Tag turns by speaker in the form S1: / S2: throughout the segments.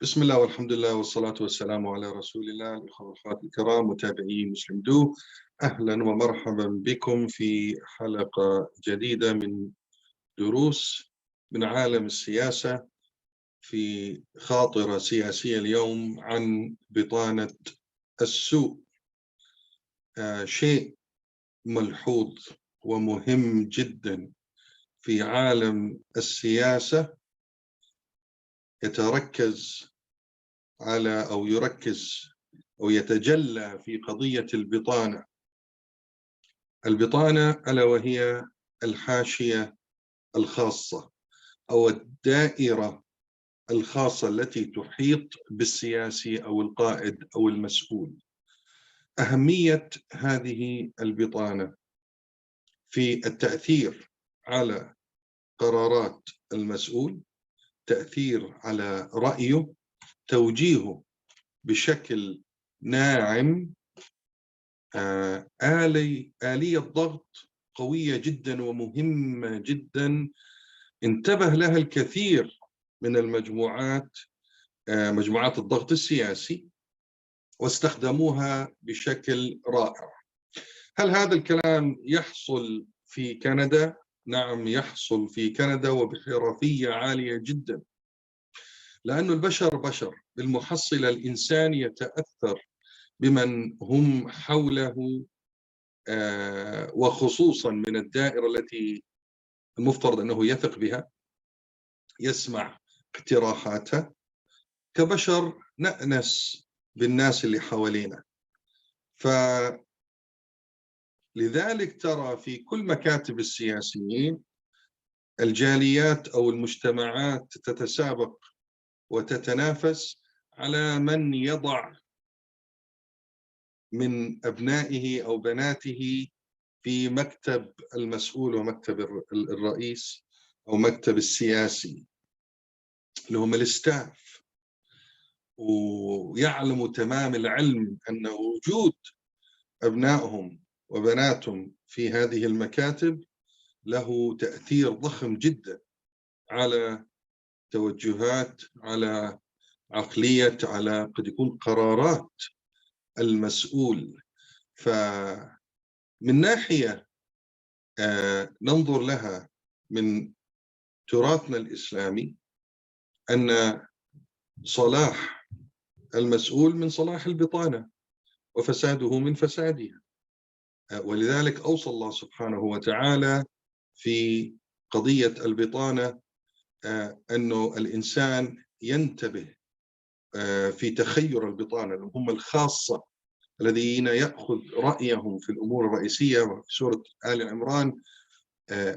S1: بسم الله والحمد لله والصلاة والسلام على رسول الله. الأخوة والأخوات الكرام متابعي مسلمدو، أهلا ومرحبا بكم في حلقة جديدة من دروس من عالم السياسة في خاطرة سياسية اليوم عن بطانة السوء. شيء ملحوظ ومهم جدا في عالم السياسة، يتركز على أو يركز أو يتجلى في قضية البطانة. البطانة ألا وهي الحاشية الخاصة أو الدائرة الخاصة التي تحيط بالسياسي أو القائد أو المسؤول. أهمية هذه البطانة في التأثير على قرارات المسؤول، تأثير على رأيه، توجيهه بشكل ناعم. آلية ضغط قوية جدا ومهمة جدا، انتبه لها الكثير من المجموعات، مجموعات الضغط السياسي، واستخدموها بشكل رائع. هل هذا الكلام يحصل في كندا؟ نعم، يحصل في كندا وبحرفية عالية جدا، لأن البشر بشر. بالمحصلة الإنسان يتأثر بمن هم حوله، وخصوصا من الدائرة التي المفترض أنه يثق بها، يسمع اقتراحاتها. كبشر نأنس بالناس اللي حوالينا، فلذلك ترى في كل مكاتب السياسيين الجاليات أو المجتمعات تتسابق وتتنافس على من يضع من أبنائه أو بناته في مكتب المسؤول ومكتب الرئيس أو مكتب السياسي اللي هم الستاف. ويعلموا تمام العلم أن وجود أبنائهم وبناتهم في هذه المكاتب له تأثير ضخم جدا على توجهات، على عقلية، على قد يكون قرارات المسؤول. فمن ناحية ننظر لها من تراثنا الإسلامي أن صلاح المسؤول من صلاح البطانة وفساده من فسادها. ولذلك أوصى الله سبحانه وتعالى في قضية البطانة أنه الإنسان ينتبه في تخير البطانة، اللي هم الخاصة الذين يأخذ رأيهم في الأمور الرئيسية. في سورة آل عمران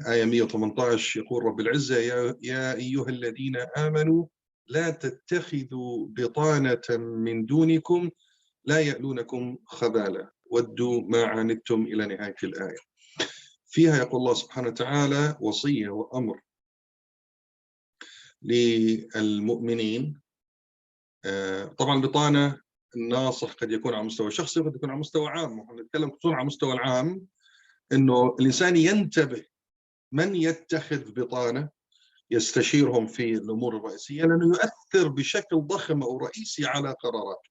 S1: آية 118 يقول رب العزة: يا أيها الذين آمنوا لا تتخذوا بطانة من دونكم لا يألونكم خبالا ودوا ما عنتم إلى نهاية الآية. فيها يقول الله سبحانه وتعالى وصية وأمر للمؤمنين. طبعا البطانة الناصح قد يكون على مستوى شخصي وقد يكون على مستوى عام. نحن نتكلم خصوصا على مستوى العام، إنه الإنسان ينتبه من يتخذ بطانة، يستشيرهم في الأمور الرئيسية، لأنه يؤثر بشكل ضخم أو رئيسي على قراراته.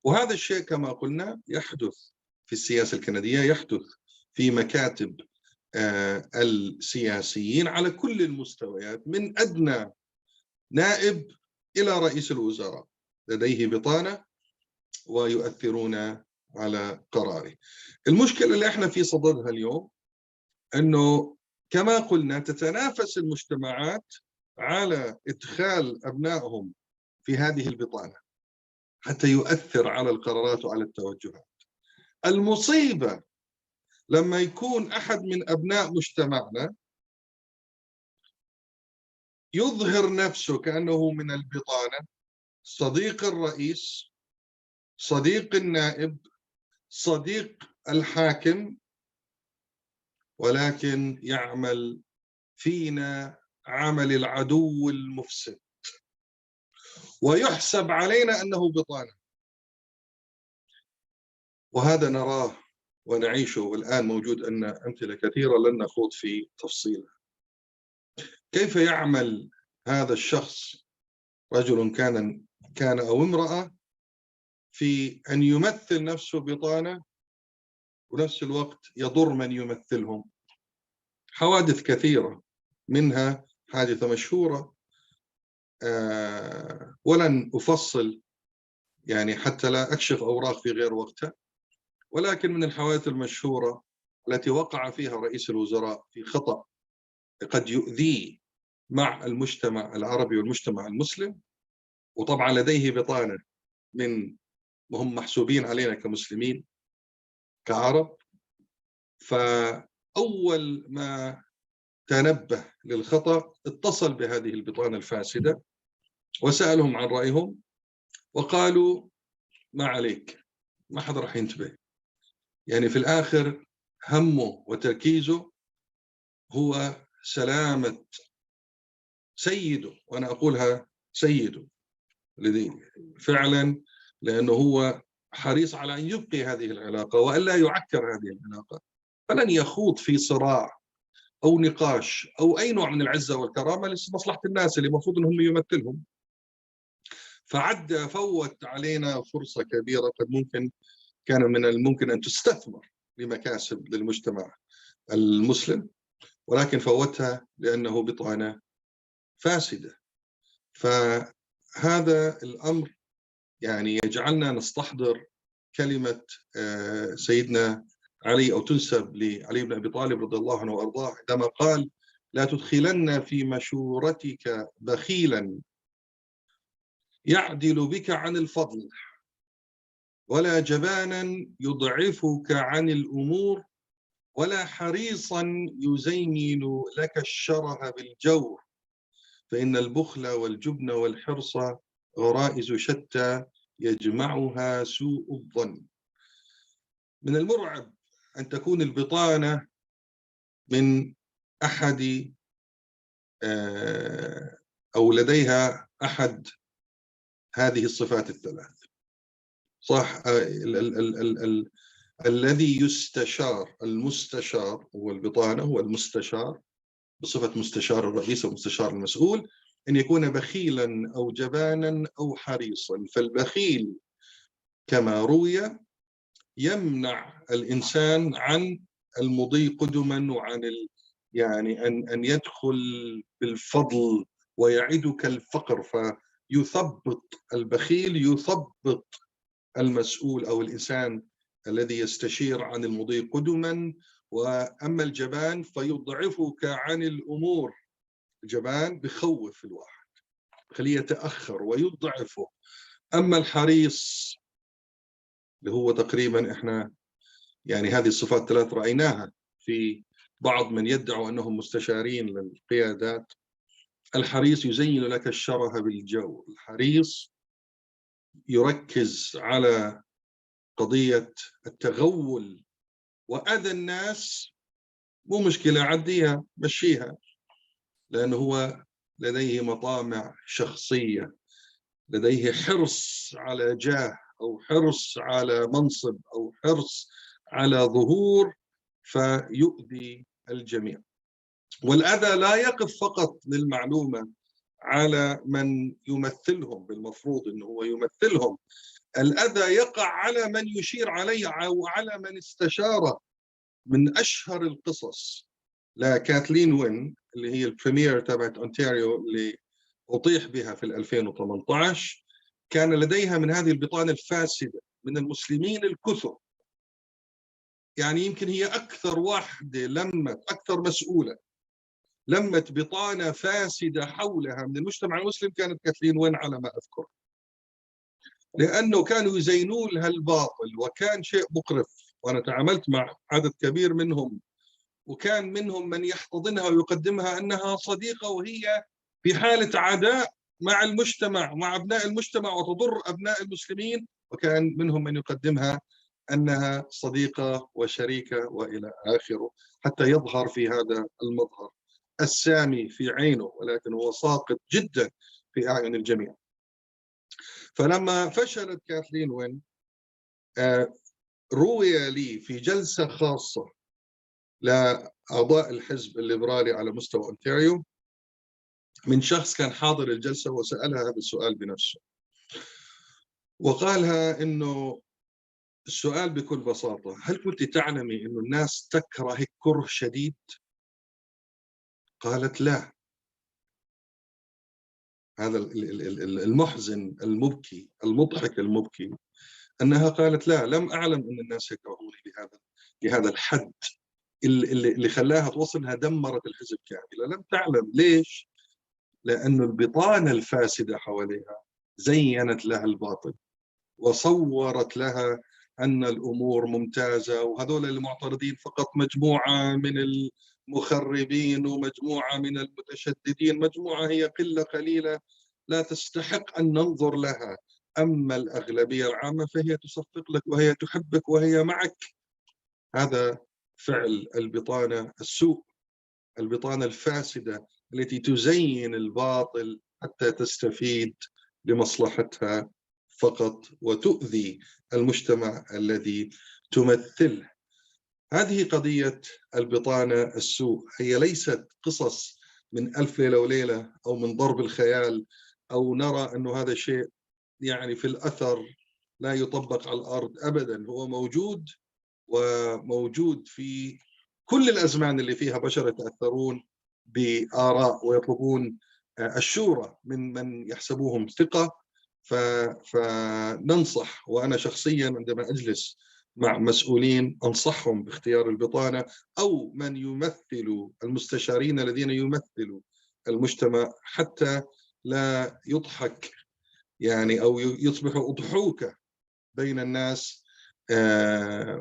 S1: وهذا الشيء كما قلنا يحدث في السياسة الكندية، يحدث في مكاتب السياسيين على كل المستويات، من أدنى نائب إلى رئيس الوزراء لديه بطانة ويؤثرون على قراره. المشكلة اللي احنا في صددها اليوم أنه كما قلنا تتنافس المجتمعات على إدخال أبنائهم في هذه البطانة حتى يؤثر على القرارات وعلى التوجهات. المصيبة لما يكون أحد من أبناء مجتمعنا يظهر نفسه كأنه من البطانة، صديق الرئيس، صديق النائب، صديق الحاكم، ولكن يعمل فينا عمل العدو المفسد، ويحسب علينا أنه بطانة. وهذا نراه ونعيشه، والآن موجود أن أمثلة كثيرة لن نخوض في تفصيلها. كيف يعمل هذا الشخص؟ رجل كان كان أو امرأة في أن يمثل نفسه بطانة ونفس الوقت يضر من يمثلهم. حوادث كثيرة، منها حادثة مشهورة ولن أفصل يعني حتى لا أكشف أوراق في غير وقتها، ولكن من الحوادث المشهورة التي وقع فيها رئيس الوزراء في خطأ قد يؤذيه مع المجتمع العربي والمجتمع المسلم، وطبعا لديه بطانة من وهم محسوبين علينا كمسلمين كعرب. فأول ما تنبه للخطأ اتصل بهذه البطانة الفاسدة وسألهم عن رأيهم، وقالوا ما عليك، ما حد راح ينتبه. يعني في الآخر همه وتركيزه هو سلامة سيده، وأنا أقولها سيده فعلا، لأنه هو حريص على أن يبقي هذه العلاقة وألا يعكر هذه العلاقة، فلن يخوض في صراع أو نقاش أو أي نوع من العزة والكرامة لمصلحة الناس اللي المفروض أنهم يمثلهم. فوت علينا فرصة كبيرة قد كان من الممكن أن تستثمر لمكاسب للمجتمع المسلم، ولكن فوتها لأنه بطانة فاسدة. فهذا الأمر يعني يجعلنا نستحضر كلمة سيدنا علي أو تنسب لعلي بن أبي طالب رضي الله عنه وأرضاه عندما قال: لا تدخلن في مشورتك بخيلا يعدل بك عن الفضل، ولا جبانا يضعفك عن الأمور، ولا حريصا يزين لك الشره بالجور، فإن البخل والجبن والحرص غرائز شتى يجمعها سوء الظن. من المرعب أن تكون البطانة من أحد أو لديها أحد هذه الصفات الثلاث. صح، الذي يستشار، المستشار هو البطانة، هو المستشار بصفة مستشار الرئيس ومستشار المسؤول، أن يكون بخيلا أو جبانا أو حريصا. فالبخيل كما روي يمنع الإنسان عن المضي قدما وعن يعني أن يدخل بالفضل ويعدك الفقر، فيثبط البخيل يثبط المسؤول أو الإنسان الذي يستشير عن المضي قدما. وأما الجبان فيضعفك عن الأمور، الجبان بخوف الواحد، خليه يتأخر ويضعفه. أما الحريص اللي هو تقريبا إحنا يعني هذه الصفات ثلاث رأيناها في بعض من يدعوا أنهم مستشارين للقيادات. الحريص يزين لك الشره بالجو، الحريص يركز على قضية التغول وأذى الناس، مو مشكلة عديها مشيها، لأنه هو لديه مطامع شخصية، لديه حرص على جاه أو حرص على منصب أو حرص على ظهور، فيؤذي الجميع. والأذى لا يقف فقط للمعلومة على من يمثلهم، بالمفروض أنه هو يمثلهم، الأذى يقع على من يشير عليه أو على من استشاره. من أشهر القصص لكاثلين وين اللي هي البريمير تبعت أونتاريو اللي أطيح بها في 2018، كان لديها من هذه البطانة الفاسدة من المسلمين الكثر، يعني يمكن هي أكثر واحدة لمت، أكثر مسؤولة لمت بطانة فاسدة حولها من المجتمع المسلم، كانت كاثلين وين على ما أذكر، لأنه كانوا يزينون لها الباطل، وكان شيء مقرف. وأنا تعاملت مع عدد كبير منهم، وكان منهم من يحتضنها ويقدمها أنها صديقة، وهي في حالة عداء مع المجتمع، مع أبناء المجتمع، وتضر أبناء المسلمين، وكان منهم من يقدمها أنها صديقة وشريكة وإلى آخره، حتى يظهر في هذا المظهر السامي في عينه، ولكن هو ساقط جدا في أعين الجميع. فلما فشلت كاثلين وين، روي لي في جلسة خاصة لأعضاء الحزب الليبرالي على مستوى أونتاريو من شخص كان حاضر الجلسة وسألها هذا السؤال بنفسه، وقالها إنه السؤال بكل بساطة: هل كنت تعلمي إنه الناس تكرهك كره شديد؟ قالت لا. هذا المحزن المبكي المضحك المبكي أنها قالت لا، لم أعلم أن الناس يكرهوني لهذا الحد اللي خلاها توصل أنها دمرت الحزب كاملة. لم تعلم. ليش؟ لأن البطانة الفاسدة حواليها زينت لها الباطل وصورت لها أن الأمور ممتازة، وهذول المعترضين فقط مجموعة من المخربين ومجموعة من المتشددين، مجموعة هي قلة قليلة لا تستحق أن ننظر لها. أما الأغلبية العامة فهي تصفق لك وهي تحبك وهي معك. هذا فعل البطانة السوء، البطانة الفاسدة التي تزين الباطل حتى تستفيد لمصلحتها فقط وتؤذي المجتمع الذي تمثله. هذه قضية البطانة السوء. هي ليست قصص من ألف ليلة وليلة أو من ضرب الخيال أو نرى أنه هذا شيء يعني في الأثر لا يطبق على الأرض. أبدا، هو موجود، وموجود في كل الأزمان اللي فيها بشر يتأثرون بآراء ويطلبون الشورى من يحسبوهم ثقة. فننصح، وأنا شخصيا عندما أجلس مع مسؤولين أنصحهم باختيار البطانة، أو من يمثل المستشارين الذين يمثلوا المجتمع، حتى لا يضحك يعني أو يصبح أضحوكة بين الناس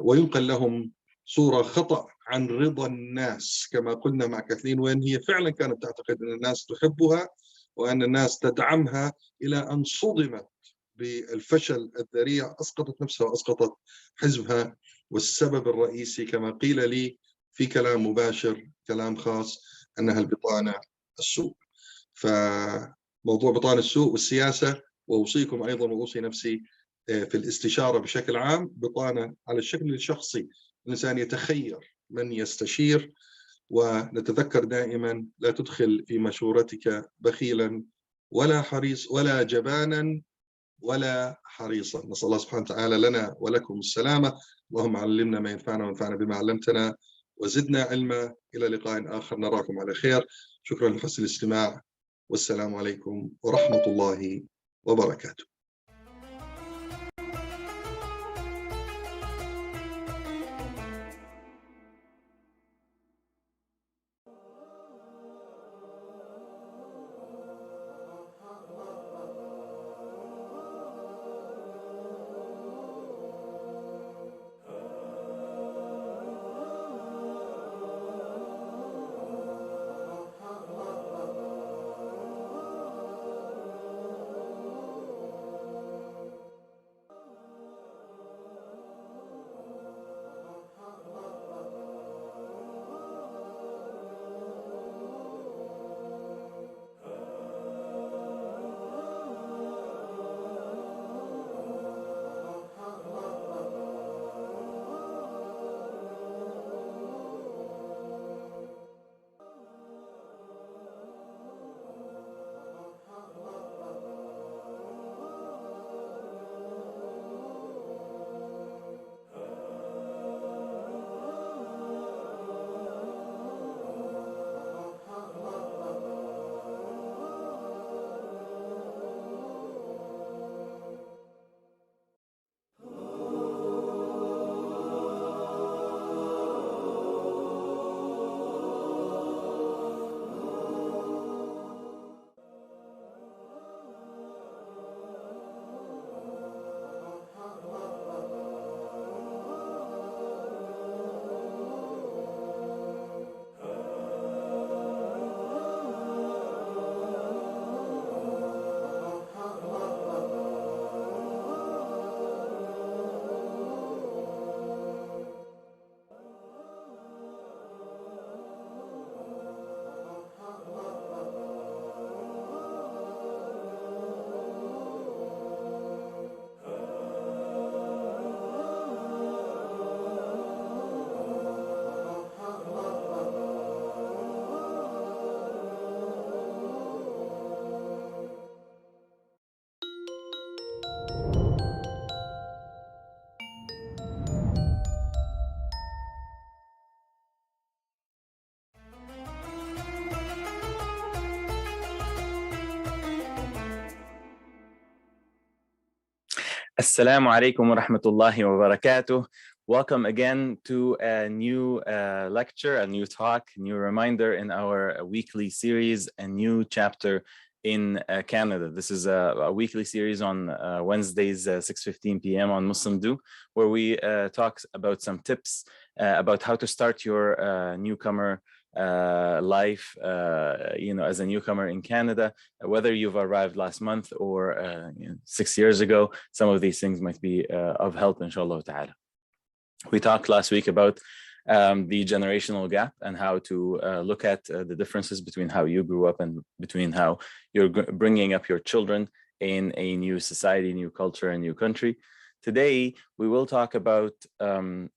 S1: وينقل لهم صورة خطأ عن رضا الناس، كما قلنا مع كثيرين، وأن هي فعلا كانت تعتقد أن الناس تحبها وأن الناس تدعمها، إلى أن صدمت بالفشل الذريع، أسقطت نفسها وأسقطت حزبها. والسبب الرئيسي كما قيل لي في كلام مباشر، كلام خاص، أنها البطانة السوء. فموضوع بطانة السوء والسياسة، وأوصيكم أيضا وأوصي نفسي في الاستشارة بشكل عام، بطانة على الشكل الشخصي. الإنسان يتخير من يستشير، ونتذكر دائما: لا تدخل في مشورتك بخيلا ولا حريص ولا جبانا ولا حريصا. نسأل الله سبحانه وتعالى لنا ولكم السلامة. اللهم علمنا ما ينفعنا وانفعنا بما علمتنا وزدنا علما. إلى لقاء آخر، نراكم على خير. شكرا لحسن الاستماع، والسلام عليكم ورحمة الله وبركاته.
S2: Assalamu alaikum wa rahmatullahi wa barakatuh. Welcome again to a new lecture, a new talk, new reminder in our weekly series, a new chapter in Canada. This is a weekly series on Wednesdays, 6:15 p.m. on MuslimDo, where we talk about some tips about how to start your newcomer life, as a newcomer in Canada, whether you've arrived last month or 6 years ago. Some of these things might be of help, inshallah ta'ala. We talked last week about the generational gap and how to look at the differences between how you grew up and between how you're bringing up your children in a new society, new culture, and new country. Today, we will talk about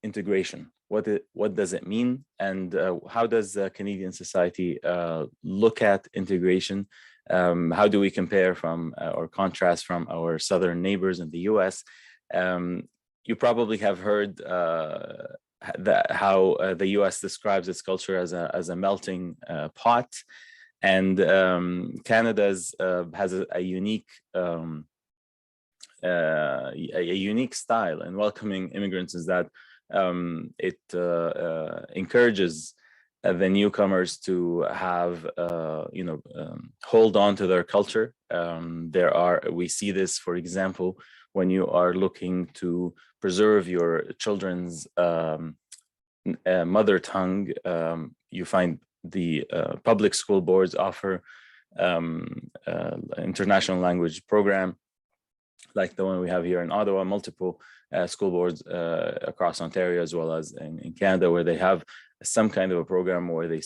S2: integration. What does it mean, and how does Canadian society look at integration? How do we compare from or contrast from our southern neighbors in the US? You probably have heard how the US describes its culture as a melting pot, and Canada has a unique style in welcoming immigrants, is that it encourages the newcomers to have hold on to their culture. We see this, for example, when you are looking to preserve your children's mother tongue. You find the public school boards offer international language program like the one we have here in Ottawa, multiple school boards across Ontario as well as in Canada, where they have some kind of a program where they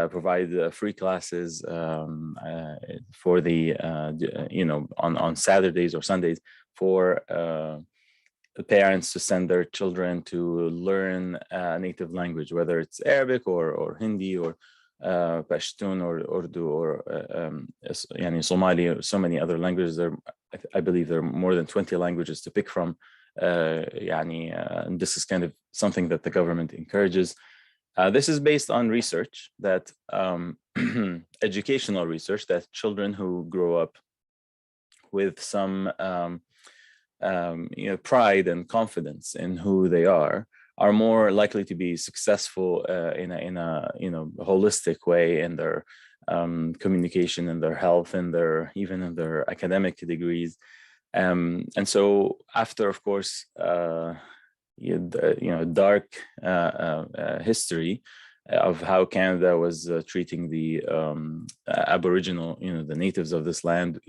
S2: provide free classes for the on Saturdays or Sundays for the parents to send their children to learn a native language, whether it's Arabic or Hindi or Pashtun or Urdu or Somali, so many other languages. I believe there are more than 20 languages to pick from. And this is kind of something that the government encourages. This is based on research that educational research, that children who grow up with some pride and confidence in who they are more likely to be successful in a holistic way in their communication, in their health, even in their academic degrees. And so after, of course, dark history of how Canada was treating the Aboriginal, the natives of this land,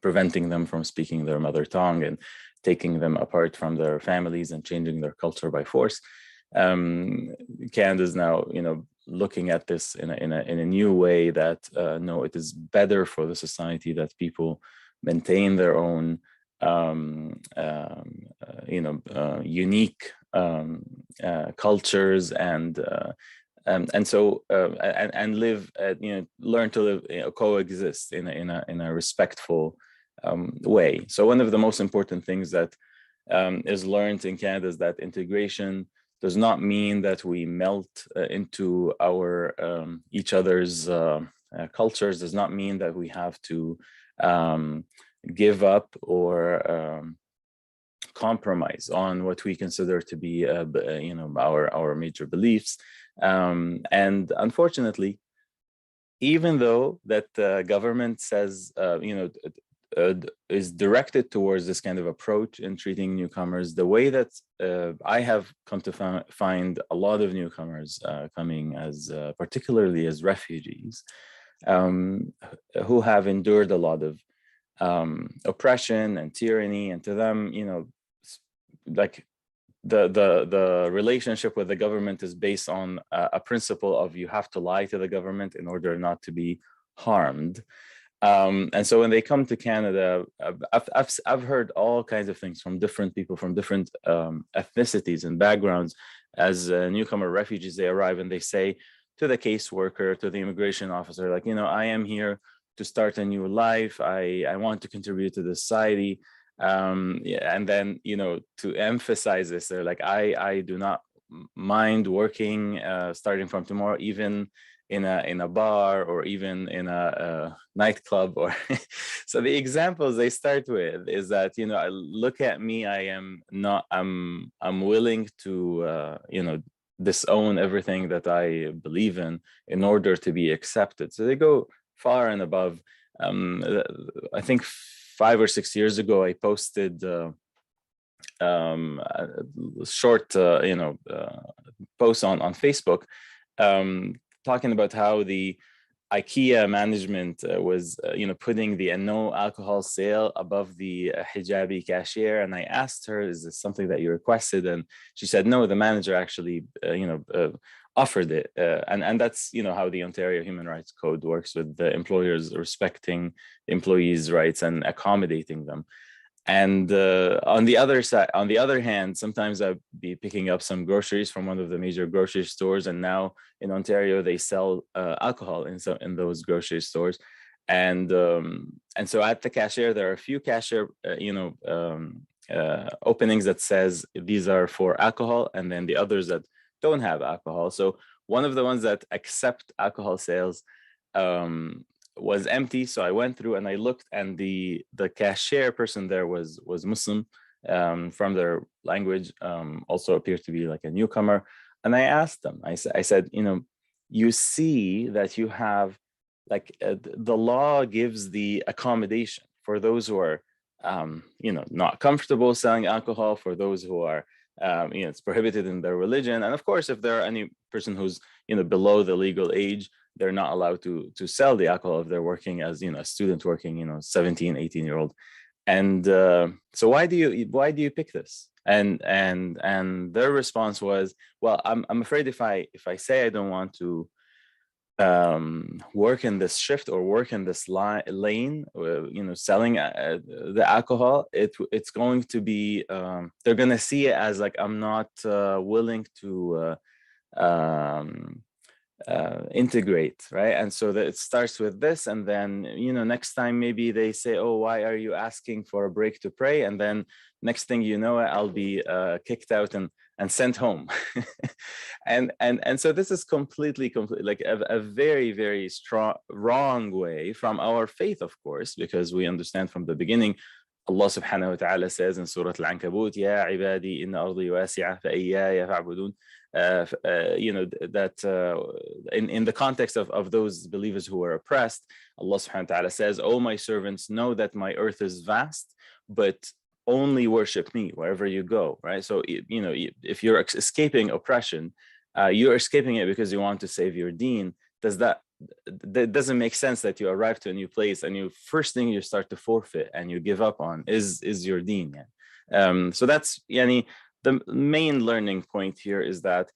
S2: preventing them from speaking their mother tongue and taking them apart from their families and changing their culture by force. Canada is now, looking at this in a new way, that no, it is better for the society that people maintain their own unique cultures and live, learn to live, coexist in a respectful way. So one of the most important things that is learned in Canada is that integration does not mean that we melt into our each other's cultures. Does not mean that we have to give up or compromise on what we consider to be our major beliefs. And unfortunately, even though that the government says is directed towards this kind of approach in treating newcomers, the way that I have come to find a lot of newcomers coming as particularly as refugees who have endured a lot of oppression and tyranny, and to them, like the relationship with the government is based on a principle of you have to lie to the government in order not to be harmed. And so when they come to Canada, I've heard all kinds of things from different people from different ethnicities and backgrounds. As newcomer refugees, they arrive and they say to the caseworker, to the immigration officer, like, I am here to start a new life. I want to contribute to the society. And then, to emphasize this, they're like, I do not mind working starting from tomorrow, even in a bar or even in a nightclub. Or so the examples they start with is that, look at me, I'm willing to disown everything that I believe in order to be accepted. So they go far and above. I think 5 or 6 years ago, I posted a short post on Facebook, talking about how the IKEA management was putting the no alcohol sale above the hijabi cashier, and I asked her, is this something that you requested? And she said no, the manager actually offered it, and that's how the Ontario Human Rights Code works, with the employers respecting employees' rights and accommodating them. And on the other hand, sometimes I'd be picking up some groceries from one of the major grocery stores, and now in Ontario they sell alcohol in those grocery stores, and so at the cashier there are a few cashier openings that says these are for alcohol, and then the others that don't have alcohol. So one of the ones that accept alcohol sales was empty. So I went through and I looked, and the cashier person there was Muslim, from their language, also appeared to be like a newcomer. And I asked them, I said, you see that you have the law gives the accommodation for those who are not comfortable selling alcohol, for those who are it's prohibited in their religion. And of course, if there are any person who's below the legal age, they're not allowed to sell the alcohol if they're working as a student working 17, 18-year-old. And so why do you pick this? And their response was, well, I'm afraid if I say I don't want to work in this shift or work in this lane, selling the alcohol, it's going to be they're going to see it as like I'm not willing to integrate, right? And so that it starts with this, and then next time maybe they say, oh, why are you asking for a break to pray? And then next thing you know, I'll be kicked out and sent home. and so this is completely like a very, very wrong way from our faith, of course, because we understand from the beginning, Allah subhanahu wa ta'ala says in Surah Al-Ankabut, Ya ibadi inna ardi wasi'a fa iyaya fa'budun. That in the context of those believers who are oppressed, Allah subhanahu wa ta'ala says, oh, my servants, know that my earth is vast, but only worship me wherever you go, right? So, if you're escaping oppression, you're escaping it because you want to save your deen. That doesn't make sense that you arrive to a new place and first thing you start to forfeit and you give up on is your deen. So that's the main learning point here, is that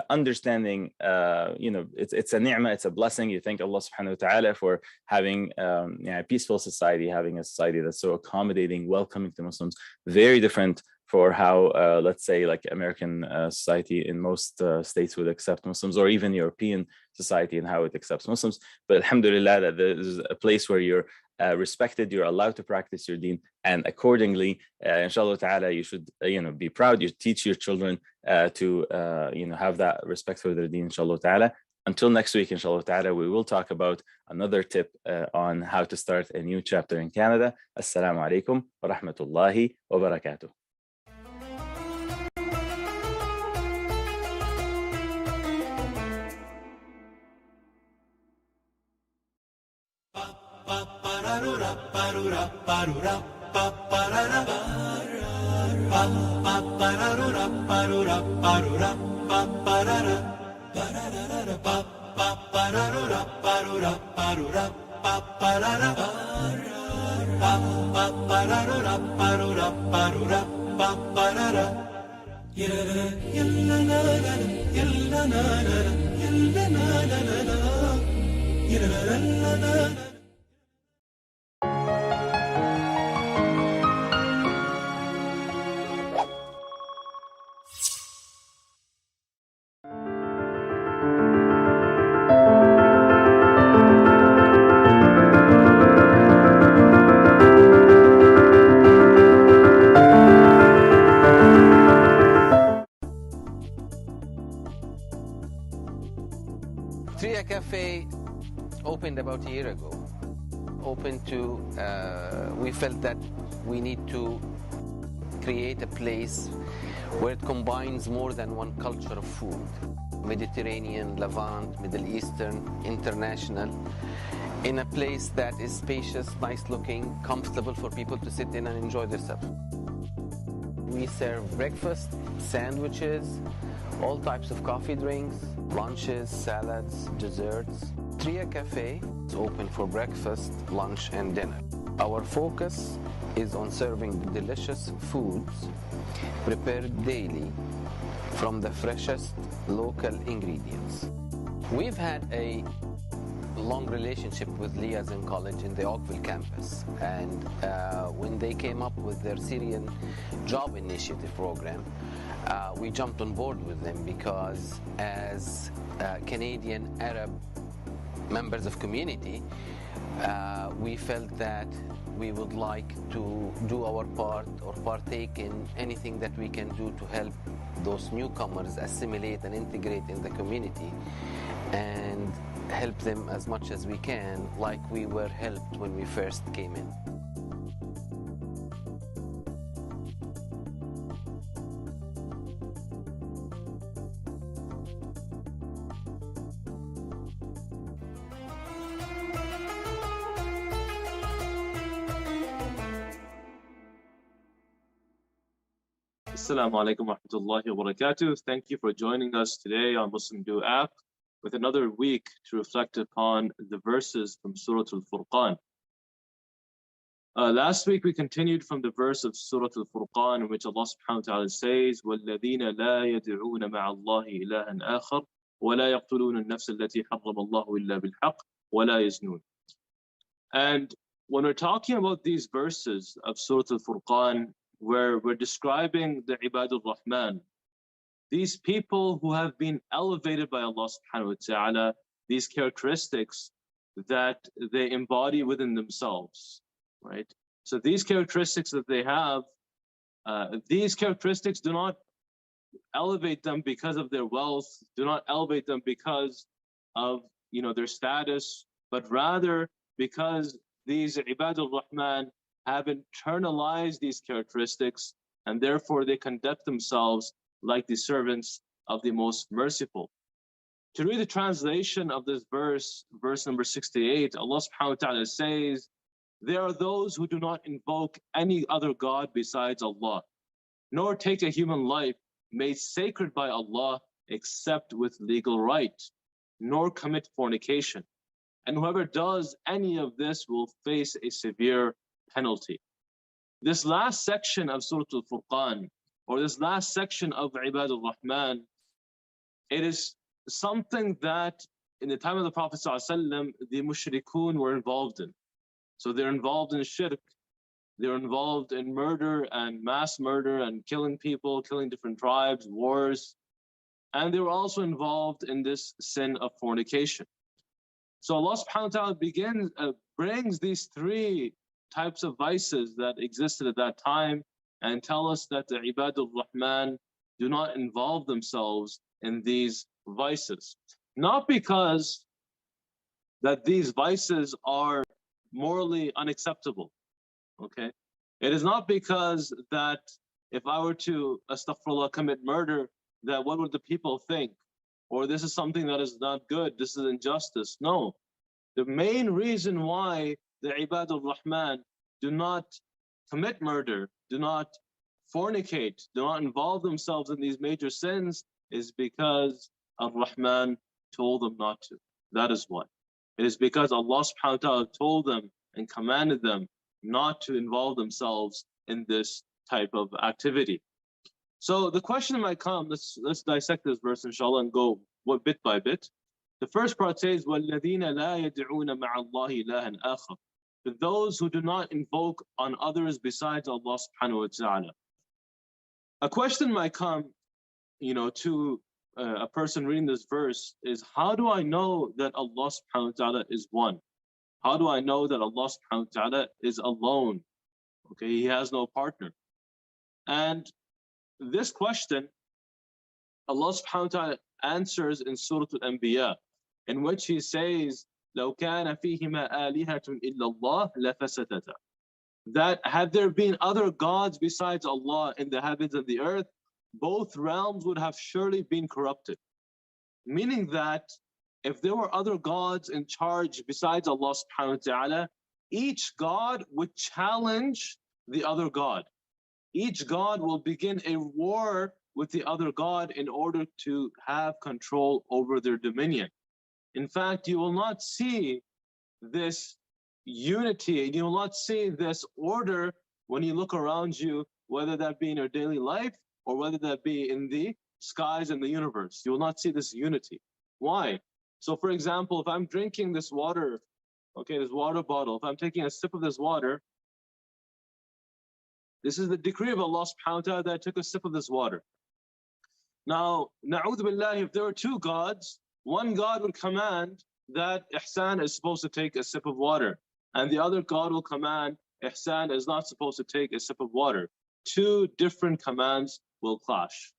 S2: understanding, it's a ni'mah, it's a blessing. You thank Allah subhanahu wa ta'ala for having a peaceful society, having a society that's so accommodating, welcoming to Muslims, very different for how, let's say, like American society in most states would accept Muslims, or even European society and how it accepts Muslims. But alhamdulillah, that there's a place where you're respected, you're allowed to practice your deen, and accordingly, inshallah ta'ala, you should be proud. You teach your children to have that respect for their deen, inshallah ta'ala. Until next week, inshallah ta'ala, we will talk about another tip on how to start a new chapter in Canada. Assalamu alaikum wa rahmatullahi wa barakatuh.
S3: cafe opened about a year ago. We felt that we need to create a place where it combines more than one culture of food. Mediterranean, Levant, Middle Eastern, international, in a place that is spacious, nice looking, comfortable for people to sit in and enjoy themselves. We serve breakfast, sandwiches, all types of coffee drinks, lunches, salads, desserts. Tria Cafe is open for breakfast, lunch, and dinner. Our focus is on serving delicious foods prepared daily from the freshest local ingredients. We've had a long relationship with Liaz in college in the Oakville campus, and when they came up with their Syrian Job Initiative program, we jumped on board with them because as Canadian Arab members of community, we felt that we would like to do our part or partake in anything that we can do to help those newcomers assimilate and integrate in the community and help them as much as we can, like we were helped when we first came in.
S4: Assalamu alaikum wa rahmatullahi wa barakatuh. Thank you for joining us today on MuslimDo App with another week to reflect upon the verses from Surah Al-Furqan. Last week we continued from the verse of Surah Al-Furqan in which Allah subhanahu wa ta'ala says, وَالَّذِينَ لَا يَدْعُونَ مَعَ اللَّهِ إِلَهًا آخَرَ وَلَا يَقْتُلُونَ النَّفْسَ الَّتِي حَرَّمَ اللَّهُ إِلَّا بِالْحَقِّ وَلَا يَزْنُونَ. And when we're talking about these verses of Surah Al-Furqan, where we're describing the Ibadur Rahman, these people who have been elevated by Allah subhanahu wa ta'ala, these characteristics that they embody within themselves, right? So these characteristics that they have, these characteristics do not elevate them because of their wealth, do not elevate them because of their status, but rather because these Ibadur Rahman have internalized these characteristics, and therefore they conduct themselves like the servants of the Most Merciful. To read the translation of this verse, verse number 68, Allah subhanahu wa ta'ala says, there are those who do not invoke any other God besides Allah, nor take a human life made sacred by Allah except with legal right, nor commit fornication. And whoever does any of this will face a severe penalty. This last section of Surah Al-Furqan, or this last section of Ibadur Rahman, it is something that in the time of the Prophet ﷺ, the mushrikun were involved in. So they're involved in shirk, they're involved in murder and mass murder and killing people, killing different tribes, wars, and they were also involved in this sin of fornication. So Allah subhanahu wa ta'ala brings these three types of vices that existed at that time and tell us that the Ibadur Rahman do not involve themselves in these vices. Not because that these vices are morally unacceptable, okay? It is not because that if I were to, astaghfirullah, commit murder, that what would the people think? Or this is something that is not good, this is injustice. No, the main reason why the Ibadur Rahman do not commit murder, do not fornicate, do not involve themselves in these major sins is because Ar-Rahman told them not to. That is why. It is because Allah subhanahu wa ta'ala told them and commanded them not to involve themselves in this type of activity. So the question might come, let's dissect this verse inshallah and go bit by bit. The first part says, وَالَّذِينَ لَا يَدْعُونَ مَعَ اللَّهِ إِلَهًا آخَرَ. Those who do not invoke on others besides Allah subhanahu wa ta'ala. A question might come, to a person reading this verse is, how do I know that Allah subhanahu wa ta'ala is one? How do I know that Allah subhanahu wa ta'ala is alone? Okay, He has no partner. And this question, Allah subhanahu wa ta'ala answers in Surah Al-Anbiya. in which he says, لو كان فيهما آلهة إلا الله لفسدتا. That had there been other gods besides Allah in the heavens and the earth, both realms would have surely been corrupted. Meaning that if there were other gods in charge besides Allah subhanahu wa ta'ala, each god would challenge the other god. Each god will begin a war with the other god in order to have control over their dominion. In fact, you will not see this unity, you will not see this order when you look around you, whether that be in your daily life or whether that be in the skies and the universe. You will not see this unity. Why? So for example, if I'm drinking this water, okay, this water bottle, if I'm taking a sip of this water, this is the decree of Allah subhanahu wa ta'ala that I took a sip of this water. Now, na'udhu billahi, if there were two gods, one god would command that Ihsan is supposed to take a sip of water, and the other god will command Ihsan is not supposed to take a sip of water. Two different commands will clash.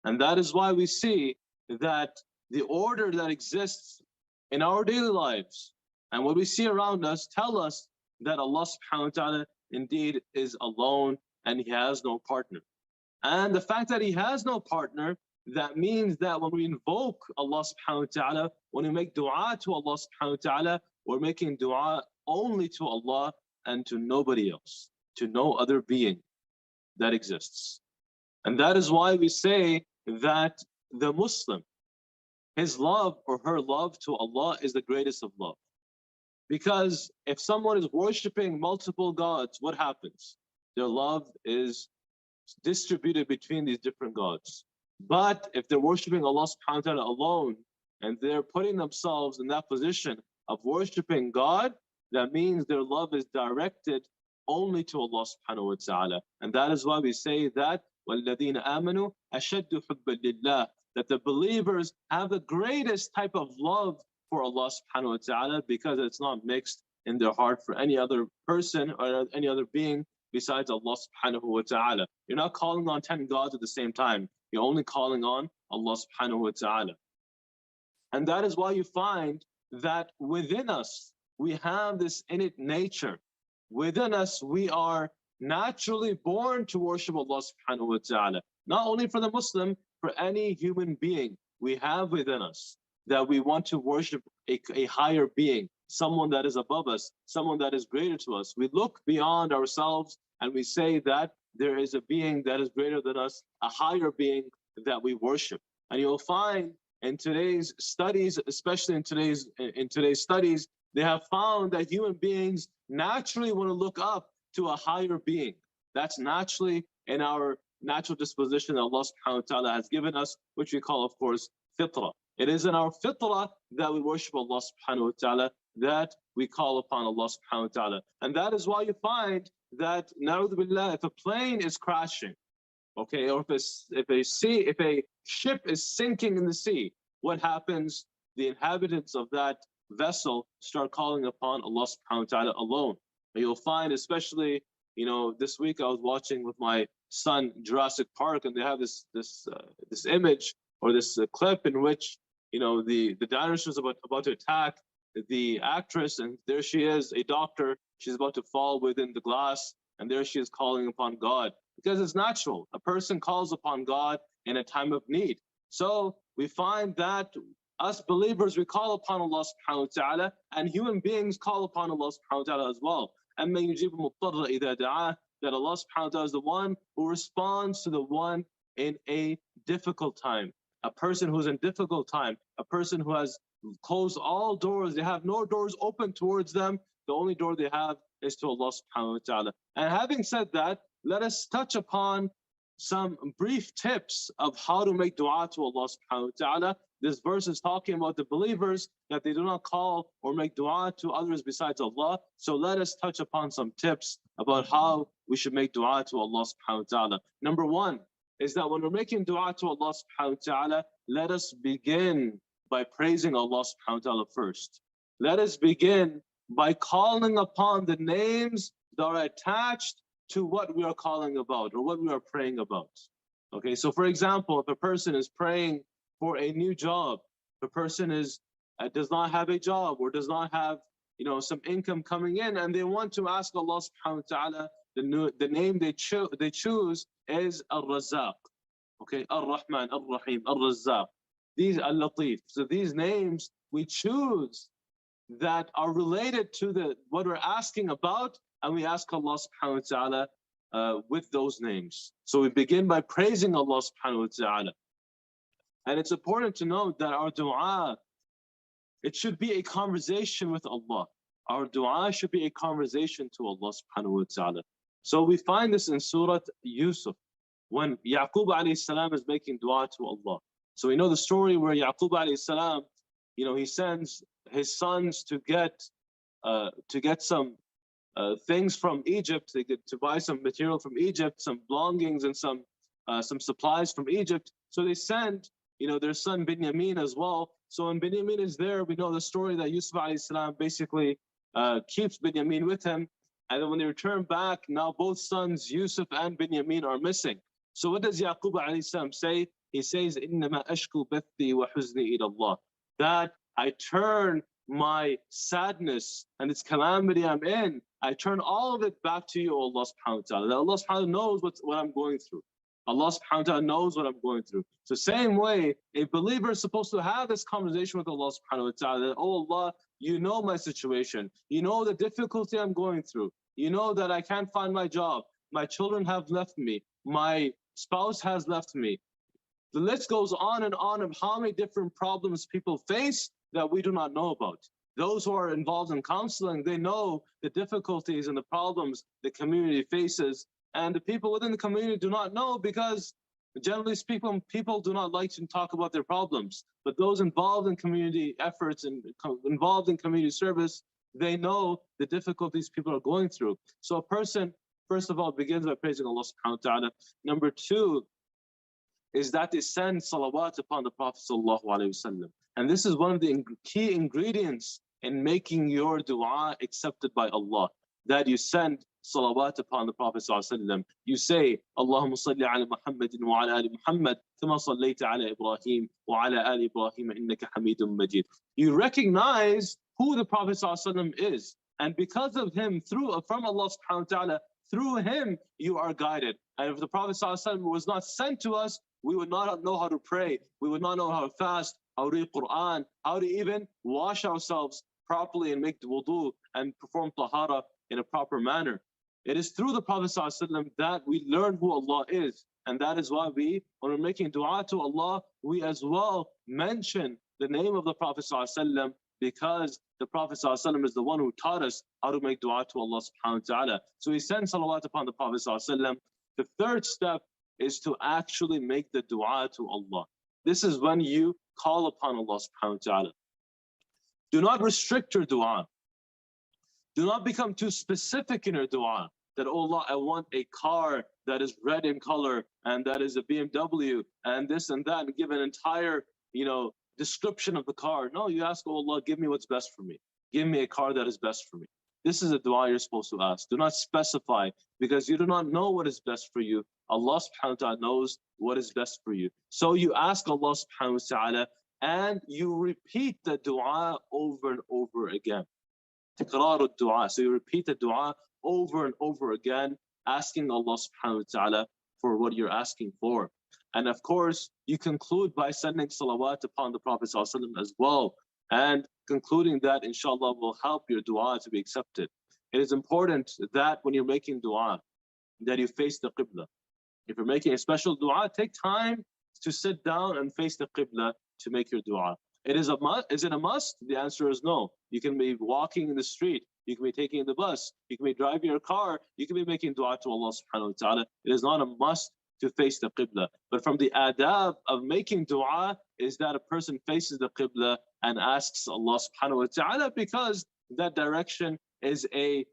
S4: And that is why we see that the order that exists in our daily lives and what we see around us tell us that Allah subhanahu wa ta'ala indeed is alone and he has no partner. And the fact that he has no partner, that means that when we invoke Allah subhanahu wa ta'ala, when we make dua to Allah subhanahu wa ta'ala, we're making dua only to Allah and to nobody else, to no other being that exists. And that is why we say that the Muslim, his love or her love to Allah is the greatest of love. Because if someone is worshiping multiple gods, what happens? Their love is distributed between these different gods. But if they're worshiping Allah subhanahu wa ta'ala alone, and they're putting themselves in that position of worshiping God, that means their love is directed only to Allah subhanahu wa ta'ala. And that is why we say that وَالَّذِينَ آمَنُوا أَشَدُّ حُبًّا لِلَّهِ, that the believers have the greatest type of love for Allah subhanahu wa ta'ala, because it's not mixed in their heart for any other person or any other being besides Allah subhanahu wa ta'ala. You're not calling on 10 gods at the same time. You're only calling on Allah subhanahu wa ta'ala. And that is why you find that within us, we have this innate nature. Within us, we are naturally born to worship Allah subhanahu wa ta'ala. Not only for the Muslim, for any human being, we have within us that we want to worship a higher being, someone that is above us, someone that is greater to us. We look beyond ourselves and we say that there is a being that is greater than us, a higher being that we worship. And you'll find in today's studies, especially in today's studies, they have found that human beings naturally want to look up to a higher being. That's naturally in our natural disposition that Allah subhanahu wa ta'ala has given us, which we call, of course, fitrah. It is in our fitrah that we worship Allah subhanahu wa ta'ala, that we call upon Allah subhanahu wa ta'ala. And that is why you find that, na'udhu billah, if a plane is crashing, okay, or if a ship is sinking in the sea, what happens? The inhabitants of that vessel start calling upon Allah subhanahu wa ta'ala alone. And you'll find, especially, this week I was watching with my son Jurassic Park, and they have this image or this clip in which the dinosaurs about to attack the actress, and there she is, a doctor. She's about to fall within the glass, and there she is calling upon God, because it's natural. A person calls upon God in a time of need. So we find that us believers, we call upon Allah subhanahu wa ta'ala, and human beings call upon Allah subhanahu wa ta'ala as well. أَمَّن يُجِيبُ الْمُضْطَرَّ إِذَا دَعَاهُ, that Allah subhanahu wa ta'ala is the one who responds to the one in a difficult time. A person who's in difficult time, a person who has closed all doors, they have no doors open towards them, the only door they have is to Allah subhanahu wa ta'ala. And having said that, let us touch upon some brief tips of how to make dua to Allah subhanahu wa ta'ala. This verse is talking about the believers, that they do not call or make dua to others besides Allah. So let us touch upon some tips about how we should make dua to Allah subhanahu wa ta'ala. Number one is that when we're making dua to Allah subhanahu wa ta'ala, let us begin by praising Allah subhanahu wa ta'ala first. Let us begin by calling upon the names that are attached to what we are calling about or what we are praying about. Okay, so for example, if a person is praying for a new job, if a person is does not have a job or does not have, you know, some income coming in, and they want to ask Allah subhanahu wa ta'ala, the name they choose is Al-Razzaq. Okay, Ar-Rahman, Ar-Rahim, Ar-Razzaq. These Al-Latif. So these names we choose that are related to what we're asking about, and we ask Allah subhanahu wa ta'ala with those names. So we begin by praising Allah subhanahu wa ta'ala. And it's important to note that our dua, it should be a conversation with Allah. Our dua should be a conversation to Allah subhanahu wa ta'ala. So we find this in Surah Yusuf, when Yaqub alayhi salam is making dua to Allah. So we know the story where Yaqub alayhi salam, you know, he sends his sons to get some things from Egypt, to buy some material from Egypt, some belongings and some supplies from Egypt. So they send, you know, their son Binyamin as well. So when Binyamin is there, we know the story that Yusuf alayhi salam basically keeps Binyamin with him. And then when they return back, now both sons, Yusuf and Binyamin, are missing. So what does Yaqub alayhi salam say? He says, إِنَّمَا أَشْكُو بَثِّي وَحُزْنِي إِلَى اللَّهِ. That I turn my sadness and this calamity I'm in, I turn all of it back to you, Allah subhanahu wa ta'ala. That Allah subhanahu wa ta'ala knows what I'm going through. Allah subhanahu wa ta'ala knows what I'm going through. So same way, a believer is supposed to have this conversation with Allah subhanahu wa ta'ala, that, oh Allah, you know my situation. You know the difficulty I'm going through. You know that I can't find my job. My children have left me. My spouse has left me. The list goes on and on of how many different problems people face that we do not know about. Those who are involved in counseling, they know the difficulties and the problems the community faces. And the people within the community do not know, because generally speaking, people do not like to talk about their problems. But those involved in community efforts and involved in community service, they know the difficulties people are going through. So a person, first of all, begins by praising Allah subhanahu wa ta'ala. Number two is that they send salawat upon the Prophet sallallahu alaihi wasallam. And this is one of the key ingredients in making your dua accepted by Allah, that you send salawat upon the Prophet sallallahu alaihi wasallam. You say, Allahumma salli ala Muhammadin wa ala ali Muhammad, kama sallaita ala Ibrahim wa ala ali Ibrahim innaka Hamidun Majid. You recognize who the Prophet sallallahu alaihi wasallam is, and because of him, from Allah subhanahu wa ta'ala, through him you are guided. And if the Prophet sallallahu alaihi wasallam was not sent to us, we would not know how to pray, we would not know how to fast, how to read Quran, how to even wash ourselves properly and make the wudu and perform tahara in a proper manner. It is through the Prophet ﷺ that we learn who Allah is. And that is why when we're making dua to Allah, we as well mention the name of the Prophet ﷺ, because the Prophet ﷺ is the one who taught us how to make dua to Allah subhanahu wa ta'ala. So we send salawat upon the Prophet ﷺ. The third step is to actually make the dua to Allah. This is when you call upon Allah subhanahu wa ta'ala. Do not restrict your dua. Do not become too specific in your dua, that, oh Allah, I want a car that is red in color, and that is a BMW, and this and that, and give an entire, description of the car. No, you ask, oh Allah, give me what's best for me. Give me a car that is best for me. This is a dua you're supposed to ask. Do not specify, because you do not know what is best for you. Allah subhanahu wa ta'ala knows what is best for you. So you ask Allah subhanahu wa ta'ala, and you repeat the dua over and over again. Tikrar al-dua. So you repeat the dua over and over again, asking Allah subhanahu wa ta'ala for what you're asking for. And of course, you conclude by sending salawat upon the Prophet ﷺ as well. And concluding that, inshallah, will help your dua to be accepted. It is important that when you're making dua, that you face the qibla. If you're making a special dua, take time to sit down and face the qibla to make your dua. Is it a must? The answer is no. You can be walking in the street, you can be taking the bus, you can be driving your car, you can be making dua to Allah subhanahu wa ta'ala. It is not a must to face the qibla. But from the adab of making dua is that a person faces the qibla and asks Allah subhanahu wa ta'ala, because that direction is a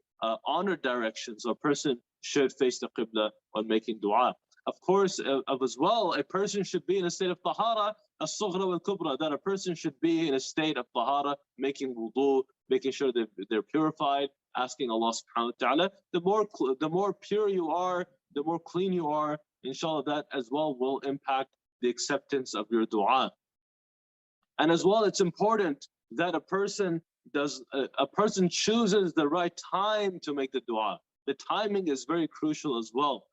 S4: honored direction. So a person should face the qibla when making dua. Of course, as well, a person should be in a state of tahara, as-sughra wal-kubra, that a person should be in a state of tahara, making wudu, making sure that they're purified, asking Allah subhanahu wa ta'ala. The more pure you are, the more clean you are, inshallah, that as well will impact the acceptance of your dua. And as well, it's important that a person chooses the right time to make the dua. The timing is very crucial as well.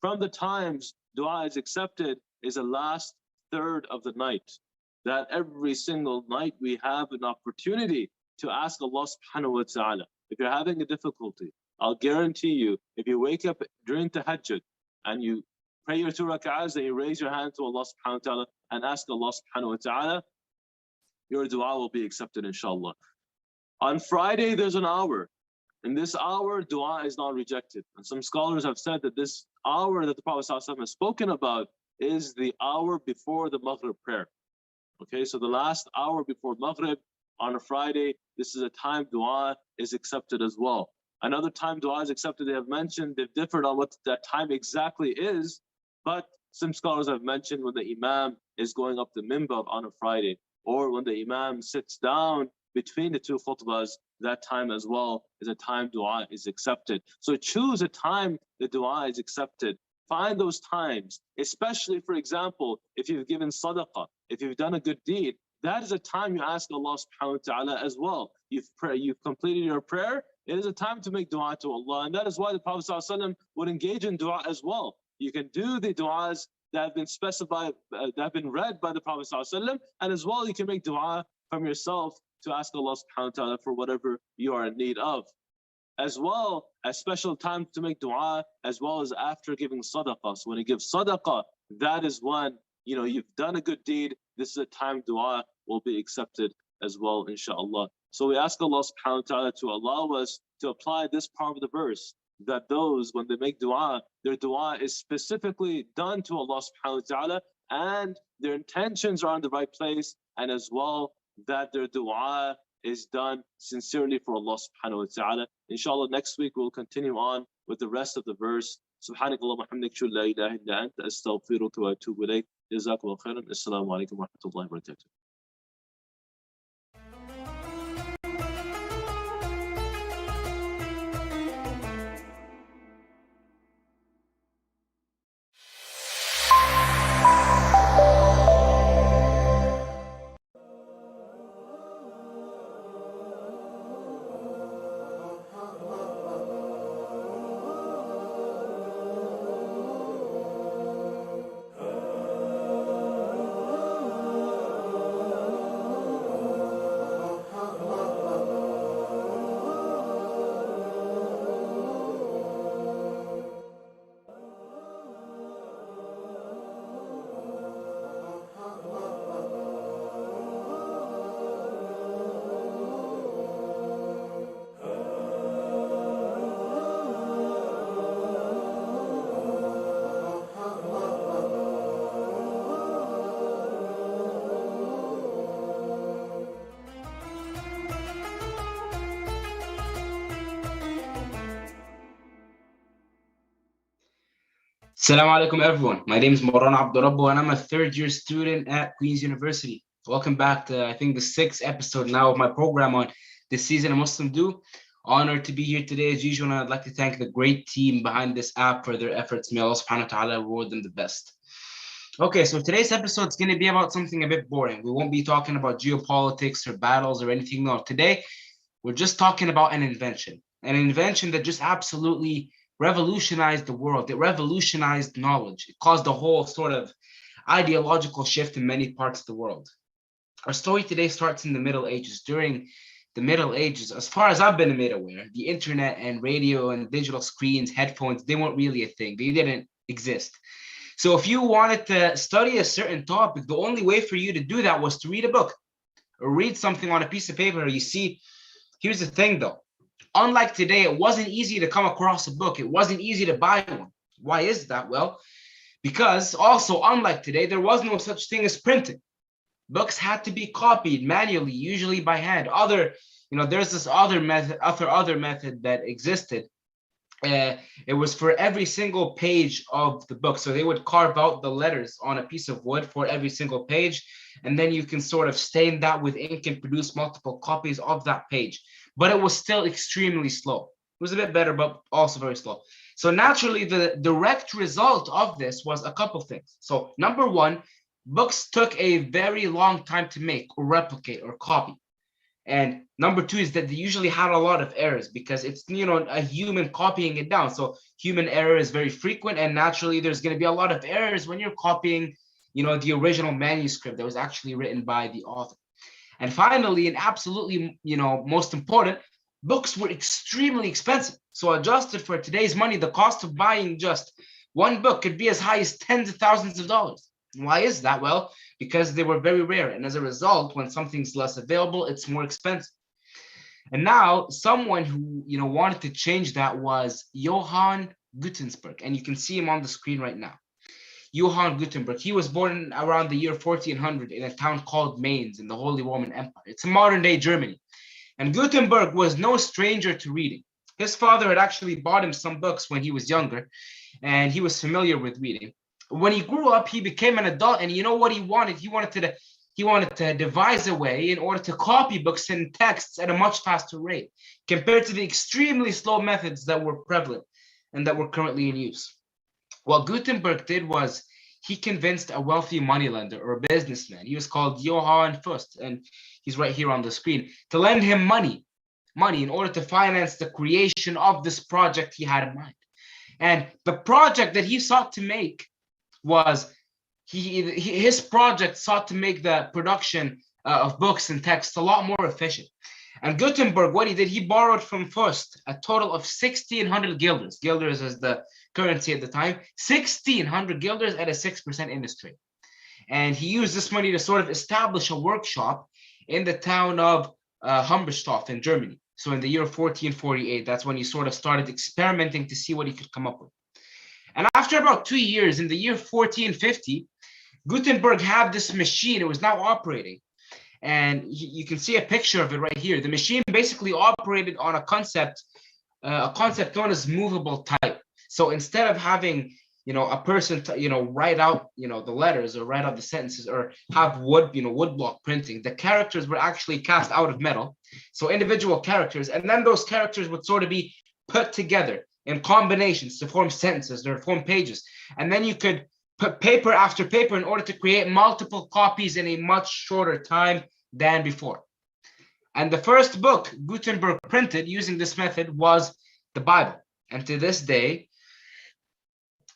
S4: From the times dua is accepted is the last third of the night. That every single night we have an opportunity to ask Allah subhanahu wa ta'ala. If you're having a difficulty, I'll guarantee you, if you wake up during tahajjud and you pray your 2 rak'ahs, then you raise your hand to Allah subhanahu wa ta'ala and ask Allah subhanahu wa ta'ala, your dua will be accepted inshallah. On Friday, there's an hour. In this hour, dua is not rejected. And some scholars have said that this hour that the Prophet ﷺ has spoken about is the hour before the Maghrib prayer. Okay, so the last hour before Maghrib on a Friday, this is a time dua is accepted as well. Another time dua is accepted, they have mentioned, they've differed on what that time exactly is, but some scholars have mentioned when the Imam is going up the minbar on a Friday, or when the Imam sits down between the 2 khutbahs, that time as well is a time dua is accepted. So choose a time the dua is accepted. Find those times, especially, for example, if you've given sadaqah, if you've done a good deed, that is a time you ask Allah subhanahu wa ta'ala as well. You've completed your prayer, it is a time to make dua to Allah. And that is why the Prophet ﷺ would engage in dua as well. You can do the duas that have been specified, that have been read by the Prophet ﷺ, and as well you can make dua from yourself to ask Allah subhanahu wa ta'ala for whatever you are in need of. As well, a special time to make dua, as well as after giving sadaqah. So when you give sadaqah, that is when, you know, you've done a good deed. This is a time dua will be accepted as well, inshallah. So we ask Allah subhanahu wa ta'ala to allow us to apply this part of the verse, that those, when they make dua, their dua is specifically done to Allah subhanahu wa ta'ala, and their intentions are in the right place, and as well that their dua is done sincerely for Allah subhanahu wa ta'ala. Inshallah, next week we'll continue on with the rest of the verse. Subhanakallah wa hamdik, la ilaha illa anta, astaghfiruka wa atubu ilayk. Jazakallahu khairan. Assalamu alaikum wa rahmatullahi wa barakatuh.
S5: Assalamu alaikum everyone. My name is Moran Abdurrabbu and I'm a third-year student at Queen's University. Welcome back to, I think, the 6th episode now of my program on this season of MuslimDo. Honored to be here today as usual, and I'd like to thank the great team behind this app for their efforts. May Allah subhanahu wa ta'ala reward them the best. Okay, so today's episode is going to be about something a bit boring. We won't be talking about geopolitics or battles or anything. No, today we're just talking about an invention that just absolutely revolutionized the world. It revolutionized knowledge. It caused a whole sort of ideological shift in many parts of the world. Our story today starts in the Middle Ages. During the Middle Ages, as far as I've been made aware, the internet and radio and digital screens, headphones, they weren't really a thing. They didn't exist. So if you wanted to study a certain topic, the only way for you to do that was to read a book or read something on a piece of paper. You see, here's the thing though. Unlike today, it wasn't easy to come across a book. It wasn't easy to buy one. Why is that? Well, because also, unlike today, there was no such thing as printing. Books had to be copied manually, usually by hand. There's this other method that existed. It was for every single page of the book. So they would carve out the letters on a piece of wood for every single page. And then you can sort of stain that with ink and produce multiple copies of that page. But it was still extremely slow. It was a bit better, but also very slow. So naturally, the direct result of this was a couple things. So number one, books took a very long time to make or replicate or copy. And number two is that they usually had a lot of errors because it's, you know, a human copying it down. So human error is very frequent, and naturally there's going to be a lot of errors when you're copying, you know, the original manuscript that was actually written by the author. And finally, and absolutely, you know, most important, books were extremely expensive. So adjusted for today's money, the cost of buying just one book could be as high as tens of thousands of dollars. Why is that? Well, because they were very rare. And as a result, when something's less available, it's more expensive. And now someone who, you know, wanted to change that was Johann Gutenberg. And you can see him on the screen right now. Johann Gutenberg. He was born around the year 1400 in a town called Mainz in the Holy Roman Empire. It's modern day Germany. And Gutenberg was no stranger to reading. His father had actually bought him some books when he was younger, and he was familiar with reading. When he grew up, he became an adult, and you know what he wanted? He wanted to devise a way in order to copy books and texts at a much faster rate compared to the extremely slow methods that were prevalent and that were currently in use. What Gutenberg did was he convinced a wealthy moneylender or a businessman. He was called Johann Fust, and he's right here on the screen, to lend him money in order to finance the creation of this project he had in mind. And the project that he sought to make was his project sought to make the production of books and texts a lot more efficient. And Gutenberg, what he did, he borrowed from Fust a total of 1,600 guilders. Guilders is the currency at the time. 1,600 guilders at a 6% interest rate. And he used this money to sort of establish a workshop in the town of Humberstorf in Germany. So in the year 1448, that's when he sort of started experimenting to see what he could come up with. And after about 2 years, in the year 1450, Gutenberg had this machine. It was now operating. And you can see a picture of it right here. The machine basically operated on a concept known as movable type. So instead of having, you know, a person, write out, the letters or write out the sentences or have woodblock printing, the characters were actually cast out of metal. So individual characters, and then those characters would sort of be put together in combinations to form sentences or form pages. And then you could put paper after paper in order to create multiple copies in a much shorter time than before. And the first book Gutenberg printed using this method was the Bible. And to this day,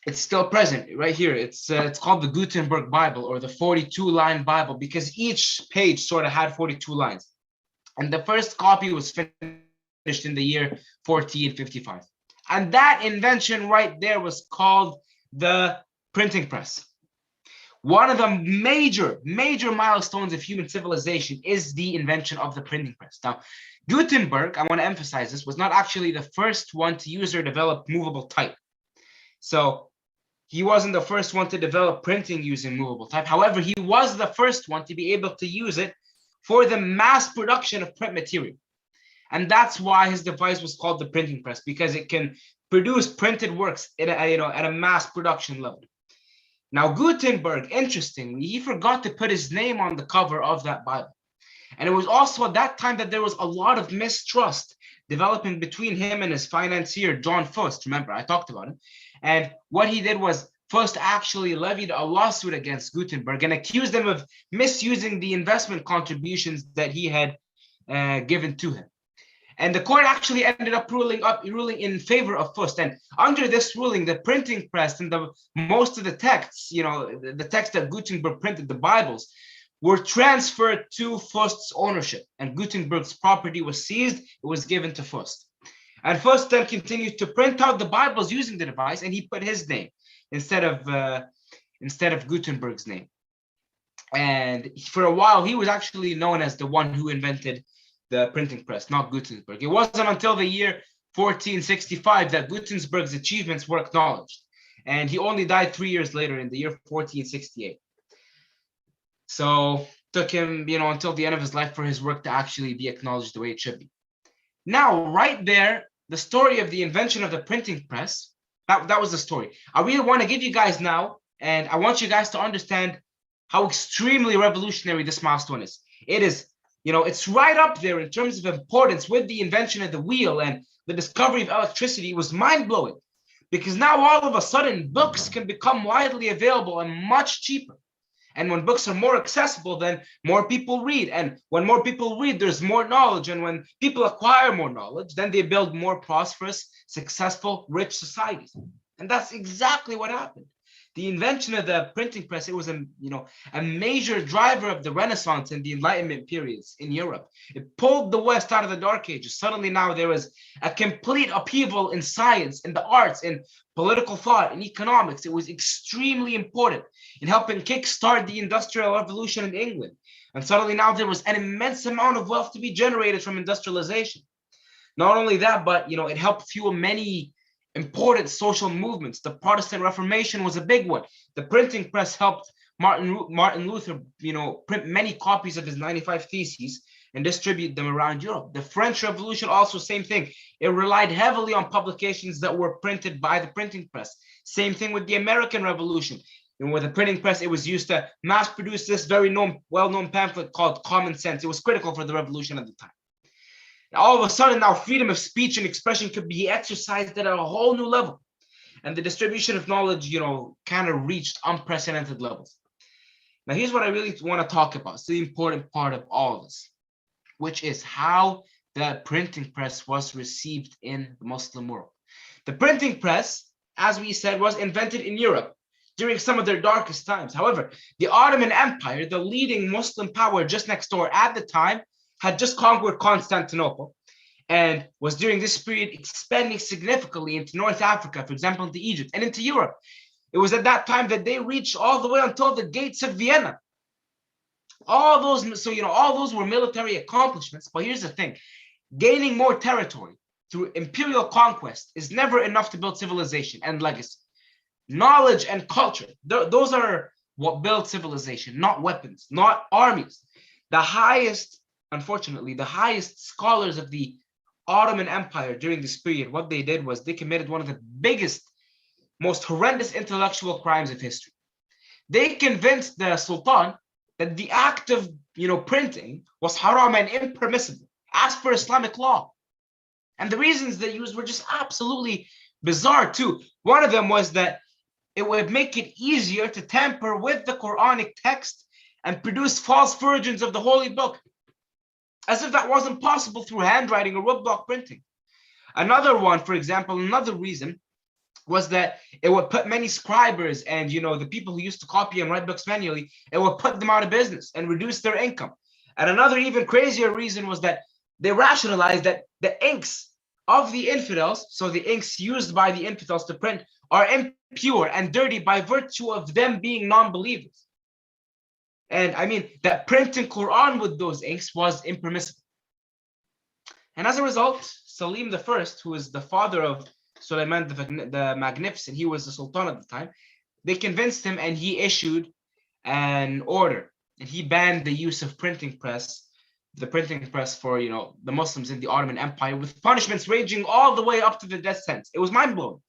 S5: it's still present right here. It's called the Gutenberg Bible, or the 42-line Bible, because each page sort of had 42 lines. And the first copy was finished in the year 1455. And that invention right there was called the printing press. One of the major milestones of human civilization is the invention of the printing press. Now, Gutenberg, I want to emphasize this, was not actually the first one to use or develop movable type. So he wasn't the first one to develop printing using movable type. However, he was the first one to be able to use it for the mass production of print material. And that's why his device was called the printing press, because it can produce printed works at a mass production level. Now, Gutenberg, interestingly, he forgot to put his name on the cover of that Bible. And it was also at that time that there was a lot of mistrust developing between him and his financier, John Fust. Remember, I talked about him. And what he did was Fust actually levied a lawsuit against Gutenberg and accused him of misusing the investment contributions that he had given to him. And the court actually ended up ruling in favor of Fust. And under this ruling, the printing press and most of the texts, the text that Gutenberg printed, the Bibles, were transferred to Fust's ownership. And Gutenberg's property was seized. It was given to Fust. And Fust then continued to print out the Bibles using the device, and he put his name instead of Gutenberg's name. And for a while, he was actually known as the one who invented the printing press, not Gutenberg. It wasn't until the year 1465 that Gutenberg's achievements were acknowledged. And he only died 3 years later in the year 1468. So it took him, until the end of his life for his work to actually be acknowledged the way it should be. Now, right there, the story of the invention of the printing press, that was the story. I really want to give you guys now, and I want you guys to understand how extremely revolutionary this milestone is. It is, it's right up there in terms of importance with the invention of the wheel, and the discovery of electricity was mind-blowing, because now all of a sudden books can become widely available and much cheaper. And when books are more accessible, then more people read. And when more people read, there's more knowledge. And when people acquire more knowledge, then they build more prosperous, successful, rich societies. And that's exactly what happened. The invention of the printing press, it was a major driver of the Renaissance and the Enlightenment periods in Europe. It pulled the West out of the Dark Ages. Suddenly now there was a complete upheaval in science, in the arts, in political thought, in economics. It was extremely important in helping kickstart the Industrial Revolution in England. And suddenly now there was an immense amount of wealth to be generated from industrialization. Not only that, but it helped fuel many important social movements. The Protestant Reformation was a big one. The printing press helped Martin Luther, print many copies of his 95 Theses and distribute them around Europe. The French Revolution, also same thing. It relied heavily on publications that were printed by the printing press. Same thing with the American Revolution. With the printing press, it was used to mass produce this very well-known pamphlet called Common Sense. It was critical for the revolution at the time. All of a sudden now freedom of speech and expression could be exercised at a whole new level. And the distribution of knowledge, kind of reached unprecedented levels. Now, here's what I really want to talk about. It's the important part of all of this, which is how the printing press was received in the Muslim world. The printing press, as we said, was invented in Europe during some of their darkest times. However, the Ottoman Empire, the leading Muslim power just next door at the time, had just conquered Constantinople and was during this period expanding significantly into North Africa, for example, into Egypt and into Europe. It was at that time that they reached all the way until the gates of Vienna. All those were military accomplishments. But here's the thing, gaining more territory through imperial conquest is never enough to build civilization and legacy. Knowledge and culture, those are what build civilization, not weapons, not armies. Unfortunately, the highest scholars of the Ottoman Empire during this period, what they did was they committed one of the biggest, most horrendous intellectual crimes of history. They convinced the Sultan that the act of printing was haram and impermissible as per Islamic law. And the reasons they used were just absolutely bizarre too. One of them was that it would make it easier to tamper with the Quranic text and produce false versions of the holy book, as if that wasn't possible through handwriting or woodblock printing. Another one, for example, another reason was that it would put many scribers and the people who used to copy and write books manually, it would put them out of business and reduce their income. And another even crazier reason was that they rationalized that the inks of the infidels, so the inks used by the infidels to print, are impure and dirty by virtue of them being non-believers. And I mean, that printing Quran with those inks was impermissible. And as a result, Salim I, who is the father of Suleiman the Magnificent, he was the Sultan at the time, they convinced him and he issued an order. And he banned the use of the printing press for, the Muslims in the Ottoman Empire, with punishments ranging all the way up to the death sentence. It was mind-blowing.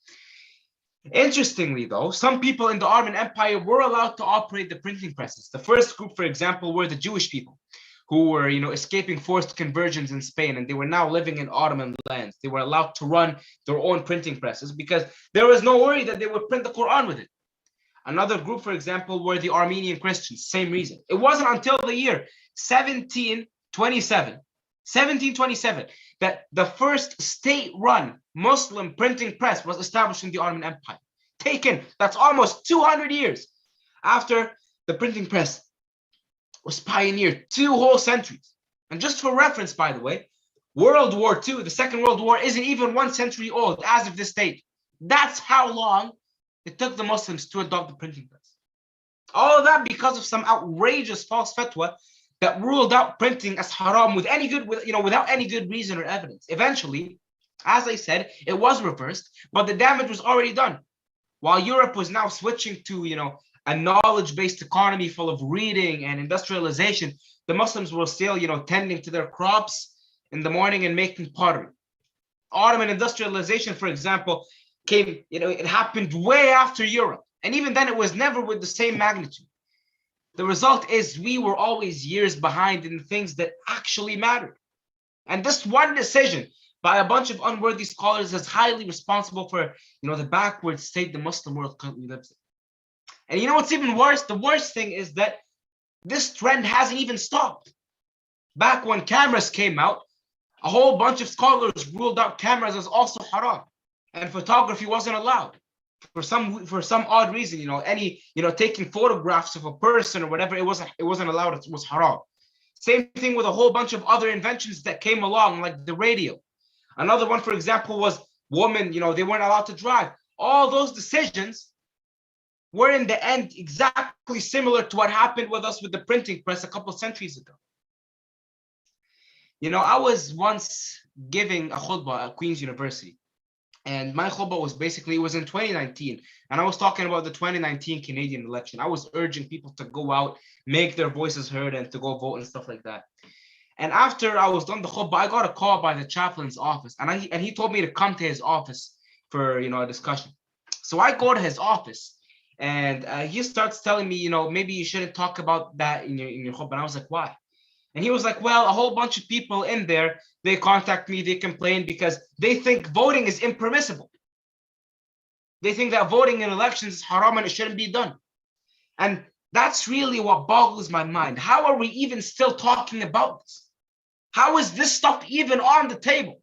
S5: Interestingly, though, some people in the Ottoman Empire were allowed to operate the printing presses. The first group, for example, were the Jewish people who were, escaping forced conversions in Spain, and they were now living in Ottoman lands. They were allowed to run their own printing presses because there was no worry that they would print the Quran with it. Another group, for example, were the Armenian Christians. Same reason. It wasn't until the year 1727, that the first state-run Muslim printing press was established in the Ottoman Empire. That's almost 200 years after the printing press was pioneered, 2 whole centuries. And just for reference, by the way, World War II, the Second World War, isn't even 1 century old as of this date. That's how long it took the Muslims to adopt the printing press. All of that because of some outrageous false fatwa that ruled out printing as haram without any good reason or evidence. Eventually, as I said, it was reversed, but the damage was already done. While Europe was now switching to, a knowledge-based economy full of reading and industrialization, the Muslims were still, tending to their crops in the morning and making pottery. Ottoman industrialization, for example, it happened way after Europe. And even then, it was never with the same magnitude. The result is we were always years behind in the things that actually mattered. And this one decision by a bunch of unworthy scholars is highly responsible for, the backward state the Muslim world currently lives in. And you know what's even worse? The worst thing is that this trend hasn't even stopped. Back when cameras came out, a whole bunch of scholars ruled out cameras as also haram, and photography wasn't allowed for some odd reason. Taking photographs of a person or whatever, it wasn't allowed. It was haram. Same thing with a whole bunch of other inventions that came along, like the radio. Another one, for example, was women. They weren't allowed to drive. All those decisions were in the end exactly similar to what happened with us with the printing press a couple of centuries ago. I was once giving a khutbah at Queen's University, and my khutbah was in 2019, and I was talking about the 2019 Canadian election. I was urging people to go out, make their voices heard, and to go vote and stuff like that. And after I was done the khutbah, I got a call by the chaplain's office, and he told me to come to his office for a discussion. So I go to his office, and he starts telling me, maybe you shouldn't talk about that in your khutbah. And I was like, why? And he was like, well, a whole bunch of people in there, they contact me, they complain because they think voting is impermissible. They think that voting in elections is haram and it shouldn't be done. And that's really what boggles my mind. How are we even still talking about this? How is this stuff even on the table?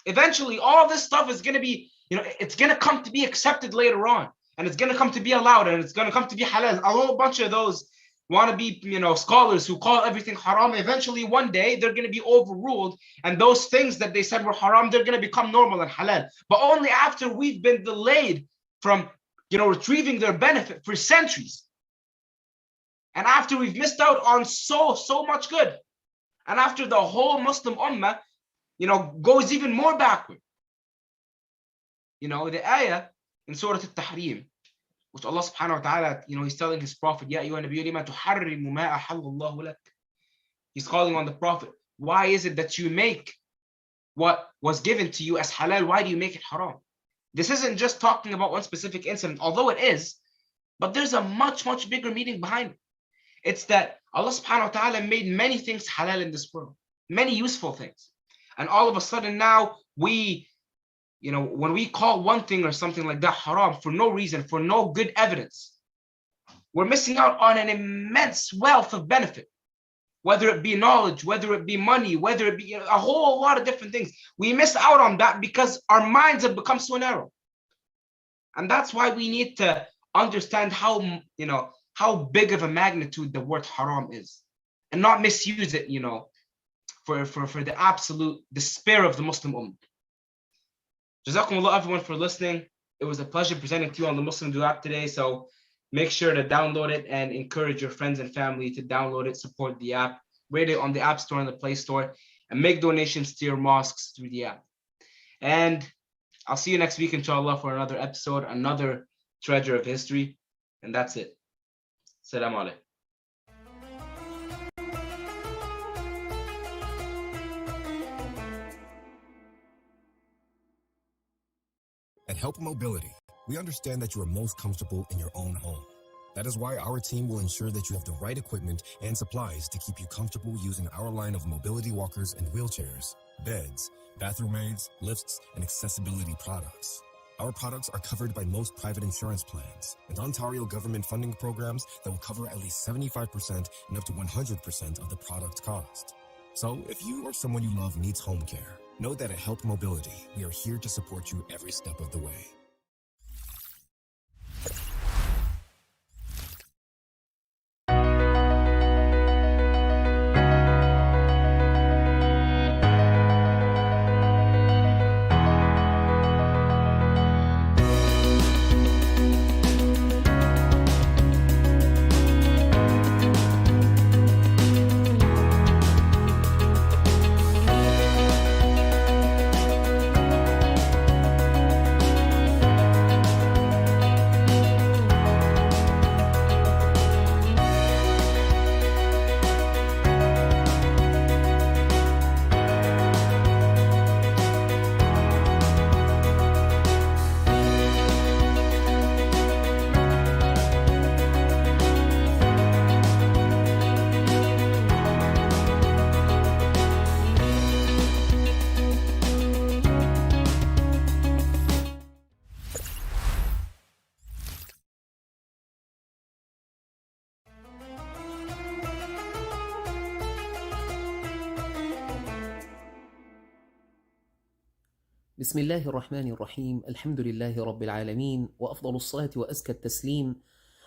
S5: Eventually, all this stuff is going to be, it's going to come to be accepted later on. And it's going to come to be allowed, and it's going to come to be halal. A whole bunch of those wannabe, scholars who call everything haram, eventually one day they're going to be overruled, and those things that they said were haram, they're going to become normal and halal. But only after we've been delayed from, retrieving their benefit for centuries, and after we've missed out on so much good, and after the whole Muslim ummah, goes even more backward. The ayah in Surah Al-Tahrim, which Allah subhanahu wa ta'ala, he's telling his prophet, Ya ayyuha nabiyyu lima tuharrimu ma ahallallahu lak. He's calling on the prophet. Why is it that you make what was given to you as halal? Why do you make it haram? This isn't just talking about one specific incident, although it is, but there's a much bigger meaning behind it. It's that Allah subhanahu wa ta'ala made many things halal in this world, many useful things. And all of a sudden now when we call one thing or something like that haram for no reason, for no good evidence, we're missing out on an immense wealth of benefit, whether it be knowledge, whether it be money, whether it be a whole lot of different things. We miss out on that because our minds have become so narrow. And that's why we need to understand how big of a magnitude the word haram is, and not misuse it, for the absolute despair of the Muslim ummah. Jazakumullah everyone for listening. It was a pleasure presenting to you on the MuslimDo app today. So make sure to download it and encourage your friends and family to download it, support the app, rate it on the App Store and the Play Store, and make donations to your mosques through the app. And I'll see you next week, inshallah, for another episode, another treasure of history. And that's it. Assalamu alaikum.
S6: At Help Mobility, we understand that you are most comfortable in your own home. That is why our team will ensure that you have the right equipment and supplies to keep you comfortable using our line of mobility walkers and wheelchairs, beds, bathroom aids, lifts, and accessibility products. Our products are covered by most private insurance plans and Ontario government funding programs that will cover at least 75% and up to 100% of the product cost. So if you or someone you love needs home care, know that at Help Mobility, we are here to support you every step of the way.
S7: بسم الله الرحمن الرحيم. الحمد لله رب العالمين، وأفضل الصلاة وأزكى التسليم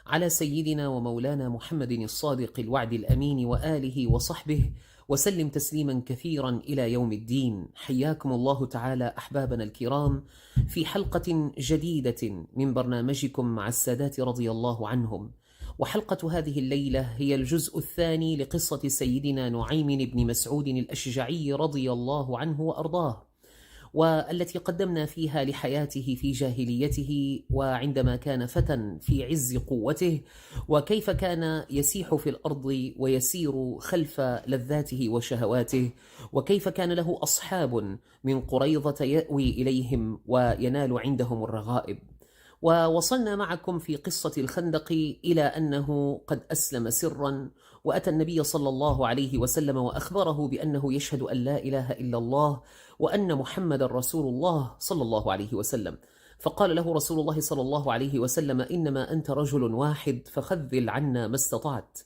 S7: على سيدنا ومولانا محمد الصادق الوعد الأمين وآله وصحبه وسلم تسليما كثيرا إلى يوم الدين. حياكم الله تعالى أحبابنا الكرام في حلقة جديدة من برنامجكم مع السادات رضي الله عنهم. وحلقة هذه الليلة هي الجزء الثاني لقصة سيدنا نعيم بن مسعود الأشجعي رضي الله عنه وأرضاه، والتي قدمنا فيها لحياته في جاهليته وعندما كان فتى في عز قوته، وكيف كان يسيح في الأرض ويسير خلف لذاته وشهواته، وكيف كان له أصحاب من قريظة يأوي إليهم وينال عندهم الرغائب. ووصلنا معكم في قصة الخندق إلى أنه قد أسلم سرا، وأتى النبي صلى الله عليه وسلم وأخبره بأنه يشهد أن لا إله إلا الله وأن محمد رسول الله صلى الله عليه وسلم. فقال له رسول الله صلى الله عليه وسلم: إنما أنت رجل واحد فخذل عنا ما استطعت.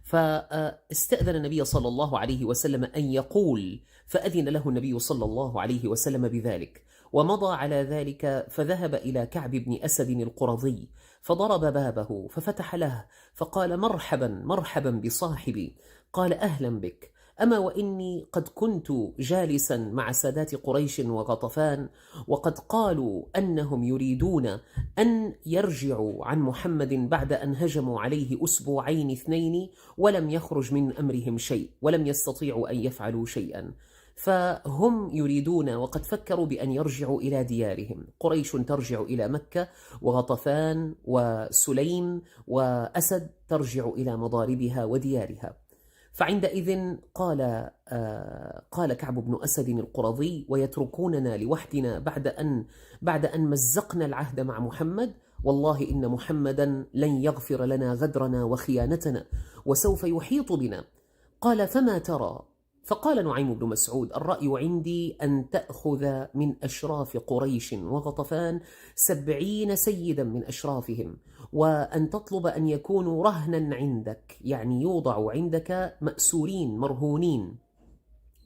S7: فاستأذن النبي صلى الله عليه وسلم أن يقول، فأذن له النبي صلى الله عليه وسلم بذلك، ومضى على ذلك فذهب إلى كعب بن أسد القرظي فضرب بابه ففتح له فقال: مرحبا مرحبا بصاحبي. قال: أهلا بك، أما وإني قد كنت جالسا مع سادات قريش وغطفان، وقد قالوا أنهم يريدون أن يرجعوا عن محمد بعد أن هجموا عليه أسبوعين اثنين ولم يخرج من أمرهم شيء ولم يستطيعوا أن يفعلوا شيئا، فهم يريدون وقد فكروا بأن يرجعوا إلى ديارهم. قريش ترجع إلى مكة، وغطفان وسليم وأسد ترجع إلى مضاربها وديارها. فعندئذ قال كعب بن أسد القرظي: ويتركوننا لوحدنا بعد أن مزقنا العهد مع محمد؟ والله إن محمدا لن يغفر لنا غدرنا وخيانتنا وسوف يحيط بنا. قال: فما ترى؟ فقال نعيم بن مسعود: الرأي عندي أن تأخذ من أشراف قريش وغطفان 70 سيدا من أشرافهم، وأن تطلب أن يكونوا رهنا عندك، يعني يوضع عندك مأسورين مرهونين،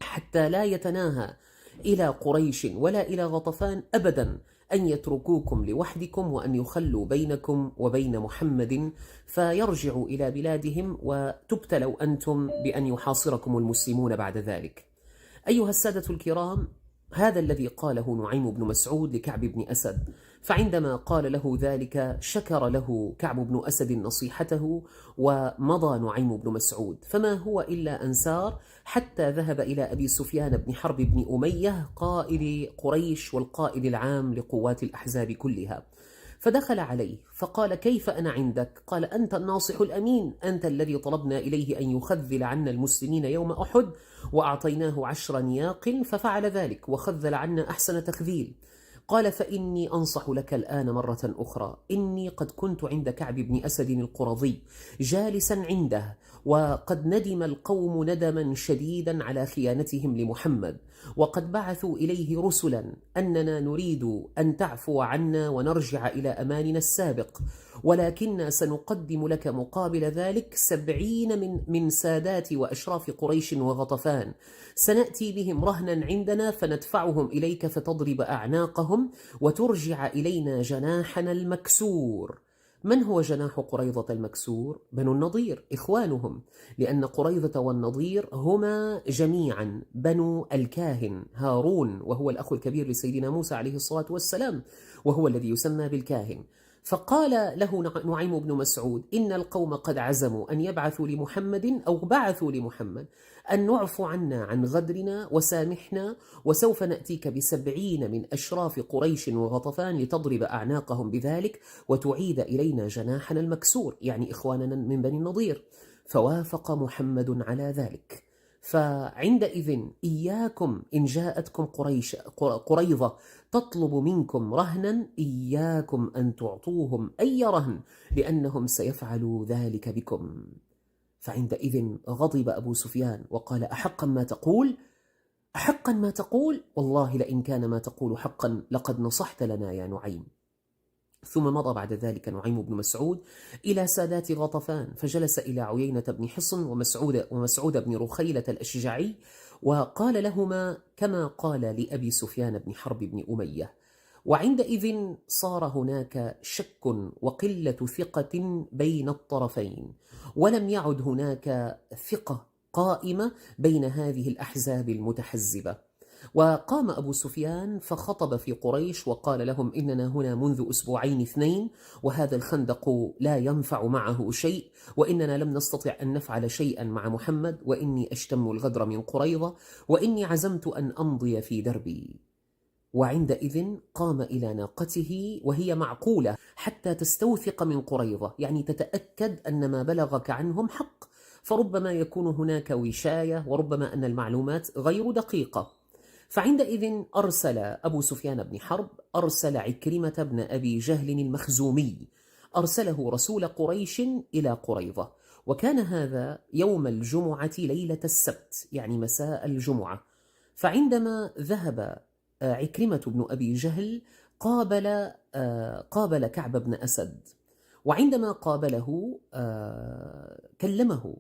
S7: حتى لا يتناهى إلى قريش ولا إلى غطفان أبدا أن يتركوكم لوحدكم، وأن يخلوا بينكم وبين محمد فيرجعوا إلى بلادهم وتبتلوا أنتم بأن يحاصركم المسلمون بعد ذلك. أيها السادة الكرام، هذا الذي قاله نعيم بن مسعود لكعب بن أسد. فعندما قال له ذلك شكر له كعب بن أسد نصيحته ومضى نعيم بن مسعود، فما هو إلا أن سار حتى ذهب إلى أبي سفيان بن حرب بن أمية قائد قريش والقائد العام لقوات الأحزاب كلها، فدخل عليه فقال: كيف أنا عندك؟ قال: أنت الناصح الأمين، أنت الذي طلبنا إليه أن يخذل عنا المسلمين يوم أحد، وأعطيناه 10 نياق ففعل ذلك وخذل عنا أحسن تخذيل. قال: فإني أنصح لك الآن مرة أخرى، إني قد كنت عند كعب بن أسد القرظي جالسا عنده، وقد ندم القوم ندما شديدا على خيانتهم لمحمد، وقد بعثوا إليه رسلا أننا نريد أن تعفو عنا ونرجع إلى أماننا السابق، ولكننا سنقدم لك مقابل ذلك 70 من سادات وأشراف قريش وغطفان، سنأتي بهم رهنا عندنا فندفعهم إليك فتضرب أعناقهم وترجع إلينا جناحنا المكسور. من هو جناح قريظة المكسور؟ بنو النضير، إخوانهم، لأن قريظة والنضير هما جميعا بنو الكاهن هارون، وهو الأخ الكبير لسيدنا موسى عليه الصلاة والسلام، وهو الذي يسمى بالكاهن. فقال له نعيم بن مسعود: إن القوم قد عزموا أن يبعثوا لمحمد أو بعثوا لمحمد أن نعفو عنا عن غدرنا وسامحنا، وسوف نأتيك ب70 من أشراف قريش وغطفان لتضرب أعناقهم بذلك وتعيد إلينا جناحنا المكسور، يعني إخواننا من بني النضير. فوافق محمد على ذلك. فعندئذ إياكم إن جاءتكم قريظة تطلب منكم رهنا، إياكم أن تعطوهم أي رهن، لأنهم سيفعلوا ذلك بكم. فعندئذ غضب أبو سفيان وقال: أحقا ما تقول؟ أحقا ما تقول؟ والله لئن كان ما تقول حقا لقد نصحت لنا يا نعيم. ثم مضى بعد ذلك نعيم بن مسعود إلى سادات غطفان، فجلس إلى عيينة بن حصن ومسعود بن رخيلة الأشجعي، وقال لهما كما قال لأبي سفيان بن حرب بن أمية. وعندئذ صار هناك شك وقلة ثقة بين الطرفين، ولم يعد هناك ثقة قائمة بين هذه الأحزاب المتحزبة. وقام أبو سفيان فخطب في قريش وقال لهم: إننا هنا منذ أسبوعين 2، وهذا الخندق لا ينفع معه شيء، وإننا لم نستطع أن نفعل شيئا مع محمد، وإني أشتم الغدر من قريظة، وإني عزمت أن أمضي في دربي. وعندئذ قام إلى ناقته وهي معقولة حتى تستوثق من قريظة، يعني تتأكد أن ما بلغك عنهم حق، فربما يكون هناك وشاية، وربما أن المعلومات غير دقيقة. فعندئذ أرسل أبو سفيان بن حرب أرسل عكرمة بن أبي جهل المخزومي، أرسله رسول قريش إلى قريظة، وكان هذا يوم الجمعة ليلة السبت، يعني مساء الجمعة. فعندما ذهب عكرمة بن أبي جهل قابل كعب بن أسد، وعندما قابله كلمه: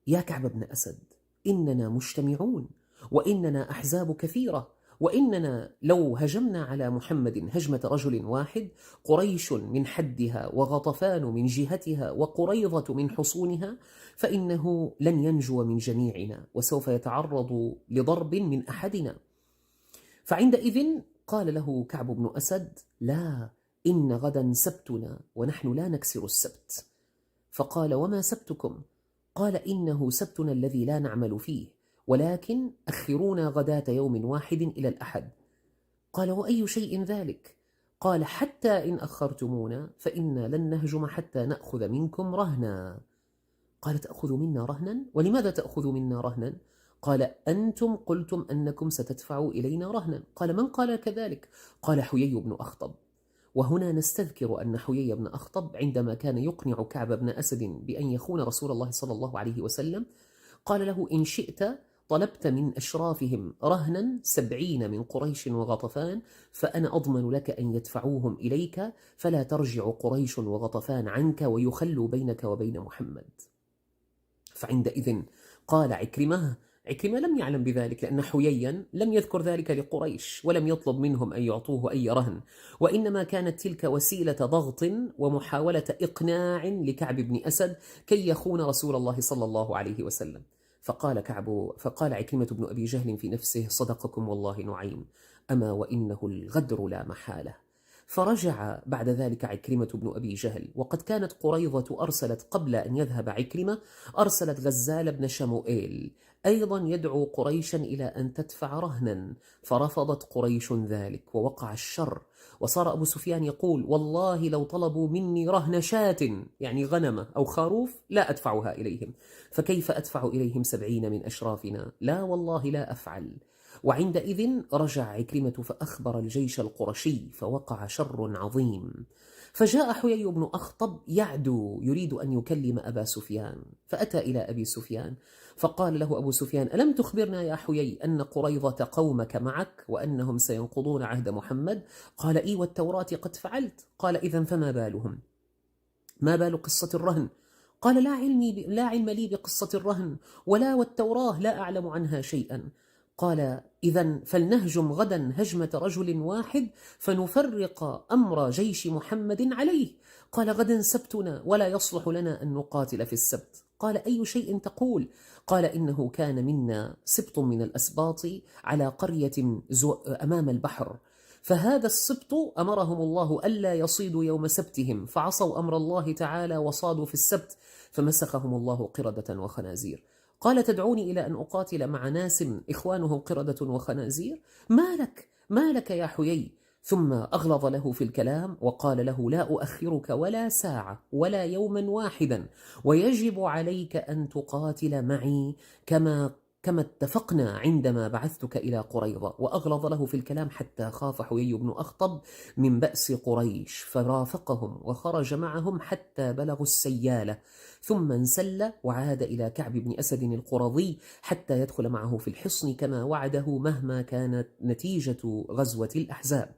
S7: يا كعب بن أسد، إننا مجتمعون، وإننا أحزاب كثيرة، وإننا لو هجمنا على محمد هجمة رجل واحد، قريش من حدها وغطفان من جهتها وقريظة من حصونها، فإنه لن ينجو من جميعنا، وسوف يتعرض لضرب من أحدنا. فعندئذ قال له كعب بن أسد: لا، إن غدا سبتنا ونحن لا نكسر السبت. فقال: وما سبتكم؟ قال: إنه سبتنا الذي لا نعمل فيه، ولكن أخرونا غداة يوم واحد إلى الأحد. قال: وأي شيء ذلك؟ قال: حتى إن أخرتمونا فإنا لن نهجم حتى نأخذ منكم رهنا. قال: تأخذ منا رهنا؟ ولماذا تأخذ منا رهنا؟ قال: أنتم قلتم أنكم ستدفعوا إلينا رهنا. قال: من قال كذلك؟ قال: حيي بن أخطب. وهنا نستذكر أن حيي بن أخطب عندما كان يقنع كعب بن أسد بأن يخون رسول الله صلى الله عليه وسلم، قال له: إن شئت طلبت من أشرافهم رهنا 70 من قريش وغطفان، فأنا أضمن لك أن يدفعوهم إليك، فلا ترجع قريش وغطفان عنك ويخلوا بينك وبين محمد. فعندئذ قال عكرمة لم يعلم بذلك، لأن حييا لم يذكر ذلك لقريش ولم يطلب منهم أن يعطوه أي رهن، وإنما كانت تلك وسيلة ضغط ومحاولة إقناع لكعب بن أسد كي يخون رسول الله صلى الله عليه وسلم. فقال عكرمة بن أبي جهل في نفسه: صدقكم والله نعيم، أما وإنه الغدر لا محالة. فرجع بعد ذلك عكرمة بن أبي جهل، وقد كانت قريظة أرسلت قبل أن يذهب عكرمة، أرسلت غزال بن شموئيل أيضا يدعو قريشا إلى أن تدفع رهنا، فرفضت قريش ذلك ووقع الشر. وصار أبو سفيان يقول: والله لو طلبوا مني رهن شاة، يعني غنمة أو خروف، لا أدفعها إليهم، فكيف أدفع إليهم 70 من أشرافنا؟ لا والله لا أفعل. وعندئذ رجع عكرمة فأخبر الجيش القرشي، فوقع شر عظيم. فجاء حيي بن أخطب يعدو يريد أن يكلم أبا سفيان، فأتى إلى أبي سفيان فقال له أبو سفيان: ألم تخبرنا يا حيي أن قريظة قومك معك وأنهم سينقضون عهد محمد؟ قال: إي، والتوراة قد فعلت. قال: إذن فما بالهم؟ ما بال قصة الرهن؟ قال: لا علم لي بقصة الرهن، ولا والتوراة لا أعلم عنها شيئا. قال: إذن فلنهجم غدا هجمة رجل واحد، فنفرق أمر جيش محمد عليه. قال: غدا سبتنا ولا يصلح لنا أن نقاتل في السبت. قال: أي شيء تقول؟ قال: إنه كان منا سبط من الأسباط على قرية أمام البحر، فهذا السبط أمرهم الله ألا يصيدوا يوم سبتهم، فعصوا أمر الله تعالى وصادوا في السبت، فمسخهم الله قردة وخنازير. قال: تدعوني إلى أن أقاتل مع ناس إخوانهم قردة وخنازير؟ ما لك يا حيي؟ ثم أغلظ له في الكلام وقال له: لا أؤخرك ولا ساعة ولا يوما واحدا، ويجب عليك أن تقاتل معي كما اتفقنا عندما بعثتك إلى قريظة. وأغلظ له في الكلام حتى خاف حيي بن أخطب من بأس قريش، فرافقهم وخرج معهم حتى بلغوا السيالة، ثم انسل وعاد إلى كعب بن أسد القرظي حتى يدخل معه في الحصن كما وعده مهما كانت نتيجة غزوة الأحزاب.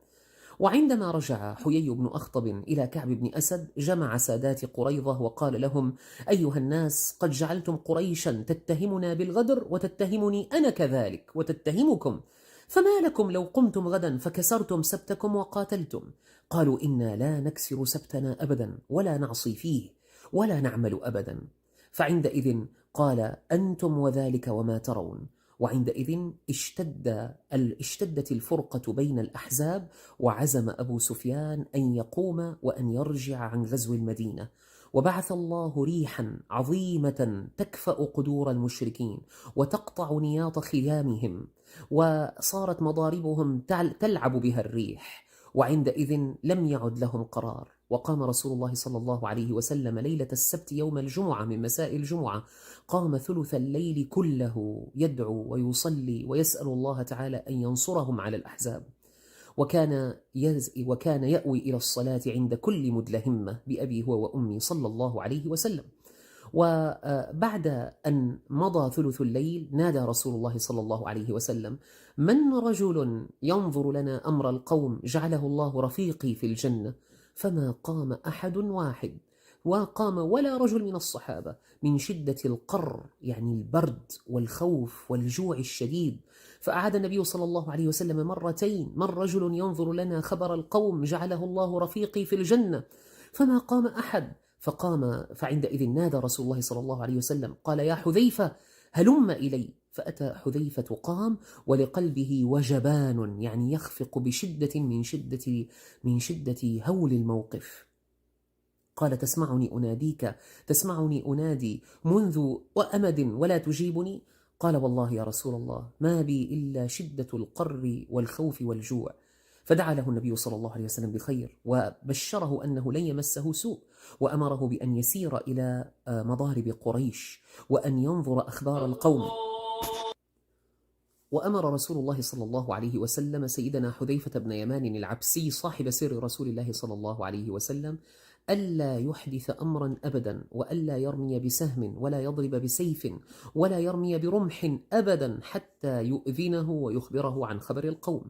S7: وعندما رجع حيي بن أخطب إلى كعب بن أسد جمع سادات قريظة وقال لهم: أيها الناس، قد جعلتم قريشا تتهمنا بالغدر وتتهمني أنا كذلك وتتهمكم، فما لكم لو قمتم غدا فكسرتم سبتكم وقاتلتم؟ قالوا: إنا لا نكسر سبتنا أبدا ولا نعصي فيه ولا نعمل أبدا. فعندئذ قال: أنتم وذلك وما ترون. وعندئذ اشتدت الفرقة بين الأحزاب، وعزم أبو سفيان أن يقوم وأن يرجع عن غزو المدينة، وبعث الله ريحا عظيمة تكفأ قدور المشركين وتقطع نياط خيامهم، وصارت مضاربهم تلعب بها الريح، وعندئذ لم يعد لهم قرار. وقام رسول الله صلى الله عليه وسلم ليلة السبت يوم الجمعة من مساء الجمعة، قام ثلث الليل كله يدعو ويصلي ويسأل الله تعالى أن ينصرهم على الأحزاب، وكان يأوي إلى الصلاة عند كل مدلهمة بأبي هو وأمي صلى الله عليه وسلم. وبعد أن مضى ثلث الليل نادى رسول الله صلى الله عليه وسلم: من رجل ينظر لنا أمر القوم جعله الله رفيقي في الجنة؟ فما قام أحد واحد، وقام ولا رجل من الصحابة من شدة القر، يعني البرد والخوف والجوع الشديد. فأعاد النبي صلى الله عليه وسلم مرتين: من رجل ينظر لنا خبر القوم جعله الله رفيقي في الجنة؟ فما قام أحد. فعندئذ نادى رسول الله صلى الله عليه وسلم قال: يا حذيفة هلم إلي. فأتى حذيفة قام ولقلبه وجبان، يعني يخفق بشدة من شدة هول الموقف. قال: تسمعني أنادي منذ وأمد ولا تجيبني؟ قال: والله يا رسول الله ما بي إلا شدة القر والخوف والجوع. فدعا له النبي صلى الله عليه وسلم بخير، وبشره أنه لن يمسه سوء، وأمره بأن يسير إلى مضارب قريش وأن ينظر أخبار القوم. وأمر رسول الله صلى الله عليه وسلم سيدنا حذيفة بن يمان العبسي صاحب سر رسول الله صلى الله عليه وسلم ألا يحدث أمرا أبدا، وألا يرمي بسهم ولا يضرب بسيف ولا يرمي برمح أبدا حتى يؤذنه ويخبره عن خبر القوم.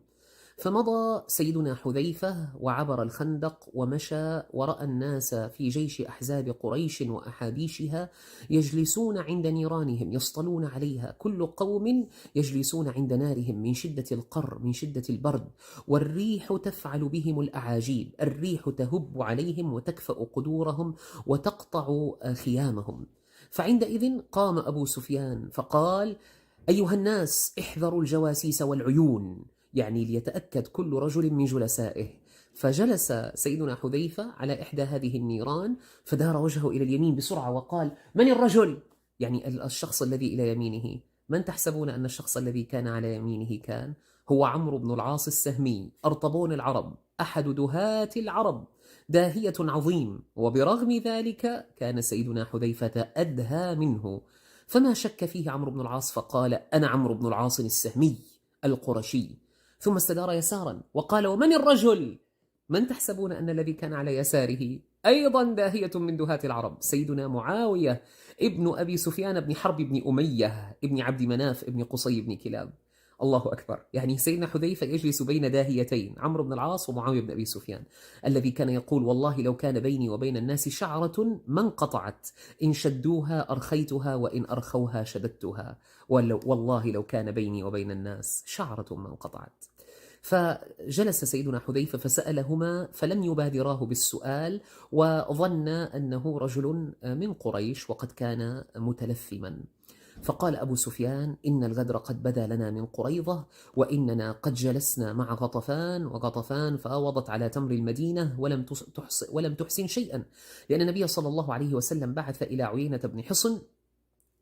S7: فمضى سيدنا حذيفة وعبر الخندق ومشى، ورأى الناس في جيش أحزاب قريش وأحابيشها يجلسون عند نيرانهم يصطلون عليها، كل قوم يجلسون عند نارهم من شدة القر، من شدة البرد، والريح تفعل بهم الأعاجيب، الريح تهب عليهم وتكفأ قدورهم وتقطع خيامهم. فعندئذ قام أبو سفيان فقال: أيها الناس، احذروا الجواسيس والعيون، يعني ليتأكد كل رجل من جلسائه. فجلس سيدنا حذيفة على إحدى هذه النيران، فدار وجهه إلى اليمين بسرعة وقال: من الرجل؟ يعني الشخص الذي إلى يمينه. من تحسبون أن الشخص الذي كان على يمينه كان؟ هو عمرو بن العاص السهمي، أرطبون العرب، أحد دهاة العرب، داهية عظيم. وبرغم ذلك كان سيدنا حذيفة أدهى منه، فما شك فيه عمرو بن العاص، فقال: أنا عمرو بن العاص السهمي القرشي. ثم استدار يسارا وقال: ومن الرجل؟ من تحسبون أن الذي كان على يساره أيضا داهية من دهاة العرب، سيدنا معاوية ابن أبي سفيان بن حرب بن أمية ابن عبد مناف ابن قصي بن كلاب. الله أكبر. يعني سيدنا حذيفة يجلس بين داهيتين، عمرو بن العاص ومعاوية بن أبي سفيان، الذي كان يقول: والله لو كان بيني وبين الناس شعرة ما انقطعت، إن شدوها أرخيتها وإن أرخوها شددتها، والله لو كان بيني وبين الناس شعرة ما انقطعت. فجلس سيدنا حذيفة فسألهما فلم يبادراه بالسؤال، وظن أنه رجل من قريش وقد كان متلثما. فقال أبو سفيان: إن الغدر قد بدا لنا من قريظة، وإننا قد جلسنا مع غطفان، وغطفان فاوضت على تمر المدينة ولم تحسن شيئا، لأن النبي صلى الله عليه وسلم بعث إلى عيينة بن حصن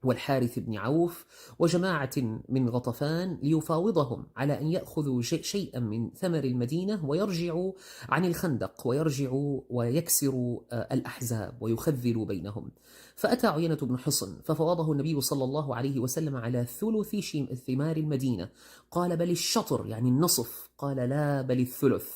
S7: والحارث بن عوف وجماعة من غطفان ليفاوضهم على أن يأخذوا شيئا من ثمر المدينة ويرجعوا عن الخندق، ويرجعوا ويكسروا الأحزاب ويخذلوا بينهم. فأتى عيينة بن حصن ففاوضه النبي صلى الله عليه وسلم على ثلث ثمار المدينة. قال: بل الشطر، يعني النصف. قال: لا، بل الثلث.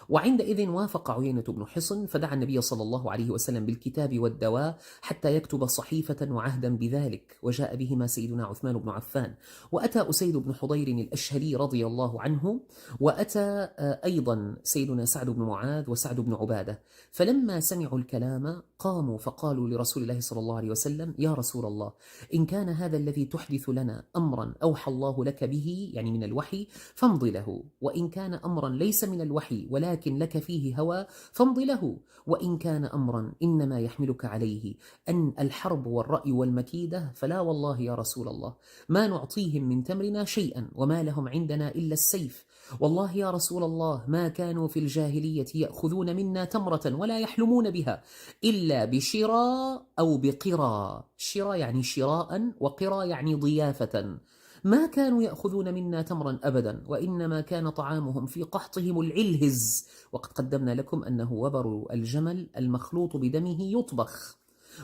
S7: وعندئذ وافق عيينة بن حصن فدعا النبي صلى الله عليه وسلم بالكتاب والدواء حتى يكتب صحيفة وعهدا بذلك، وجاء بهما سيدنا عثمان بن عفان، وأتى أسيد بن حضير الأشهلي رضي الله عنه، وأتى أيضا سيدنا سعد بن معاذ وسعد بن عبادة. فلما سمعوا الكلام قاموا فقالوا لرسول الله صلى الله عليه وسلم: يا رسول الله، إن كان هذا الذي تحدث لنا أمرا أوحى الله لك به، يعني من الوحي، فامض له، وإن كان أمرا ليس من الوحي ولكن لك فيه هوى فامض له، وإن كان أمرا إنما يحملك عليه أن الحرب والرأي والمكيدة فلا والله يا رسول الله ما نعطيهم من تمرنا شيئا، وما لهم عندنا إلا السيف. والله يا رسول الله ما كانوا في الجاهلية يأخذون منا تمرة ولا يحلمون بها إلا بشراء أو بقراء. شراء يعني شراء، وقراء يعني ضيافة. ما كانوا يأخذون منا تمرا أبدا، وإنما كان طعامهم في قحطهم العلهز، وقد قدمنا لكم أنه وبر الجمل المخلوط بدمه يطبخ،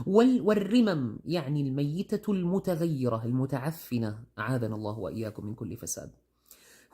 S7: والرمم يعني الميتة المتغيرة المتعفنة، أعاذنا الله وإياكم من كل فساد.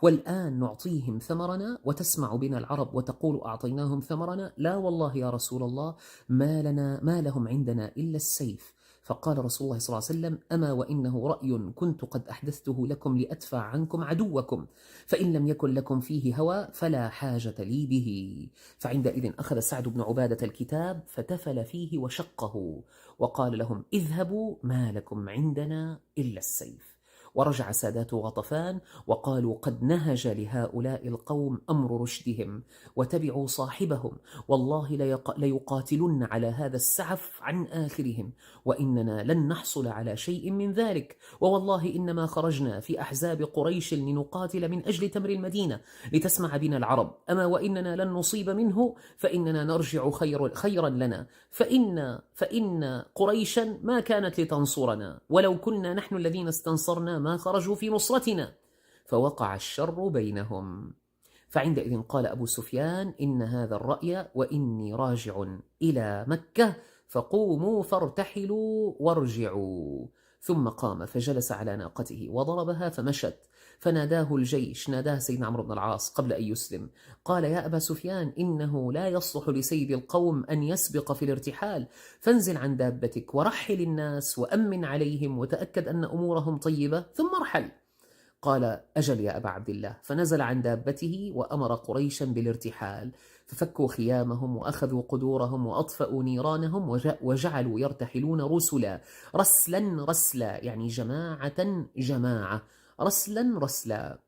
S7: والآن نعطيهم ثمرنا وتسمع بنا العرب وتقول أعطيناهم ثمرنا؟ لا والله يا رسول الله ما لهم عندنا إلا السيف. فقال رسول الله صلى الله عليه وسلم: أما وإنه رأي كنت قد أحدثته لكم لأدفع عنكم عدوكم، فإن لم يكن لكم فيه هوى فلا حاجة لي به. فعندئذ أخذ سعد بن عبادة الكتاب فتفل فيه وشقه، وقال لهم: اذهبوا ما لكم عندنا إلا السيف. ورجع سادات غطفان وقالوا: قد نهج لهؤلاء القوم أمر رشدهم وتبعوا صاحبهم، والله ليقاتلن على هذا السعف عن آخرهم، وإننا لن نحصل على شيء من ذلك، ووالله إنما خرجنا في أحزاب قريش لنقاتل من أجل تمر المدينة لتسمع بنا العرب، أما وإننا لن نصيب منه فإننا نرجع خيرا لنا، فإن قريشا ما كانت لتنصرنا، ولو كنا نحن الذين استنصرنا ما خرجوا في نصرتنا. فوقع الشر بينهم. فعندئذ قال أبو سفيان: إن هذا الرأي وإني راجع إلى مكة، فقوموا فارتحلوا وارجعوا. ثم قام فجلس على ناقته وضربها فمشت، فناداه الجيش، ناداه سيدنا عمرو بن العاص قبل أن يسلم، قال: يا أبا سفيان، إنه لا يصلح لسيد القوم أن يسبق في الارتحال، فانزل عن دابتك ورحل الناس وأمن عليهم وتأكد أن أمورهم طيبة ثم ارحل. قال: أجل يا أبا عبد الله. فنزل عن دابته وأمر قريشا بالارتحال، ففكوا خيامهم وأخذوا قدورهم وأطفأوا نيرانهم وجعلوا يرتحلون رسلا رسلا، يعني جماعة جماعة، رسلا رسلا.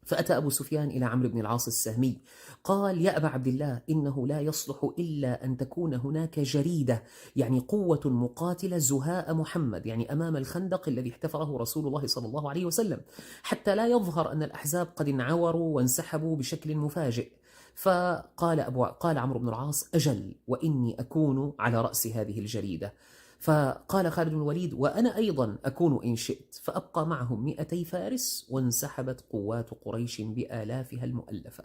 S7: فأتى أبو سفيان إلى عمرو بن العاص السهمي قال: يا أبا عبد الله، إنه لا يصلح إلا أن تكون هناك جريدة، يعني قوة مقاتلة زهاء محمد، يعني أمام الخندق الذي احتفره رسول الله صلى الله عليه وسلم، حتى لا يظهر أن الأحزاب قد انعوروا وانسحبوا بشكل مفاجئ. قال عمرو بن العاص: أجل، وإني أكون على رأس هذه الجريدة. فقال خالد بن الوليد: وأنا أيضا أكون إن شئت. فأبقى معهم 200 فارس، وانسحبت قوات قريش بآلافها المؤلفة.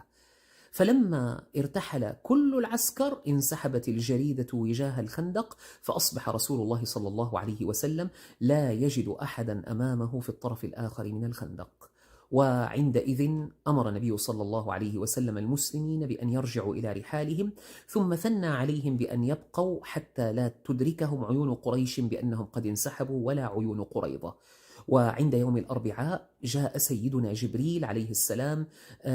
S7: فلما ارتحل كل العسكر انسحبت الجريدة وجاه الخندق، فأصبح رسول الله صلى الله عليه وسلم لا يجد أحدا أمامه في الطرف الآخر من الخندق. وعندئذ أمر النبي صلى الله عليه وسلم المسلمين بأن يرجعوا إلى رحالهم، ثم ثنى عليهم بأن يبقوا حتى لا تدركهم عيون قريش بأنهم قد انسحبوا ولا عيون قريظة. وعند يوم الأربعاء جاء سيدنا جبريل عليه السلام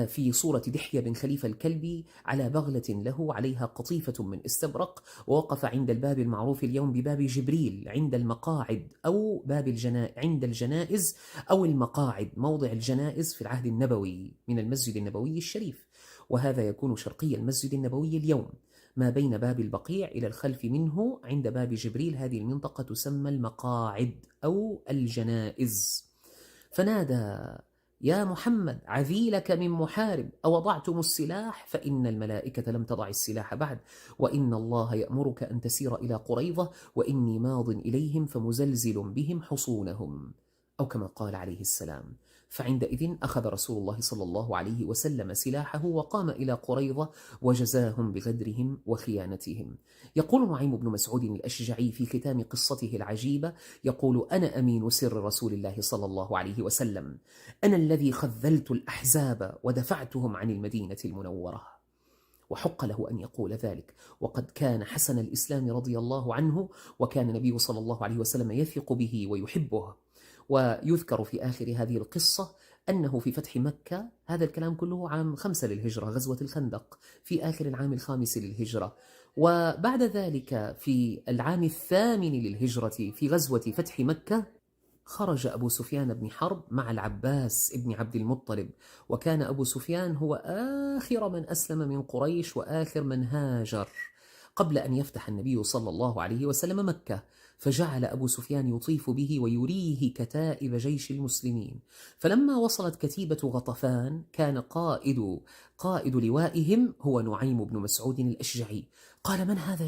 S7: في صورة دحية بن خليفة الكلبي على بغلة له عليها قطيفة من استبرق، ووقف عند الباب المعروف اليوم بباب جبريل عند المقاعد أو عند الجنائز أو المقاعد، موضع الجنائز في العهد النبوي من المسجد النبوي الشريف، وهذا يكون شرقي المسجد النبوي اليوم، ما بين باب البقيع إلى الخلف منه عند باب جبريل. هذه المنطقة تسمى المقاعد أو الجنائز. فنادى: يا محمد، عذيلك من محارب، أوضعتم السلاح؟ فإن الملائكة لم تضع السلاح بعد، وإن الله يأمرك أن تسير إلى قريظة، وإني ماض إليهم فمزلزل بهم حصونهم، أو كما قال عليه السلام. فعندئذ أخذ رسول الله صلى الله عليه وسلم سلاحه وقام إلى قريظة وجزاهم بغدرهم وخيانتهم. يقول نعيم بن مسعود الأشجعي في ختام قصته العجيبة، يقول: أنا أمين سر رسول الله صلى الله عليه وسلم، أنا الذي خذلت الأحزاب ودفعتهم عن المدينة المنورة. وحق له أن يقول ذلك. وقد كان حسن الإسلام رضي الله عنه، وكان النبي صلى الله عليه وسلم يثق به ويحبه. ويذكر في آخر هذه القصة أنه في فتح مكة، هذا الكلام كله عام 5 للهجرة، غزوة الخندق في آخر العام 5 للهجرة. وبعد ذلك في العام 8 للهجرة في غزوة فتح مكة خرج أبو سفيان بن حرب مع العباس بن عبد المطلب، وكان أبو سفيان هو آخر من أسلم من قريش وآخر من هاجر قبل أن يفتح النبي صلى الله عليه وسلم مكة. فجعل أبو سفيان يطيف به ويريه كتائب جيش المسلمين. فلما وصلت كتيبة غطفان كان قائد لوائهم هو نعيم بن مسعود الأشجعي. قال: من هذا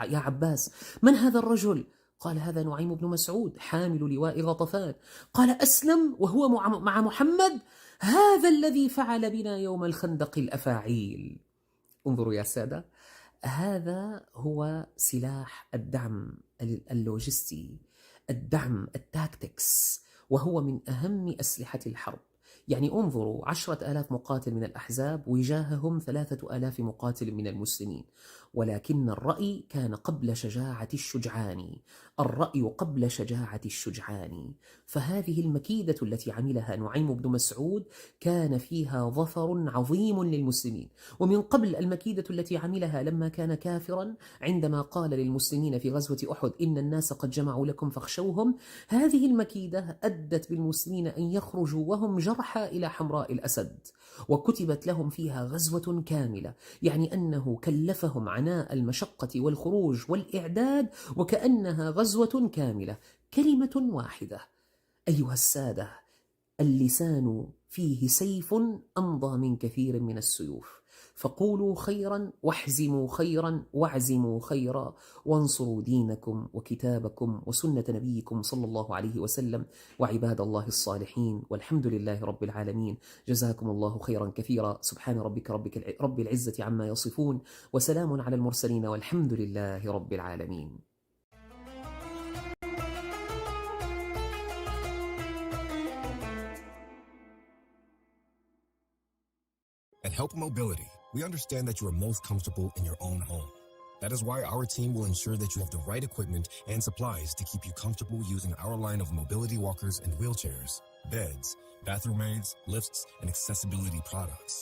S7: يا عباس؟ من هذا الرجل؟ قال: هذا نعيم بن مسعود حامل لواء غطفان. قال: أسلم وهو مع محمد؟ هذا الذي فعل بنا يوم الخندق الأفاعيل. انظروا يا سادة، هذا هو سلاح الدعم اللوجستي، الدعم التاكتكس، وهو من أهم أسلحة الحرب. يعني انظروا، 10,000 مقاتل من الأحزاب وجاههم 3,000 مقاتل من المسلمين، ولكن الرأي كان قبل شجاعة الشجعان، الرأي قبل شجاعة الشجعان. فهذه المكيدة التي عملها نعيم بن مسعود كان فيها ظفر عظيم للمسلمين. ومن قبل المكيدة التي عملها لما كان كافرا عندما قال للمسلمين في غزوة أحد: إن الناس قد جمعوا لكم فاخشوهم. هذه المكيدة أدت بالمسلمين أن يخرجوا وهم جرحى إلى حمراء الأسد، وكتبت لهم فيها غزوة كاملة، يعني أنه كلفهم عناء المشقة والخروج والإعداد وكأنها غزوة كاملة. كلمة واحدة أيها السادة: اللسان فيه سيف أمضى من كثير من السيوف، فقولوا خيرا واحزموا خيرا واعزموا خيرا، وانصروا دينكم وكتابكم وسنة نبيكم صلى الله عليه وسلم وعباد الله الصالحين، والحمد لله رب العالمين. جزاكم الله خيرا كثيرا. سبحان ربك رب العزة عما يصفون، وسلام على المرسلين، والحمد لله رب العالمين.
S6: At Help Mobility, we understand that you are most comfortable in your own home. That is why our team will ensure that you have the right equipment and supplies to keep you comfortable using our line of mobility walkers and wheelchairs, beds, bathroom aids, lifts, and accessibility products.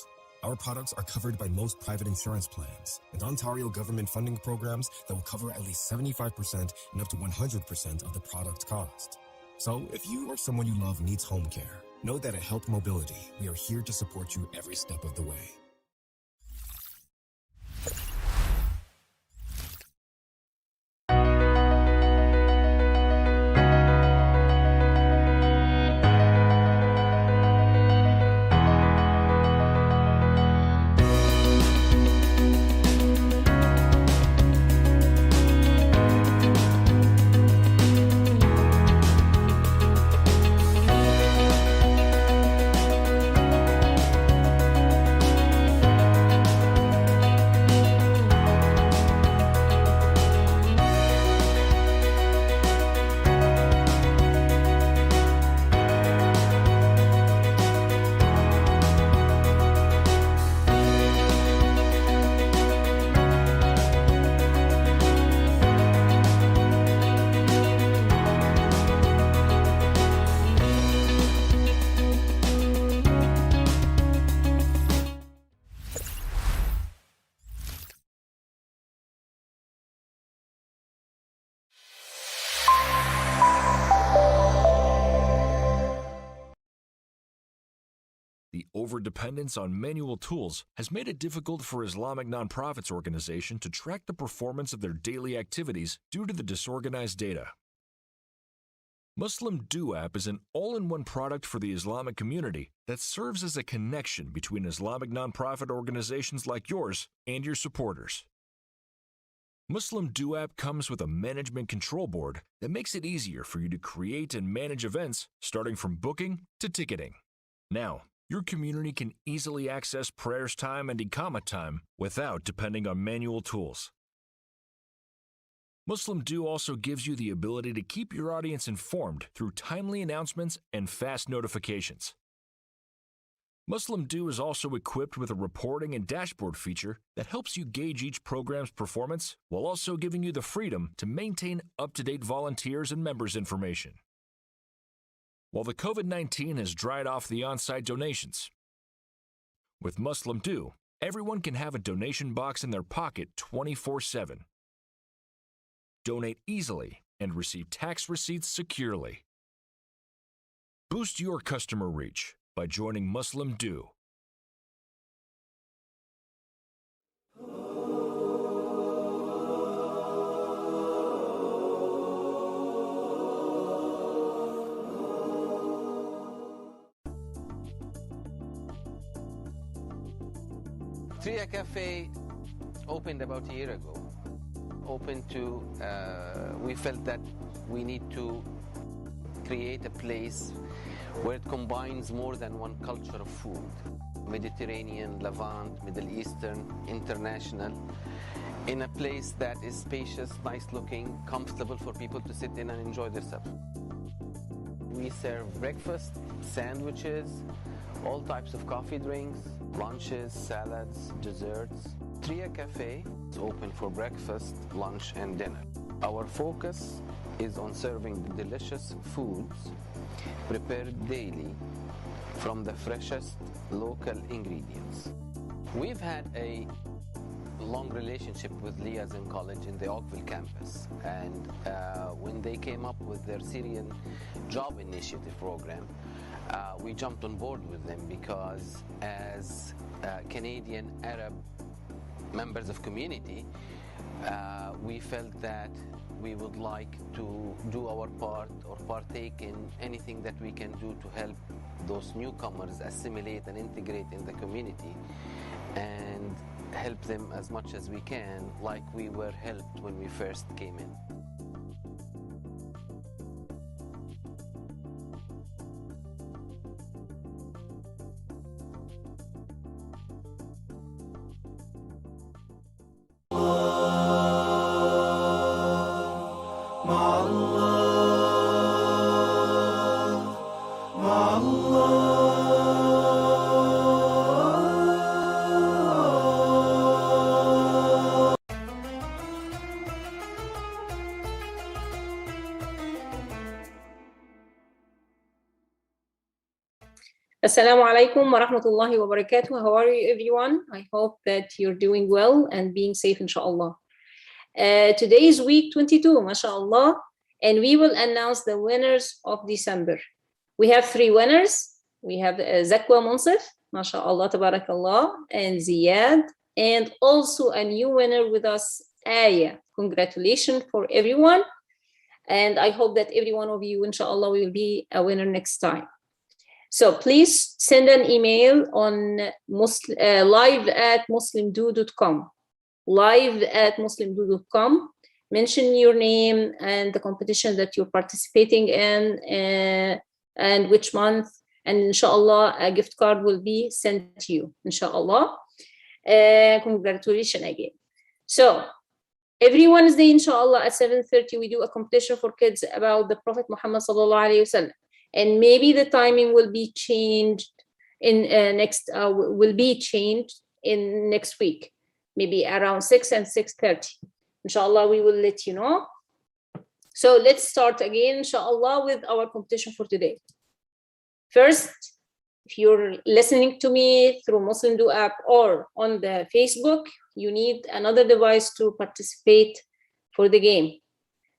S6: Our products are covered by most private insurance plans and Ontario government funding programs that will cover at least 75% and up to 100% of the product cost. So if you or someone you love needs home care, know that at Help Mobility, we are here to support you every step of the way.
S8: The overdependence on manual tools has made it difficult for Islamic nonprofits organization to track the performance of their daily activities due to the disorganized data. MuslimDo App is an all-in-one product for the Islamic community that serves as a connection between Islamic nonprofit organizations like yours and your supporters. MuslimDo App comes with a management control board that makes it easier for you to create and manage events, starting from booking to ticketing. Now, your community can easily access prayers time and Iqamah time without depending on manual tools. MuslimDo also gives you the ability to keep your audience informed through timely announcements and fast notifications. MuslimDo is also equipped with a reporting and dashboard feature that helps you gauge each program's performance while also giving you the freedom to maintain up-to-date volunteers and members information. While the COVID-19 has dried off the on-site donations, with MuslimDo, everyone can have a donation box in their pocket 24/7. Donate easily and receive tax receipts securely. Boost your customer reach by joining MuslimDo.
S3: Tria Cafe opened about a year ago. We felt that we need to create a place where it combines more than one culture of food. Mediterranean, Levant, Middle Eastern, international, in a place that is spacious, nice looking, comfortable for people to sit in and enjoy themselves. We serve breakfast, sandwiches, all types of coffee drinks, lunches, salads, desserts. Tria Cafe is open for breakfast, lunch and dinner. Our focus is on serving delicious foods prepared daily from the freshest local ingredients. We've had a long relationship with Liaz in college in the Oakville campus, and when they came up with their Syrian Job Initiative program, we jumped on board with them because as Canadian Arab members of community, we felt that we would like to do our part or partake in anything that we can do to help those newcomers assimilate and integrate in the community and help them as much as we can, like we were helped when we first came in.
S9: Assalamu alaikum wa rahmatullahi wa barakatuh. How are you, everyone? I hope that you're doing well and being safe, inshallah. Today is week 22, mashallah, and we will announce the winners of December. We have 3 winners. We have Zakwa Munsif, mashallah, tabarakallah, and Ziyad, and also a new winner with us, Aya. Congratulations for everyone. And I hope that every one of you, inshallah, will be a winner next time. So please send an email on live@muslimdo.com. live@muslimdo.com. Mention your name and the competition that you're participating in and which month. And inshallah, a gift card will be sent to you, inshallah. Congratulations again. So every Wednesday, inshallah, at 7:30, we do a competition for kids about the Prophet Muhammad sallallahu alaihi wasallam. And maybe the timing will be changed in next week, maybe around 6 and 6:30. Inshallah, we will let you know. So let's start again, inshallah, with our competition for today. First, if you're listening to me through MuslimDo app or on the Facebook, you need another device to participate for the game.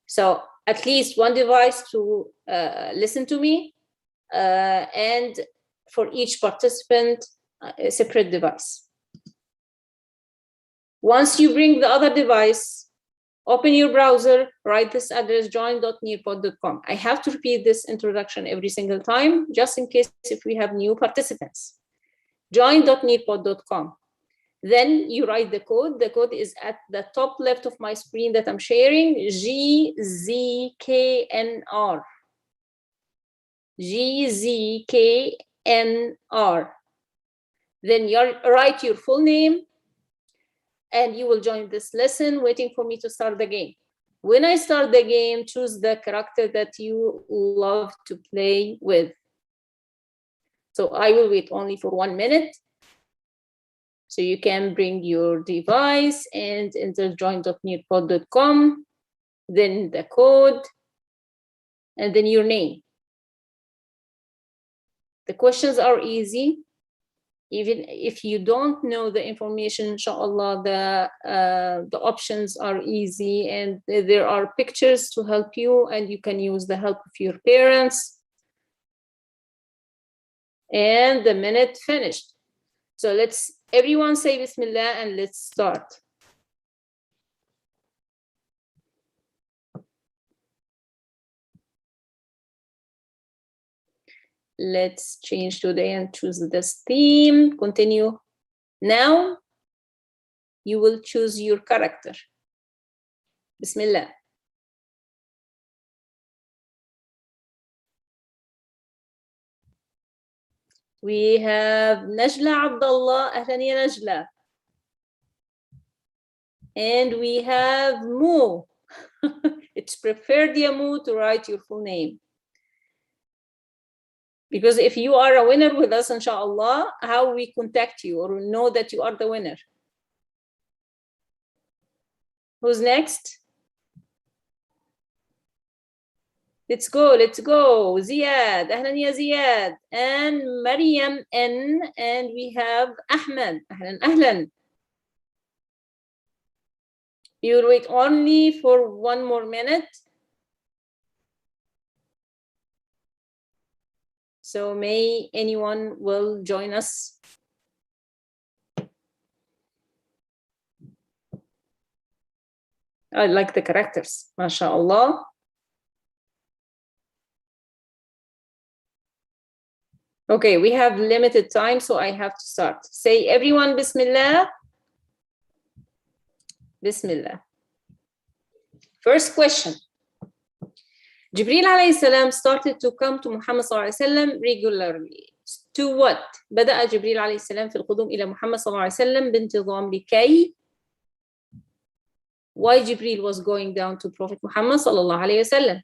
S9: So at least one device to listen to me, and for each participant, a separate device. Once you bring the other device, open your browser, write this address, join.nearpod.com. I have to repeat this introduction every single time, just in case if we have new participants. Join.nearpod.com. Then you write the code. The code is at the top left of my screen that I'm sharing, GZKNR. GZKNR. Then you write your full name, and you will join this lesson, waiting for me to start the game. When I start the game, choose the character that you love to play with. So I will wait only for 1 minute. So you can bring your device and enter join.nearpod.com, then the code, and then your name. The questions are easy. Even if you don't know the information, inshallah, the options are easy, and there are pictures to help you, and you can use the help of your parents. And the minute finished. So let's everyone say Bismillah and let's start. Let's change today and choose this theme. Continue. Now you will choose your character. Bismillah. We have Najla Abdullah. Ahlan ya Najla. And we have Mu. It's preferred, ya Mu, to write your full name. Because if you are a winner with us, inshallah, how we contact you or know that you are the winner? Who's next? Let's go, let's go. Ziyad, ahlan ya Ziyad. And Maryam N. And we have Ahmed. Ahlan, ahlan. You will wait only for 1 more minute. So may anyone will join us. I like the characters, mashallah. Okay, we have limited time, so I have to start. Say everyone Bismillah. Bismillah. First question. Jibreel alayhi salam started to come to Muhammad sallallahu alayhi wasallam regularly. To what? بدأ جبريل عليه السلام في القدوم إلى محمد صلى الله عليه وسلم بانتظام لكي. Why Jibreel was going down to Prophet Muhammad sallallahu alayhi wasallam?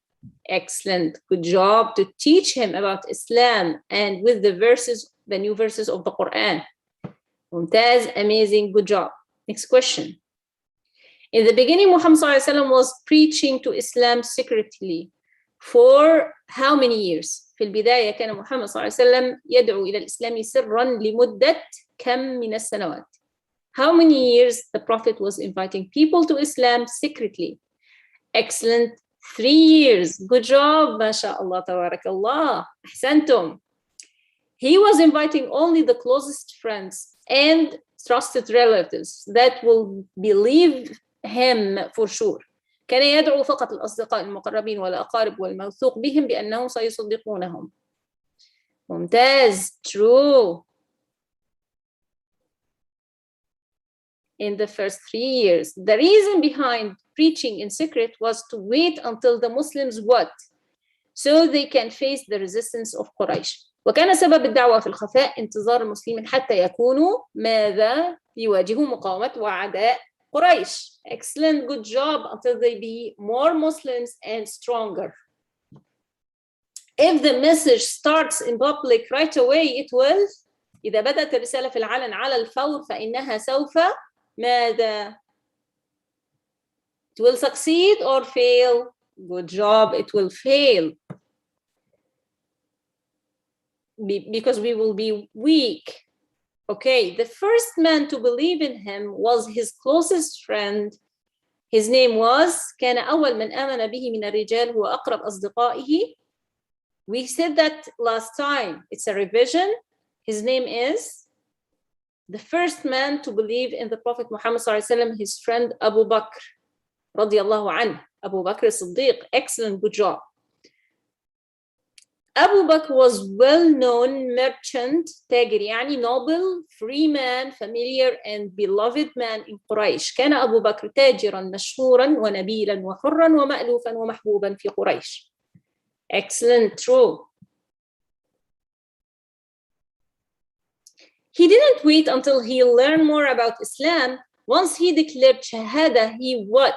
S9: Excellent, good job to teach him about Islam and with the verses, the new verses of the Quran. Mumtaz, amazing, good job. Next question. In the beginning, Muhammad sallallahu alayhi wasallam was preaching to Islam secretly. For how many years? في البداية كان محمد صلى الله عليه وسلم يدعو إلى الإسلام سرا لمدة كم من السنوات. How many years the Prophet was inviting people to Islam secretly? Excellent. 3 years. Good job. ما شاء الله تبارك الله. أحسنتم. He was inviting only the closest friends and trusted relatives that will believe him for sure. كان يدعو فقط الأصدقاء المقربين والأقارب والموثوق بهم بأنهم سيصدقونهم. ممتاز. True. In the first 3 years. The reason behind preaching in secret was to wait until the Muslims what? So they can face the resistance of Quraysh. وكان سبب الدعوة في الخفاء انتظار المسلمين حتى يكونوا ماذا؟ يواجهوا مقاومة وعداء قريش. Excellent, good job until they be more Muslims and stronger. If the message starts in public right away, it will. إذا بدأت الرسالة في العلن على الفور فإنها سوف ماذا؟ It will succeed or fail? Good job, it will fail. Because we will be weak. Okay, the first man to believe in him was his closest friend. His name was كان أول من آمن به من الرجال هو أقرب أصدقائه. We said that last time. It's a revision. His name is the first man to believe in the Prophet Muhammad صلى الله عليه وسلم, his friend Abu Bakr رضي الله عنه. Abu Bakr as-Siddiq. Excellent, good job. Abu Bakr was well-known merchant, تاجر يعني noble, free man, familiar and beloved man in قريش. كان أبو بكر تاجرا مشهورا ونبيلا وحرا ومألوفا ومحبوبا في قريش. Excellent, true. He didn't wait until he learned more about Islam. Once he declared shahada, he what?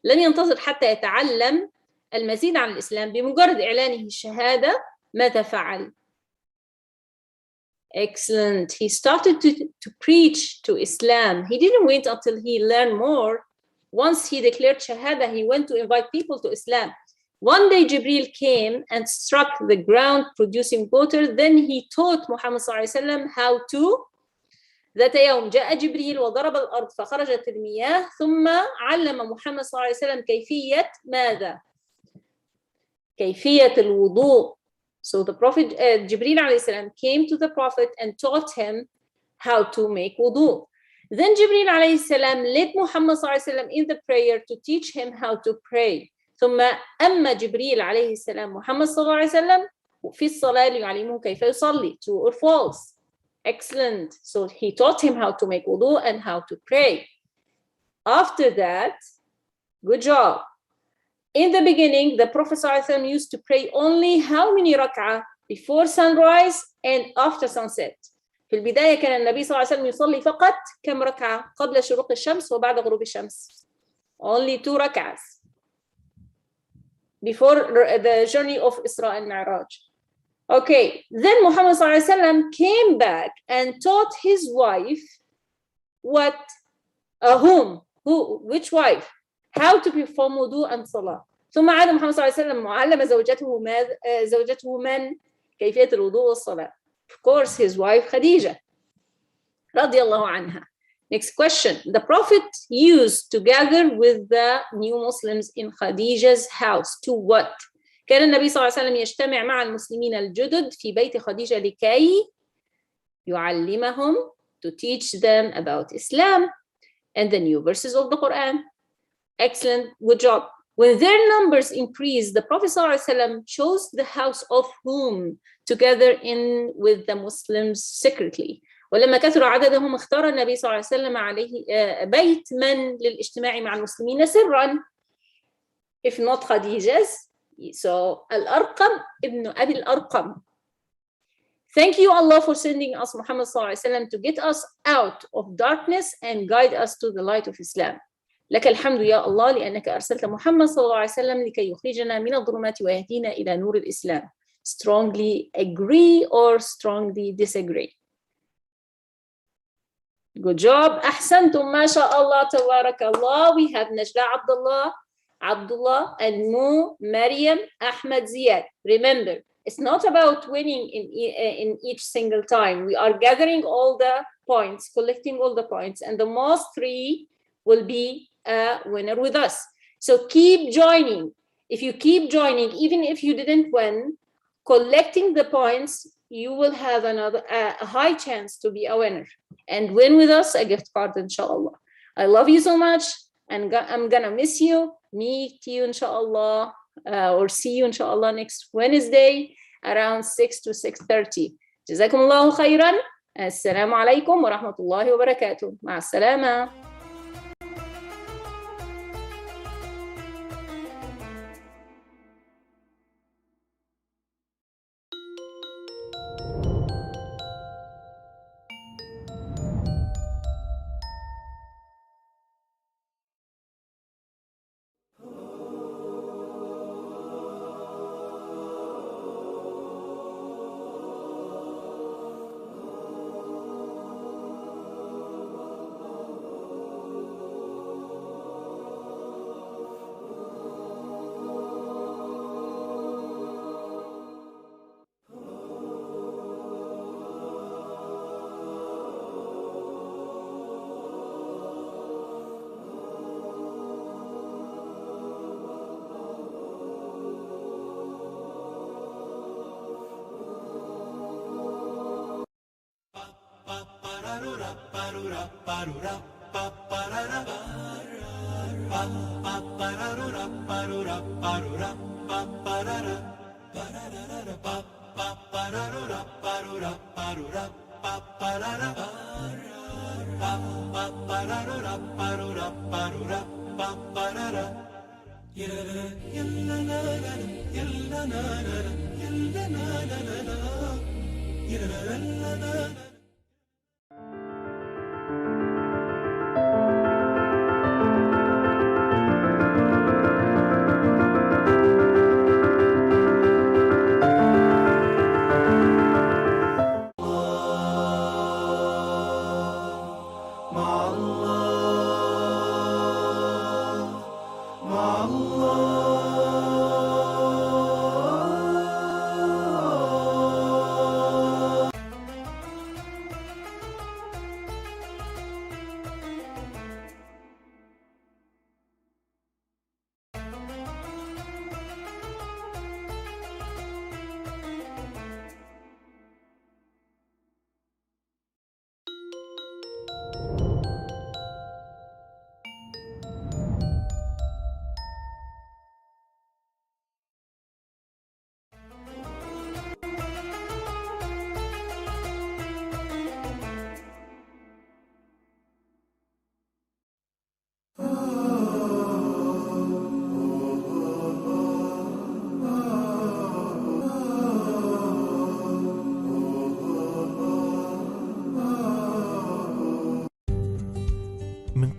S9: لم ينتظر حتى يتعلم المزيد عن الإسلام. بمجرد إعلانه الشهادة ماذا فعل؟ Excellent. He started to preach to Islam. He didn't wait until he learned more. Once he declared Shahada, he went to invite people to Islam. One day Jibril came and struck the ground producing water. Then he taught Muhammad صلى الله عليه وسلم how to. ذات يوم جاء جبريل وضرب الأرض فخرجت المياه ثم علم محمد صلى الله عليه وسلم كيفية ماذا؟ كيفية الوضوء. So the Prophet Jibril عليه السلام came to the Prophet and taught him how to make wudu. Then Jibril عليه السلام led Muhammad صلى الله عليه وسلم in the prayer to teach him how to pray. ثم أما جبريل عليه السلام محمد صلى الله عليه وسلم في الصلاة ليعلمه كيف يصلي. True or false? Excellent. So he taught him how to make wudu and how to pray. After that, good job. In the beginning, the Prophet ﷺ used to pray only how many rak'ah? Before sunrise and after sunset. في البداية كان النبي صلى الله عليه وسلم يصلي فقط كم ركعة؟ قبل شروق الشمس وبعد غروب الشمس. Only 2 rak'ahs. Before the journey of Isra and Mi'raj. Okay, then Muhammad صلى الله عليه وسلم came back and taught his wife what, which wife? How to perform wudu and salah. ثم عاد محمد صلى الله عليه وسلم وعلم زوجته من كيفية الوضوء والصلاة. Of course, his wife Khadija رضي الله عنها. Next question. The Prophet used to gather with the new Muslims in Khadija's house. To what? كان النبي صلى الله عليه وسلم يجتمع مع المسلمين الجدد في بيت خديجة لكي يعلمهم, to teach them about Islam and the new verses of the Quran. Excellent, good job. When their numbers increased, the Prophet ﷺ chose the house of whom together in with the Muslims secretly. ولما كثر عددهم اختار النبي صلى الله عليه وسلم عليه بيت من للاجتماع مع المسلمين سرا. If not Khadija's, so Al-Arqam ibn Abi Al-Arqam. Thank you Allah for sending us Muhammad صلى الله عليه وسلم to get us out of darkness and guide us to the light of Islam. لك الحمد يا الله لأنك أرسلت محمد صلى الله عليه وسلم لكي يخرجنا من الظلمات ويهدينا إلى نور الإسلام. Strongly agree or strongly disagree? Good job. أحسنتم ما شاء الله تبارك الله. We have Najla Abdullah and Mu, Maryam, Ahmed, Ziyad. Remember, it's not about winning in each single time. We are gathering all the points, collecting all the points, and the most 3 will be a winner with us. So keep joining. If you keep joining, even if you didn't win, collecting the points, you will have a high chance to be a winner and win with us a gift card, inshallah. I love you so much, and I'm gonna miss you. Meet you, inshallah, or see you, inshallah, next Wednesday around 6 to 6:30. جزاكم الله خيرا. السلام عليكم ورحمة الله وبركاته. مع السلامة.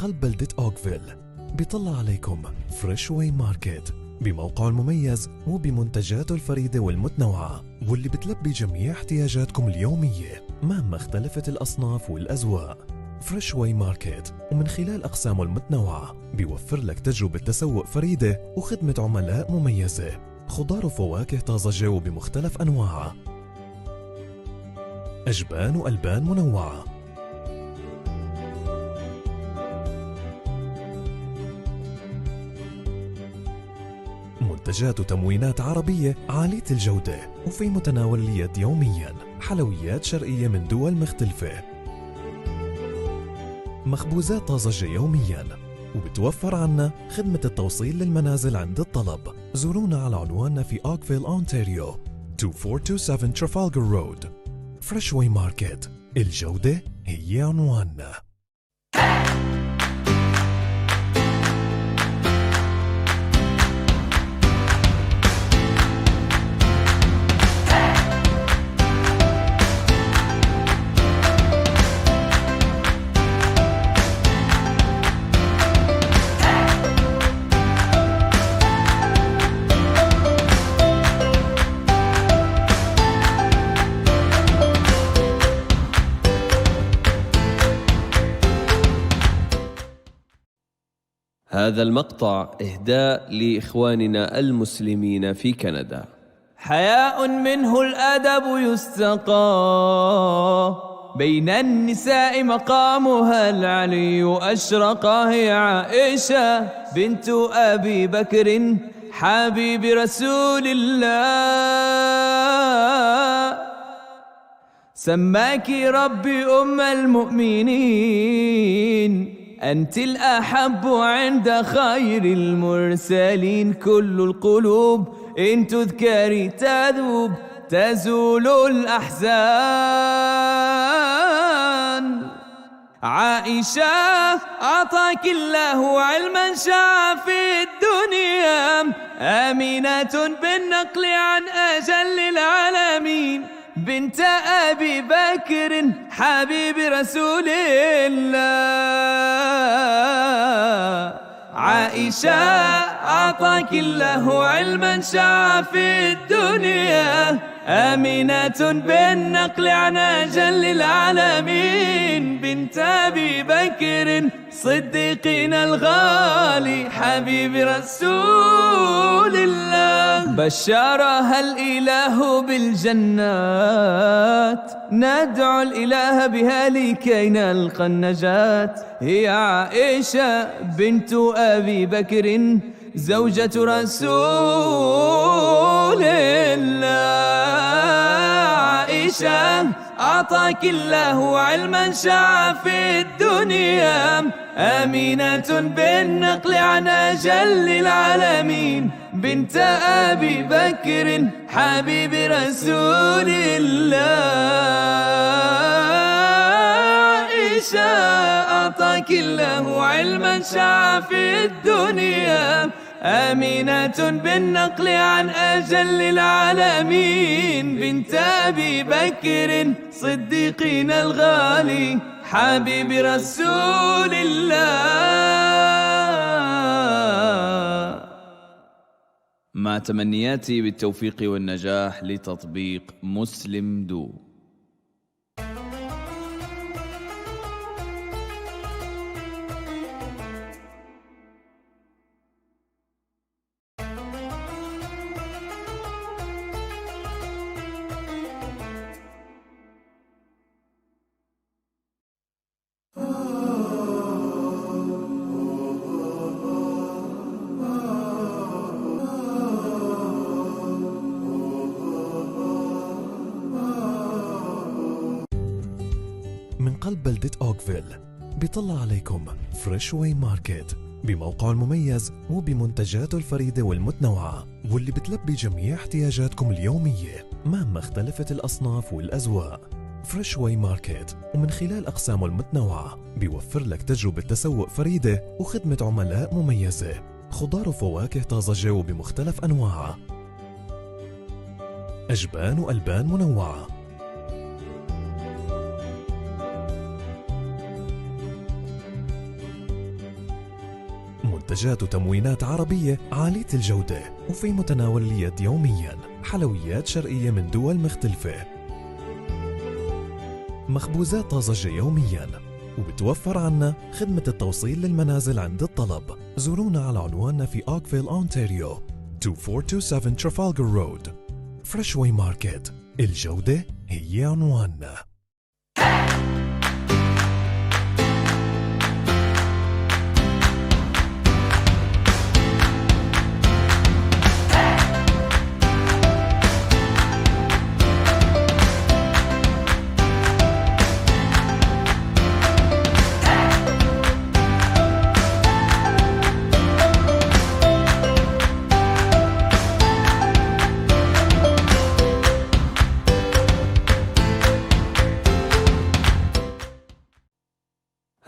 S10: قلب بلدة أوكفيل بيطلع عليكم فريش واي ماركت بموقعه المميز وبمنتجاته الفريدة والمتنوعة واللي بتلبي جميع احتياجاتكم اليومية مهما اختلفت الأصناف والأذواق. فريش واي ماركت ومن خلال أقسامه المتنوعة بيوفر لك تجربة تسوق فريدة وخدمة عملاء مميزة. خضار وفواكه طازجة وبمختلف أنواعها، أجبان وألبان منوعة، منتجات وتموينات عربية عالية الجودة وفي متناول اليد يومياً، حلويات شرقية من دول مختلفة، مخبوزات طازجة يومياً، وبتوفر عنا خدمة التوصيل للمنازل عند الطلب. زورونا على عنواننا في أوكفيل، أونتاريو 2427 ترافالغر رود. فريش واي ماركت، الجودة هي عنواننا.
S11: هذا المقطع إهداء لإخواننا المسلمين في كندا. حياء منه الأدب يستقى، بين النساء مقامها العلي أشرق. هي عائشة بنت أبي بكر حبيب رسول الله، سماك ربي أم المؤمنين، أنت الأحب عند خير المرسلين. كل القلوب إن تذكري تذوب، تزول الأحزان. عائشة أعطاك الله علما شاع في الدنيا، آمنة بالنقل عن أجل العالمين، بنت أبي بكر حبيب رسول الله. عائشة أعطاك الله علما شاع في الدنيا، آمنة بالنقل عن أجل العالمين، بنت أبي بكر صديقين الغالي حبيب رسول الله. بشرها الإله بالجنات، ندعو الإله بها لكي نلقى النجاة. هي عائشة بنت أبي بكر زوجة رسول الله. عائشة أعطاك الله علما شاع في الدنيا، آمنة بالنقل عن أجل العالمين، بنت أبي بكر حبيب رسول الله. عائشة أعطاك الله علما شاع في الدنيا، آمنة بالنقل عن أجل العالمين، بنت أبي بكر صديقين الغالي حبيب رسول الله. مع تمنياتي بالتوفيق والنجاح لتطبيق مسلم دو.
S10: من قلب بلدة أوكفيل بيطلع عليكم فريش واي ماركت بموقعه المميز وبمنتجاته الفريدة والمتنوعة واللي بتلبي جميع احتياجاتكم اليومية مهما اختلفت الأصناف والأذواق. فريش واي ماركت ومن خلال أقسامه المتنوعة بيوفر لك تجربة تسوق فريدة وخدمة عملاء مميزة. خضار وفواكه طازجة وبمختلف أنواعها، أجبان وألبان منوعة، منتجات وتموينات عربية عالية الجودة وفي متناول اليد يومياً. حلويات شرقية من دول مختلفة، مخبوزات طازجة يومياً، وبتوفر عنا خدمة التوصيل للمنازل عند الطلب. زورونا على عنواننا في أوكفيل، أونتاريو 2427 ترافالغر رود. فريشوي ماركت، الجودة هي عنواننا.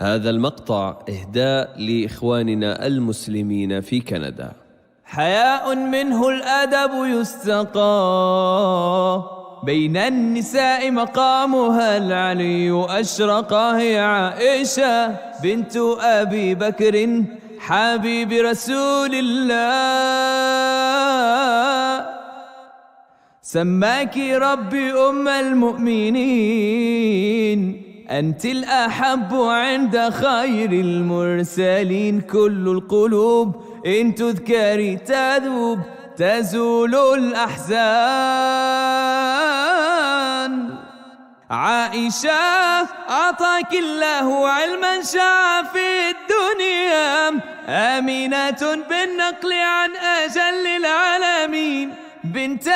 S11: هذا المقطع إهداء لإخواننا المسلمين في كندا. حياء منه الأدب يستقى، بين النساء مقامها العلي أشرق. هي عائشة بنت أبي بكر حبيب رسول الله، سماك ربي أم المؤمنين، أنت الأحب عند خير المرسلين. كل القلوب إن تذكري تذوب، تزول الأحزان. عائشة أعطاك الله علما شاع في الدنيا، آمنة بالنقل عن أجل العالمين، بنت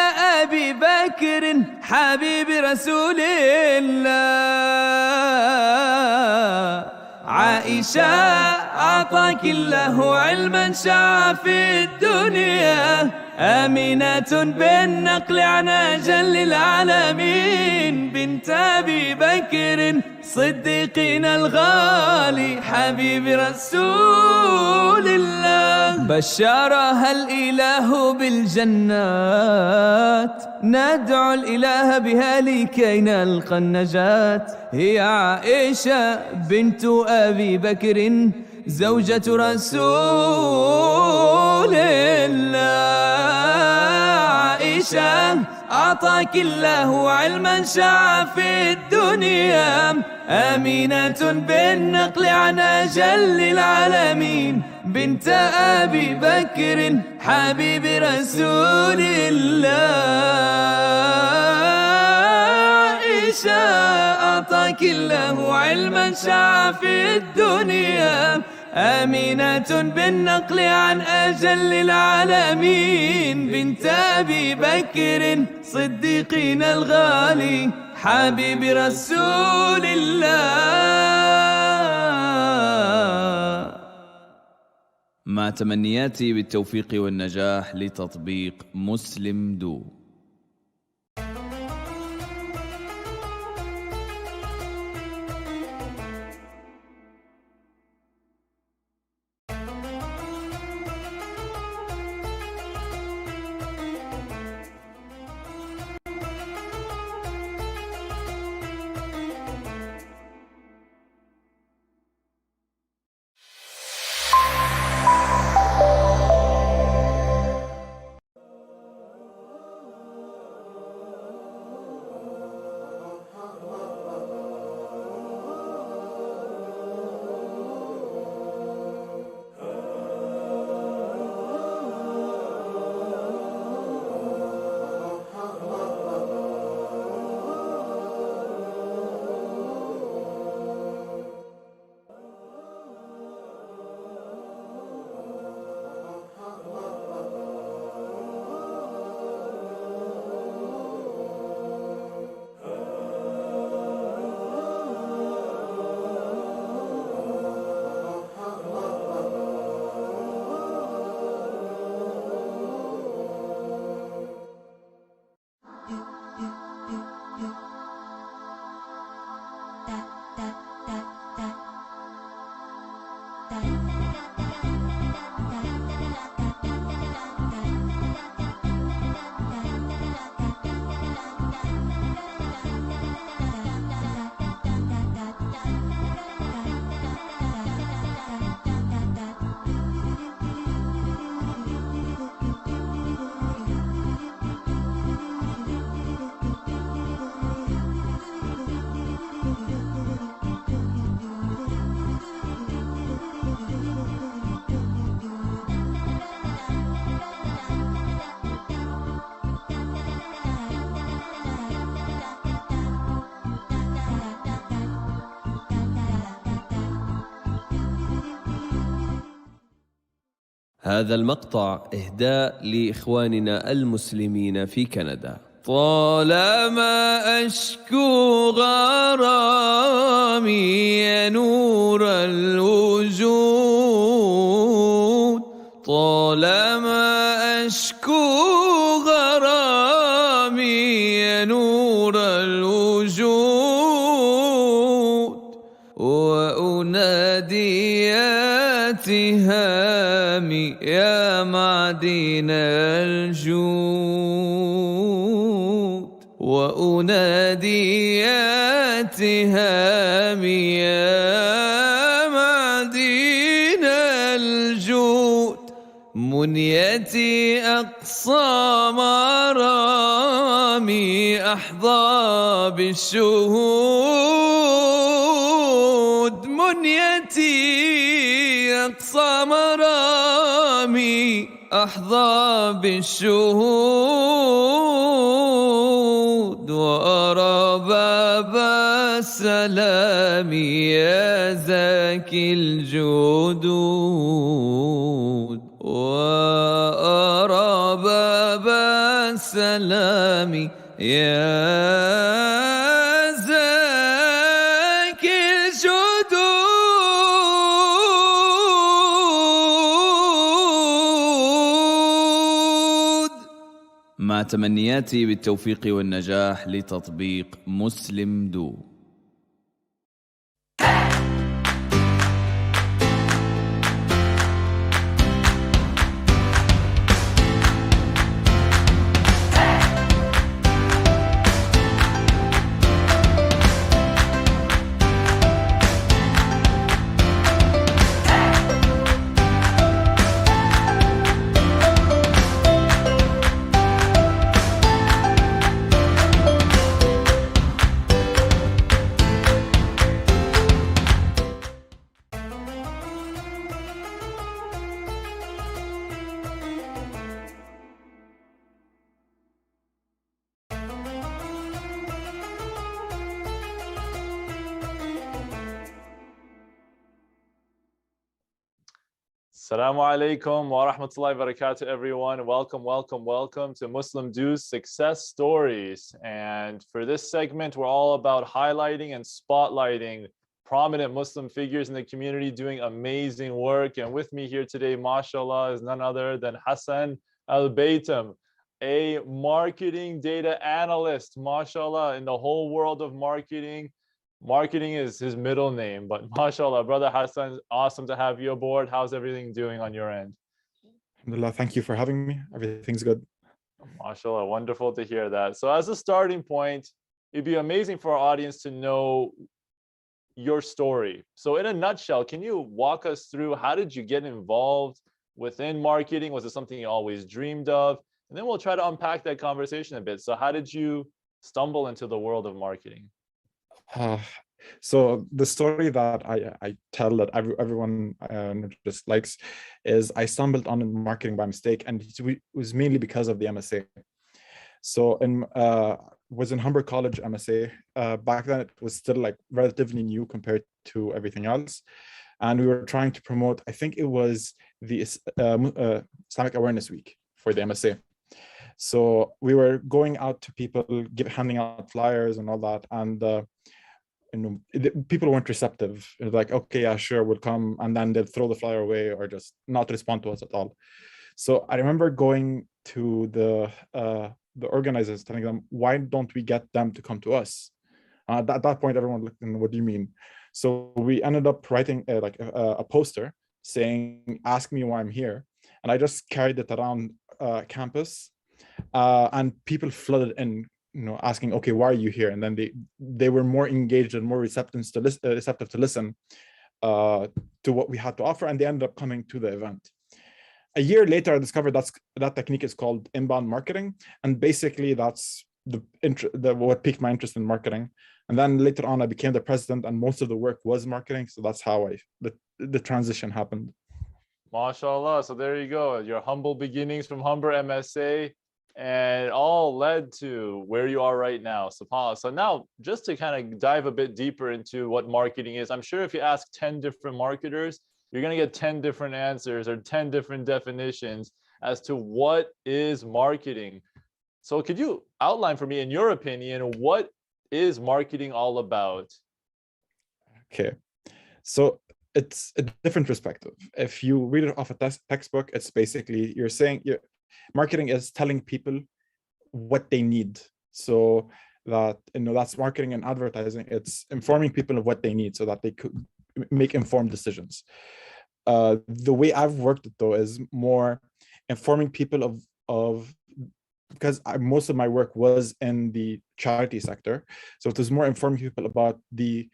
S11: أبي بكر حبيب رسول الله. عائشة أعطاك الله علما شاع في الدنيا، آمنة بالنقل عن أجل العالمين، بنت أبي بكر صديقنا الغالي حبيب رسول الله. بشرها الإله بالجنات، ندعو الإله بها لكي نلقى النجاة. هي عائشة بنت أبي بكر زوجة رسول الله. عائشة أعطاك الله علما شاع في الدنيا، آمنة بالنقل عن أجل العالمين، بنت أبي بكر حبيب رسول الله. عائشة أعطاك الله علما شاع في الدنيا، آمنة بالنقل عن أجل العالمين، بنت أبي بكر صديقنا الغالي حبيب رسول الله. مع تمنياتي بالتوفيق والنجاح لتطبيق مسلم دو. هذا المقطع إهداء لإخواننا المسلمين في كندا. طالما أشكو غرامي يا نور الوجود، طالما أشكو غرامي يا نور الوجود، وأنادي يا تهامي يا معدن الجود، وأنادي يا تهامي يا معدن الجود، منيتي أقصى مرامي أحظى بالشهود، منيتي أقصى مرامي أحظى بالشهود، وأرى باب السلام يا زاكي الجدود، وأرى باب السلام يا زاكي الجدود. مع تمنياتي بالتوفيق والنجاح لتطبيق مسلم دو.
S12: Assalamu alaikum wa rahmatullahi wa barakatuh, everyone. Welcome to MuslimDo's Success Stories. And for this segment, we're all about highlighting and spotlighting prominent Muslim figures in the community doing amazing work. And with me here today, mashallah, is none other than Hassan Al-Baitam, a marketing data analyst, mashallah, in the whole world of marketing. Marketing is his middle name, but mashallah, brother Hassan, awesome to have you aboard. How's everything doing on your end?
S13: Alhamdulillah, thank you for having me. Everything's good.
S12: Mashallah, wonderful to hear that. So as a starting point, it'd be amazing for our audience to know your story. So in a nutshell, can you walk us through how did you get involved within marketing? Was it something you always dreamed of? And then we'll try to unpack that conversation a bit. So how did you stumble into the world of marketing?
S13: So the story that I tell that everyone just likes is I stumbled on marketing by mistake, and it was mainly because of the MSA. So was in Humber College MSA. Back then it was still like relatively new compared to everything else, and we were trying to promote, I think it was the Islamic Awareness Week for the MSA. So we were going out to people, handing out flyers and all that, and people weren't receptive. It was like, okay, yeah, sure, we'll come, and then they'd throw the flyer away or just not respond to us at all. So I remember going to the organizers, telling them, why don't we get them to come to us? At that point, everyone looked, and what do you mean? So we ended up writing a poster saying, ask me why I'm here. And I just carried it around campus, and people flooded in, asking, okay, why are you here? And then they were more engaged and more receptive to listen to what we had to offer, and they ended up coming to the event. A year later, I discovered that technique is called inbound marketing, and basically that's what piqued my interest in marketing. And then later on, I became the president, and most of the work was marketing. So that's how the transition happened.
S12: MashaAllah. So there you go. Your humble beginnings from Humber MSA, and it all led to where you are right now. SubhanAllah. So now, just to kind of dive a bit deeper into what marketing is, I'm sure if you ask 10 different marketers, you're going to get 10 different answers or 10 different definitions as to what is marketing. So could you outline for me, in your opinion, what is marketing all about?
S13: Okay, so it's a different perspective. If you read it off a textbook, it's basically you're saying marketing is telling people what they need. So that, that's marketing and advertising. It's informing people of what they need so that they could make informed decisions. The way I've worked it though is more informing people of because most of my work was in the charity sector. So it was more informing people about the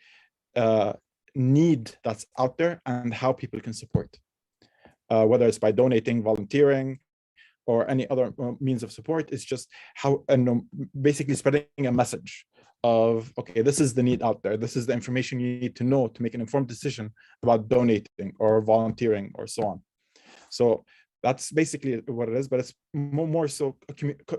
S13: need that's out there and how people can support, whether it's by donating, volunteering, or any other means of support. It's just how, basically spreading a message of, okay, this is the need out there. This is the information you need to know to make an informed decision about donating or volunteering or so on. So that's basically what it is, but it's more so a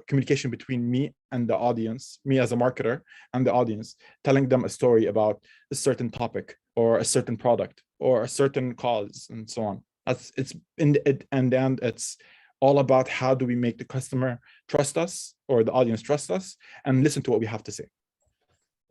S13: communication between me and the audience, me as a marketer and the audience, telling them a story about a certain topic or a certain product or a certain cause and so on. It's in the end, it's all about how do we make the customer trust us or the audience trust us and listen to what we have to say.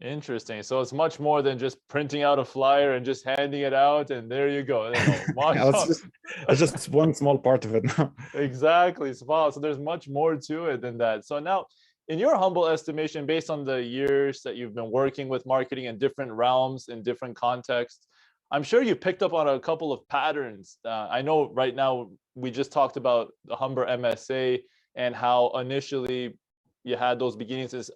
S12: Interesting. So it's much more than just printing out a flyer and just handing it out and there you go.
S13: It's just one small part of it now.
S12: Exactly. So there's much more to it than that. So now, in your humble estimation, based on the years that you've been working with marketing in different realms, in different contexts, I'm sure you picked up on a couple of patterns. I know right now we just talked about the Humber MSA and how initially you had those beginnings is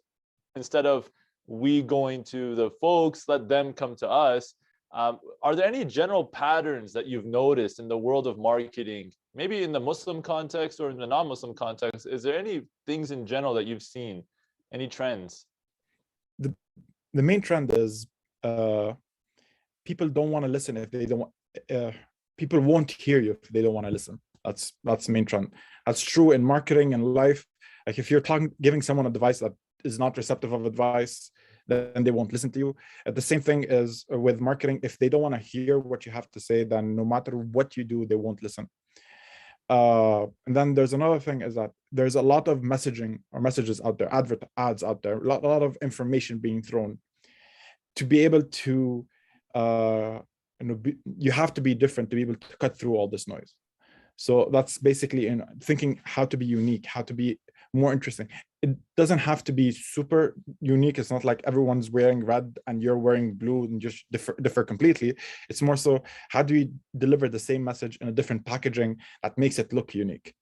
S12: instead of we going to the folks, let them come to us. Are there any general patterns that you've noticed in the world of marketing, maybe in the Muslim context or in the non-Muslim context? Is there any things in general that you've seen, any trends?
S13: The main trend is people don't want to listen if they don't. People won't hear you if they don't want to listen. That's the main trend. That's true in marketing and life. Like if you're giving someone a device that is not receptive of advice, then they won't listen to you. The same thing is with marketing. If they don't want to hear what you have to say, then no matter what you do, they won't listen. And then there's another thing is that there's a lot of messaging or messages out there, ads out there, a lot of information being thrown. To be able to, you have to be different to be able to cut through all this noise. So that's basically in thinking how to be unique, how to be more interesting. It doesn't have to be super unique. It's not like everyone's wearing red and you're wearing blue and just differ completely. It's more so how do we deliver the same message in a different packaging that makes it look unique.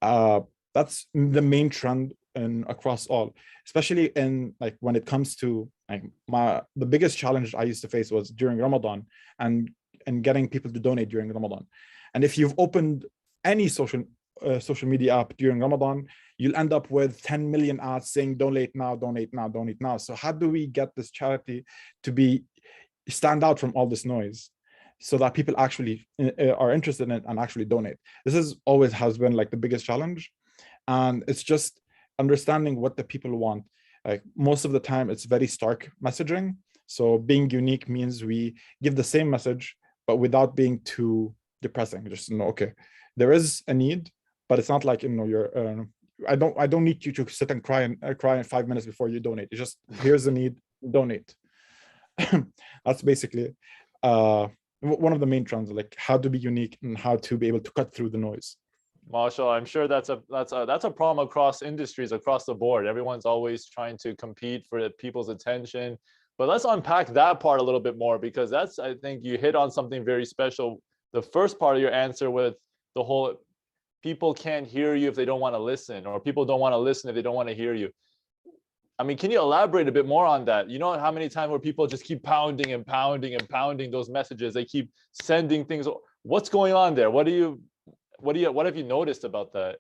S13: That's the main trend across all, especially in like when it comes to like the biggest challenge I used to face was during Ramadan and getting people to donate during Ramadan. And if you've opened any social media app during Ramadan, you'll end up with 10 million ads saying donate now, donate now, donate now. So how do we get this charity to stand out from all this noise so that people actually are interested in it and actually donate? This is always has been like the biggest challenge. And it's just understanding what the people want. Like most of the time it's very stark messaging. So being unique means we give the same message, but without being too depressing. Just okay, there is a need, but it's not like you're I don't need you to sit and cry in 5 minutes before you donate. It's just here's the need, donate. That's basically one of the main trends, like how to be unique and how to be able to cut through the noise.
S12: Marshall, I'm sure that's a problem across industries, across the board. Everyone's always trying to compete for people's attention. But let's unpack that part a little bit more, because I think you hit on something very special. The first part of your answer with the whole people can't hear you if they don't want to listen, or people don't want to listen if they don't want to hear you. I mean, can you elaborate a bit more on that? You know how many times where people just keep pounding and pounding and pounding those messages? They keep sending things. What's going on there? What have you noticed about that?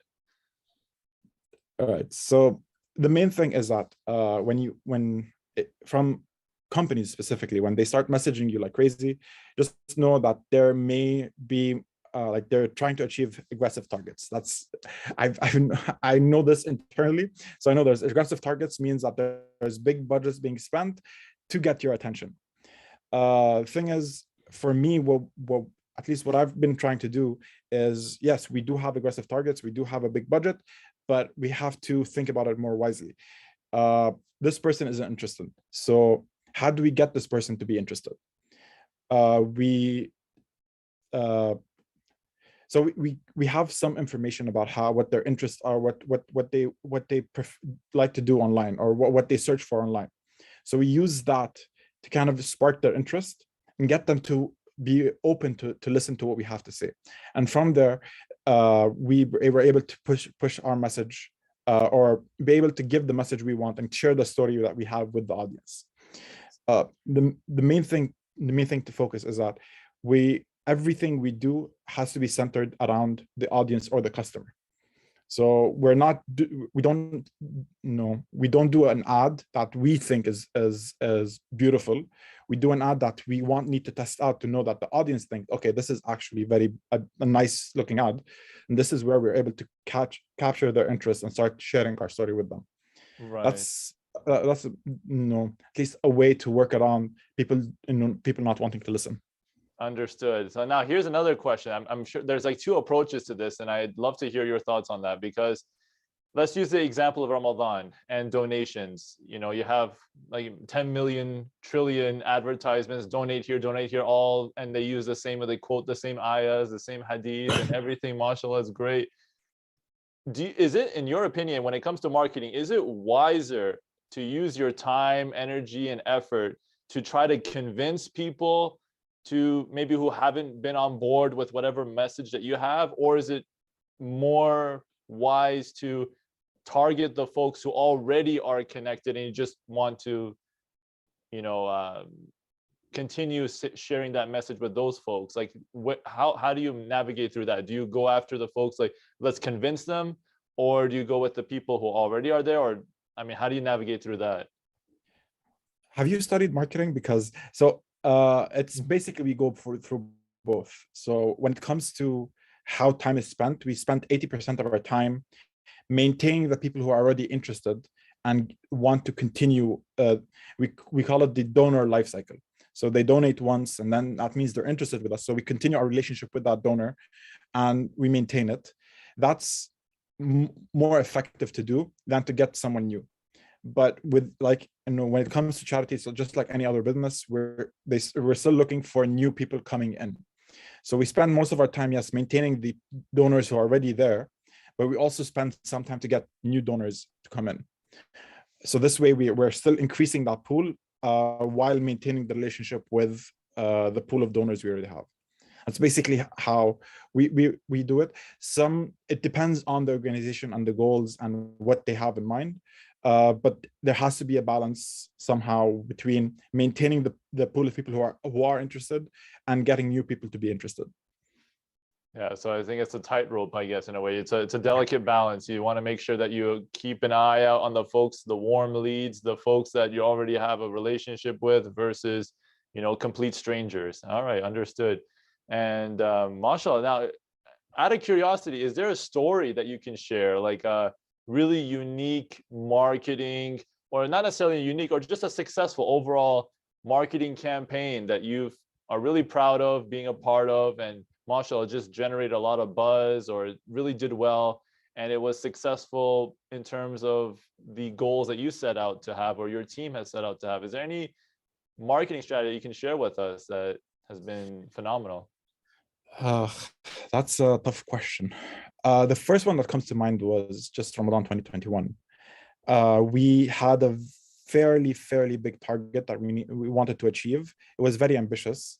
S13: All right. So the main thing is that from companies specifically, when they start messaging you like crazy, just know that there may be like they're trying to achieve aggressive targets. I know this internally. So I know there's aggressive targets means that there's big budgets being spent to get your attention. Thing is, for me, what at least what I've been trying to do is, yes, we do have aggressive targets, we do have a big budget, but we have to think about it more wisely. This person isn't interested. So how do we get this person to be interested? So we have some information about what their interests are, what they like to do online, or what they search for online. So we use that to kind of spark their interest and get them to be open to listen to what we have to say. And from there, we were able to push our message, or be able to give the message we want and share the story that we have with the audience. The main thing to focus is that everything we do has to be centered around the audience or the customer. So we don't do an ad that we think is beautiful. We do an ad that we need to test out to know that the audience think, okay, this is actually a nice looking ad, and this is where we're able to capture their interest and start sharing our story with them.
S12: Right.
S13: That's at least a way to work around people not wanting to listen.
S12: Understood. So now here's another question. I'm sure there's like two approaches to this, and I'd love to hear your thoughts on that, because let's use the example of Ramadan and donations. You know, you have like 10 million trillion advertisements, donate here, all, and they use the same, or they quote the same ayahs, the same hadith, and everything, mashallah, is great. Is it, in your opinion, when it comes to marketing, is it wiser to use your time, energy, and effort to try to convince people to maybe who haven't been on board with whatever message that you have, or is it more wise to target the folks who already are connected and you just want to, continue sharing that message with those folks? Like, how do you navigate through that? Do you go after the folks like, let's convince them, or do you go with the people who already are there? Or, I mean, how do you navigate through that?
S13: Have you studied marketing? Because it's basically we go through both. So when it comes to how time is spent, we spend 80% of our time maintaining the people who are already interested and want to continue. We call it the donor life cycle. So they donate once, and then that means they're interested with us. So we continue our relationship with that donor and we maintain it. That's more effective to do than to get someone new. But with when it comes to charity, so just like any other business, we're still looking for new people coming in. So we spend most of our time, yes, maintaining the donors who are already there, but we also spend some time to get new donors to come in. So this way we're still increasing that pool while maintaining the relationship with the pool of donors we already have. That's basically how we do it. It depends on the organization and the goals and what they have in mind. But there has to be a balance somehow between maintaining the pool of people who are interested and getting new people to be interested.
S12: Yeah, so I think it's a tightrope, I guess, in a way. It's a delicate balance. You want to make sure that you keep an eye out on the folks, the warm leads, the folks that you already have a relationship with, versus, complete strangers. All right, understood. And mashallah, now, out of curiosity, is there a story that you can share, like really unique marketing, or not necessarily unique, or just a successful overall marketing campaign that you are really proud of being a part of, and mashallah, just generated a lot of buzz, or really did well, and it was successful in terms of the goals that you set out to have, or your team has set out to have? Is there any marketing strategy you can share with us that has been phenomenal?
S13: That's a tough question. The first one that comes to mind was just Ramadan 2021. We had a fairly big target that we wanted to achieve. It was very ambitious.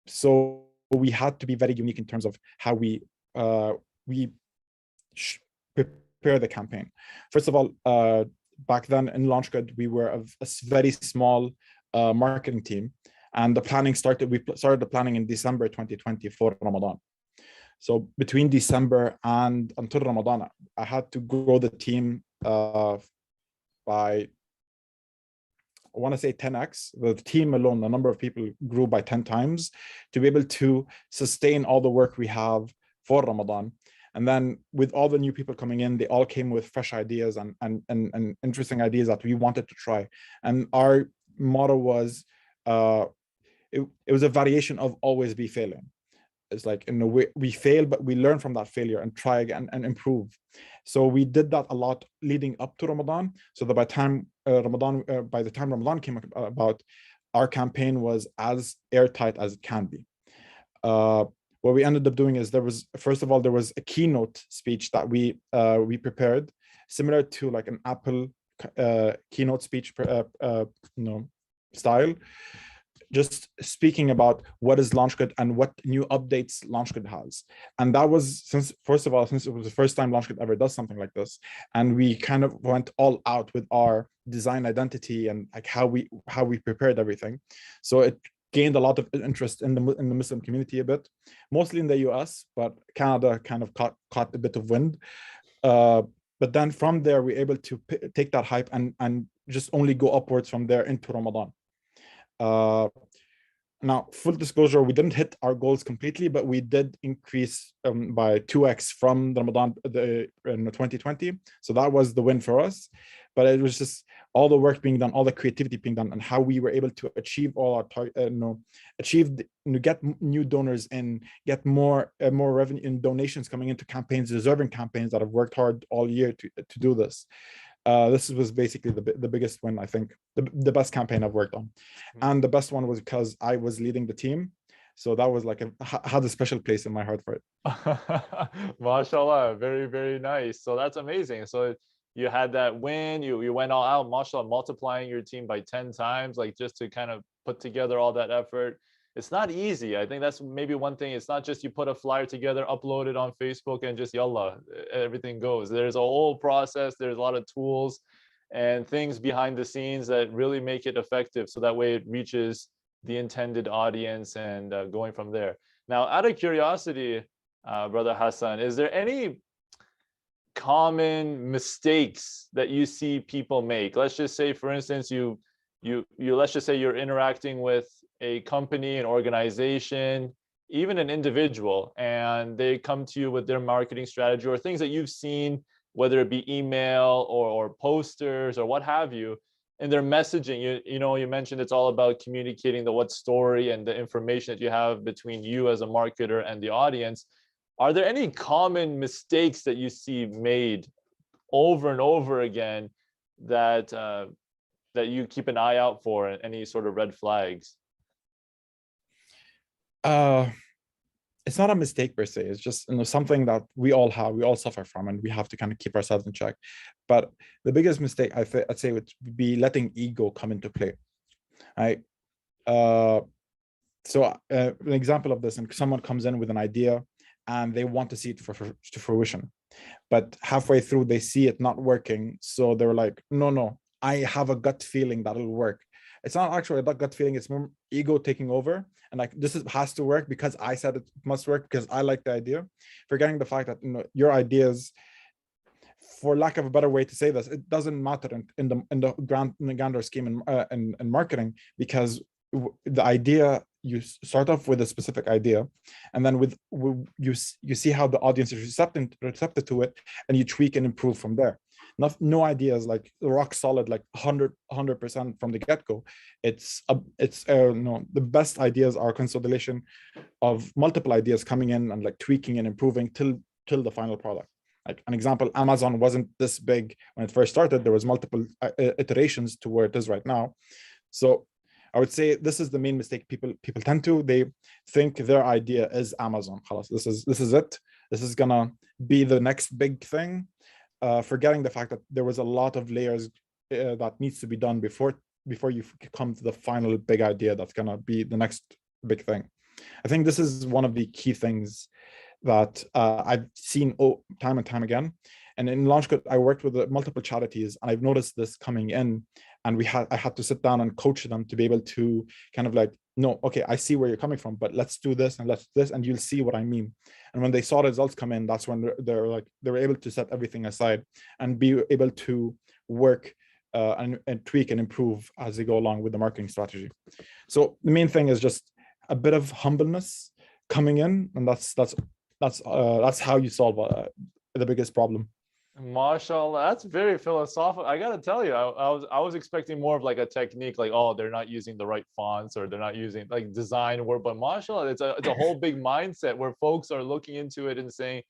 S13: So we had to be very unique in terms of how we prepare the campaign. First of all, back then in LaunchGood, we were a very small marketing team, and the planning started. We started the planning in December 2020 for Ramadan. So between December and until Ramadan, I had to grow the team by, I want to say 10x. The team alone, the number of people grew by 10 times to be able to sustain all the work we have for Ramadan. And then with all the new people coming in, they all came with fresh ideas and interesting ideas that we wanted to try. And our motto was, it was a variation of always be failing. It's like, we fail, but we learn from that failure and try again and improve. So we did that a lot leading up to Ramadan. So that by the time Ramadan came about, our campaign was as airtight as it can be. What we ended up doing is there was a keynote speech that we prepared, similar to like an Apple keynote speech style, just speaking about what is LaunchGrid and what new updates LaunchGrid has. And that was since it was the first time LaunchGrid ever does something like this, and we kind of went all out with our design identity and like how we prepared everything. So it gained a lot of interest in the Muslim community a bit, mostly in the US, but Canada kind of caught a bit of wind. But then from there, we're able to take that hype and just only go upwards from there into Ramadan. Now, full disclosure, we didn't hit our goals completely, but we did increase by 2x from the Ramadan in 2020. So that was the win for us. But it was just all the work being done, all the creativity being done, and how we were able to achieve all our get new donors and get more revenue and donations coming into campaigns, deserving campaigns that have worked hard all year to do this. This was basically the biggest win, I think, the best campaign I've worked on. And the best one was because I was leading the team. So that was like had a special place in my heart for it.
S12: MashaAllah, very, very nice. So that's amazing. So you had that win, you went all out, MashaAllah, multiplying your team by 10 times, like just to kind of put together all that effort. It's not easy. I think that's maybe one thing. It's not just you put a flyer together, upload it on Facebook, and just yallah, everything goes. There's a whole process. There's a lot of tools and things behind the scenes that really make it effective. So that way it reaches the intended audience and going from there. Now, out of curiosity, Brother Hassan, is there any common mistakes that you see people make? Let's just say, for instance, let's just say you're interacting with a company, an organization, even an individual, and they come to you with their marketing strategy or things that you've seen, whether it be email or posters or what have you, and their messaging. You mentioned it's all about communicating the what story and the information that you have between you as a marketer and the audience. Are there any common mistakes that you see made over and over again that you keep an eye out for, and any sort of red flags?
S13: It's not a mistake per se. It's just something that we all suffer from, and we have to kind of keep ourselves in check. But the biggest mistake I'd say would be letting ego come into play. Right? So an example of this, and someone comes in with an idea and they want to see it to fruition, but halfway through they see it not working. So they're like, no, I have a gut feeling that it'll work. It's not actually a gut feeling, it's more ego taking over. And like, has to work because I said it must work because I like the idea. Forgetting the fact that your ideas, for lack of a better way to say this, it doesn't matter in the grander scheme in marketing, because the idea, you start off with a specific idea, and then you see how the audience is receptive to it, and you tweak and improve from there. No idea is like rock solid, like 100% from the get-go. The best ideas are consolidation of multiple ideas coming in and like tweaking and improving till the final product. Like an example, Amazon wasn't this big when it first started. There was multiple iterations to where it is right now. So I would say this is the main mistake people tend to. They think their idea is Amazon. This is it. This is gonna be the next big thing. Forgetting the fact that there was a lot of layers that needs to be done before you come to the final big idea that's gonna be the next big thing. I think this is one of the key things that I've seen time and time again. And in LaunchGrid, I worked with multiple charities, and I've noticed this coming in, and I had to sit down and coach them to be able to kind of like, no, okay, I see where you're coming from, but let's do this and let's do this, and you'll see what I mean. And when they saw results come in, that's when they were able to set everything aside and be able to work and tweak and improve as they go along with the marketing strategy. So the main thing is just a bit of humbleness coming in, and that's how you solve the biggest problem.
S12: MashaAllah, that's very philosophical. I gotta tell you, I was expecting more of like a technique, like, oh, they're not using the right fonts or they're not using like design work. But MashaAllah, it's a whole big mindset where folks are looking into it and saying,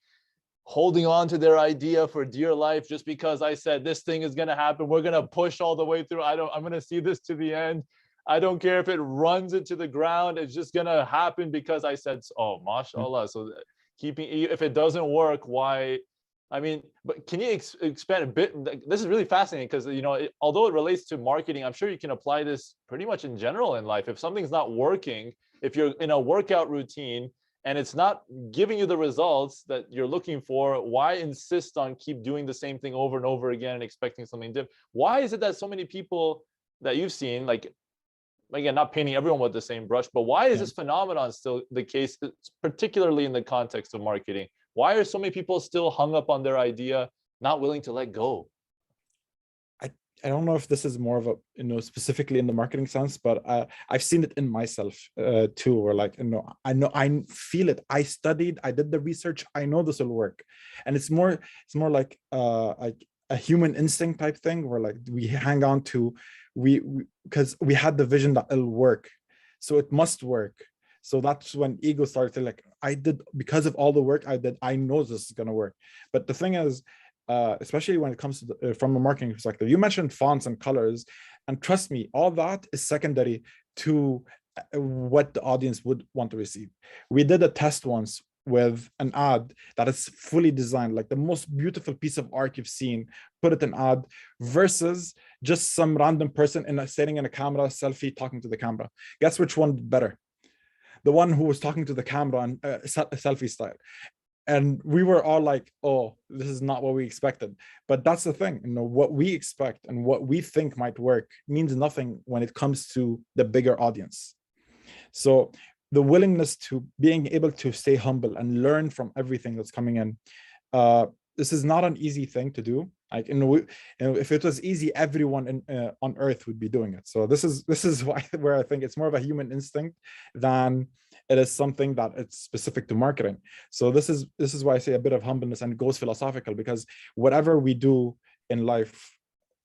S12: holding on to their idea for dear life, just because I said this thing is gonna happen. We're gonna push all the way through. I'm gonna see this to the end. I don't care if it runs into the ground. It's just gonna happen because I said, oh, MashaAllah. So keeping, if it doesn't work, why? I mean, but can you expand a bit? This is really fascinating because, you know, although it relates to marketing, I'm sure you can apply this pretty much in general in life. If something's not working, if you're in a workout routine and it's not giving you the results that you're looking for, why insist on keep doing the same thing over and over again and expecting something different? Why is it that so many people that you've seen, like, again, not painting everyone with the same brush, but why is this phenomenon still the case, particularly in the context of marketing? Why are so many people still hung up on their idea, not willing to let go?
S13: I don't know if this is more of a, you know, specifically in the marketing sense, but I've seen it in myself too, where like, you know, I feel it. I studied, I did the research, I know this will work. And it's more like a human instinct type thing, where like we hang on to, because we had the vision that it'll work. So it must work. So that's when ego started to like, I did, because of all the work I did, I know this is going to work. But the thing is, especially when it comes to from a marketing perspective, you mentioned fonts and colors, and trust me, all that is secondary to what the audience would want to receive. We did a test once with an ad that is fully designed, like the most beautiful piece of art you've seen, put it in ad, versus just some random person sitting in a camera, selfie, talking to the camera. Guess which one did better? The one who was talking to the camera and selfie style. And we were all like, oh, this is not what we expected. But that's the thing, you know, what we expect and what we think might work means nothing when it comes to the bigger audience. So the willingness to being able to stay humble and learn from everything that's coming in, this is not an easy thing to do. Like, if it was easy, everyone on earth would be doing it. So this is where I think it's more of a human instinct than it is something that it's specific to marketing. So this is why I say a bit of humbleness, and it goes philosophical, because whatever we do in life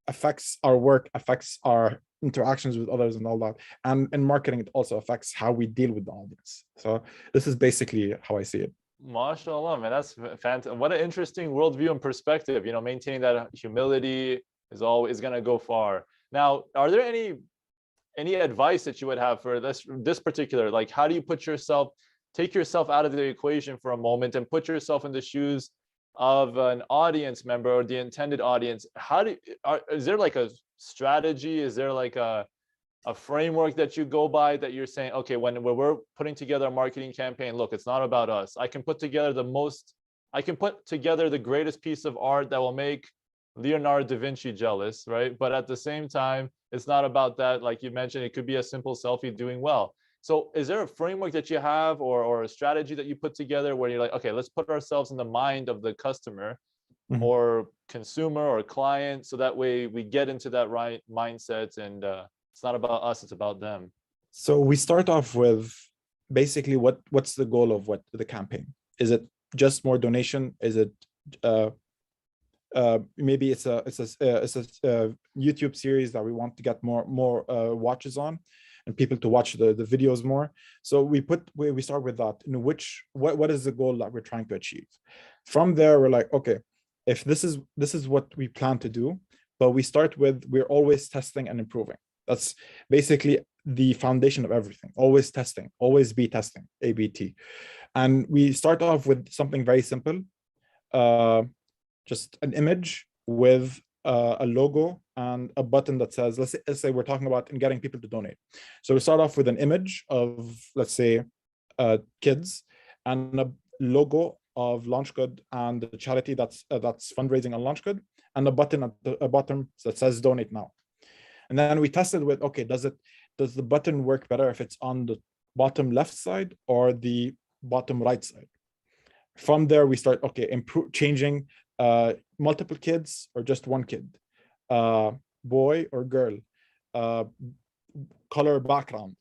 S13: affects our work, affects our interactions with others and all that. And in marketing, it also affects how we deal with the audience. So this is basically how I see it.
S12: MashaAllah, man, that's fantastic. What an interesting worldview and perspective. You know, maintaining that humility is always going to go far. Now, are there any advice that you would have for this particular, like, how do you take yourself out of the equation for a moment and put yourself in the shoes of an audience member or the intended audience? Is there like a strategy? Is there like a framework that you go by, that you're saying, okay, when we're putting together a marketing campaign, look, it's not about us. I can put together the greatest piece of art that will make Leonardo da Vinci jealous, right? But at the same time, it's not about that. Like you mentioned, it could be a simple selfie doing well. So is there a framework that you have or a strategy that you put together where you're like, okay, let's put ourselves in the mind of the customer or consumer or client, so that way we get into that right mindset, and it's not about us, it's about them?
S13: So we start off with basically what's the goal of the campaign? Is it just more donation? Is it maybe it's a YouTube series that we want to get more watches on and people to watch the videos more? So we start with that. You know, what is the goal that we're trying to achieve? From there, we're like, okay, if this is what we plan to do, but we're always testing and improving. That's basically the foundation of everything. Always testing, always be testing, ABT. And we start off with something very simple, just an image with a logo and a button that says, let's say we're talking about getting people to donate. So we start off with an image of, let's say, kids, and a logo of LaunchGood and the charity that's fundraising on LaunchGood, and a button at the bottom that says donate now. And then we tested with, okay, does the button work better if it's on the bottom left side or the bottom right side? From there, we start, okay, changing multiple kids or just one kid, boy or girl, color background,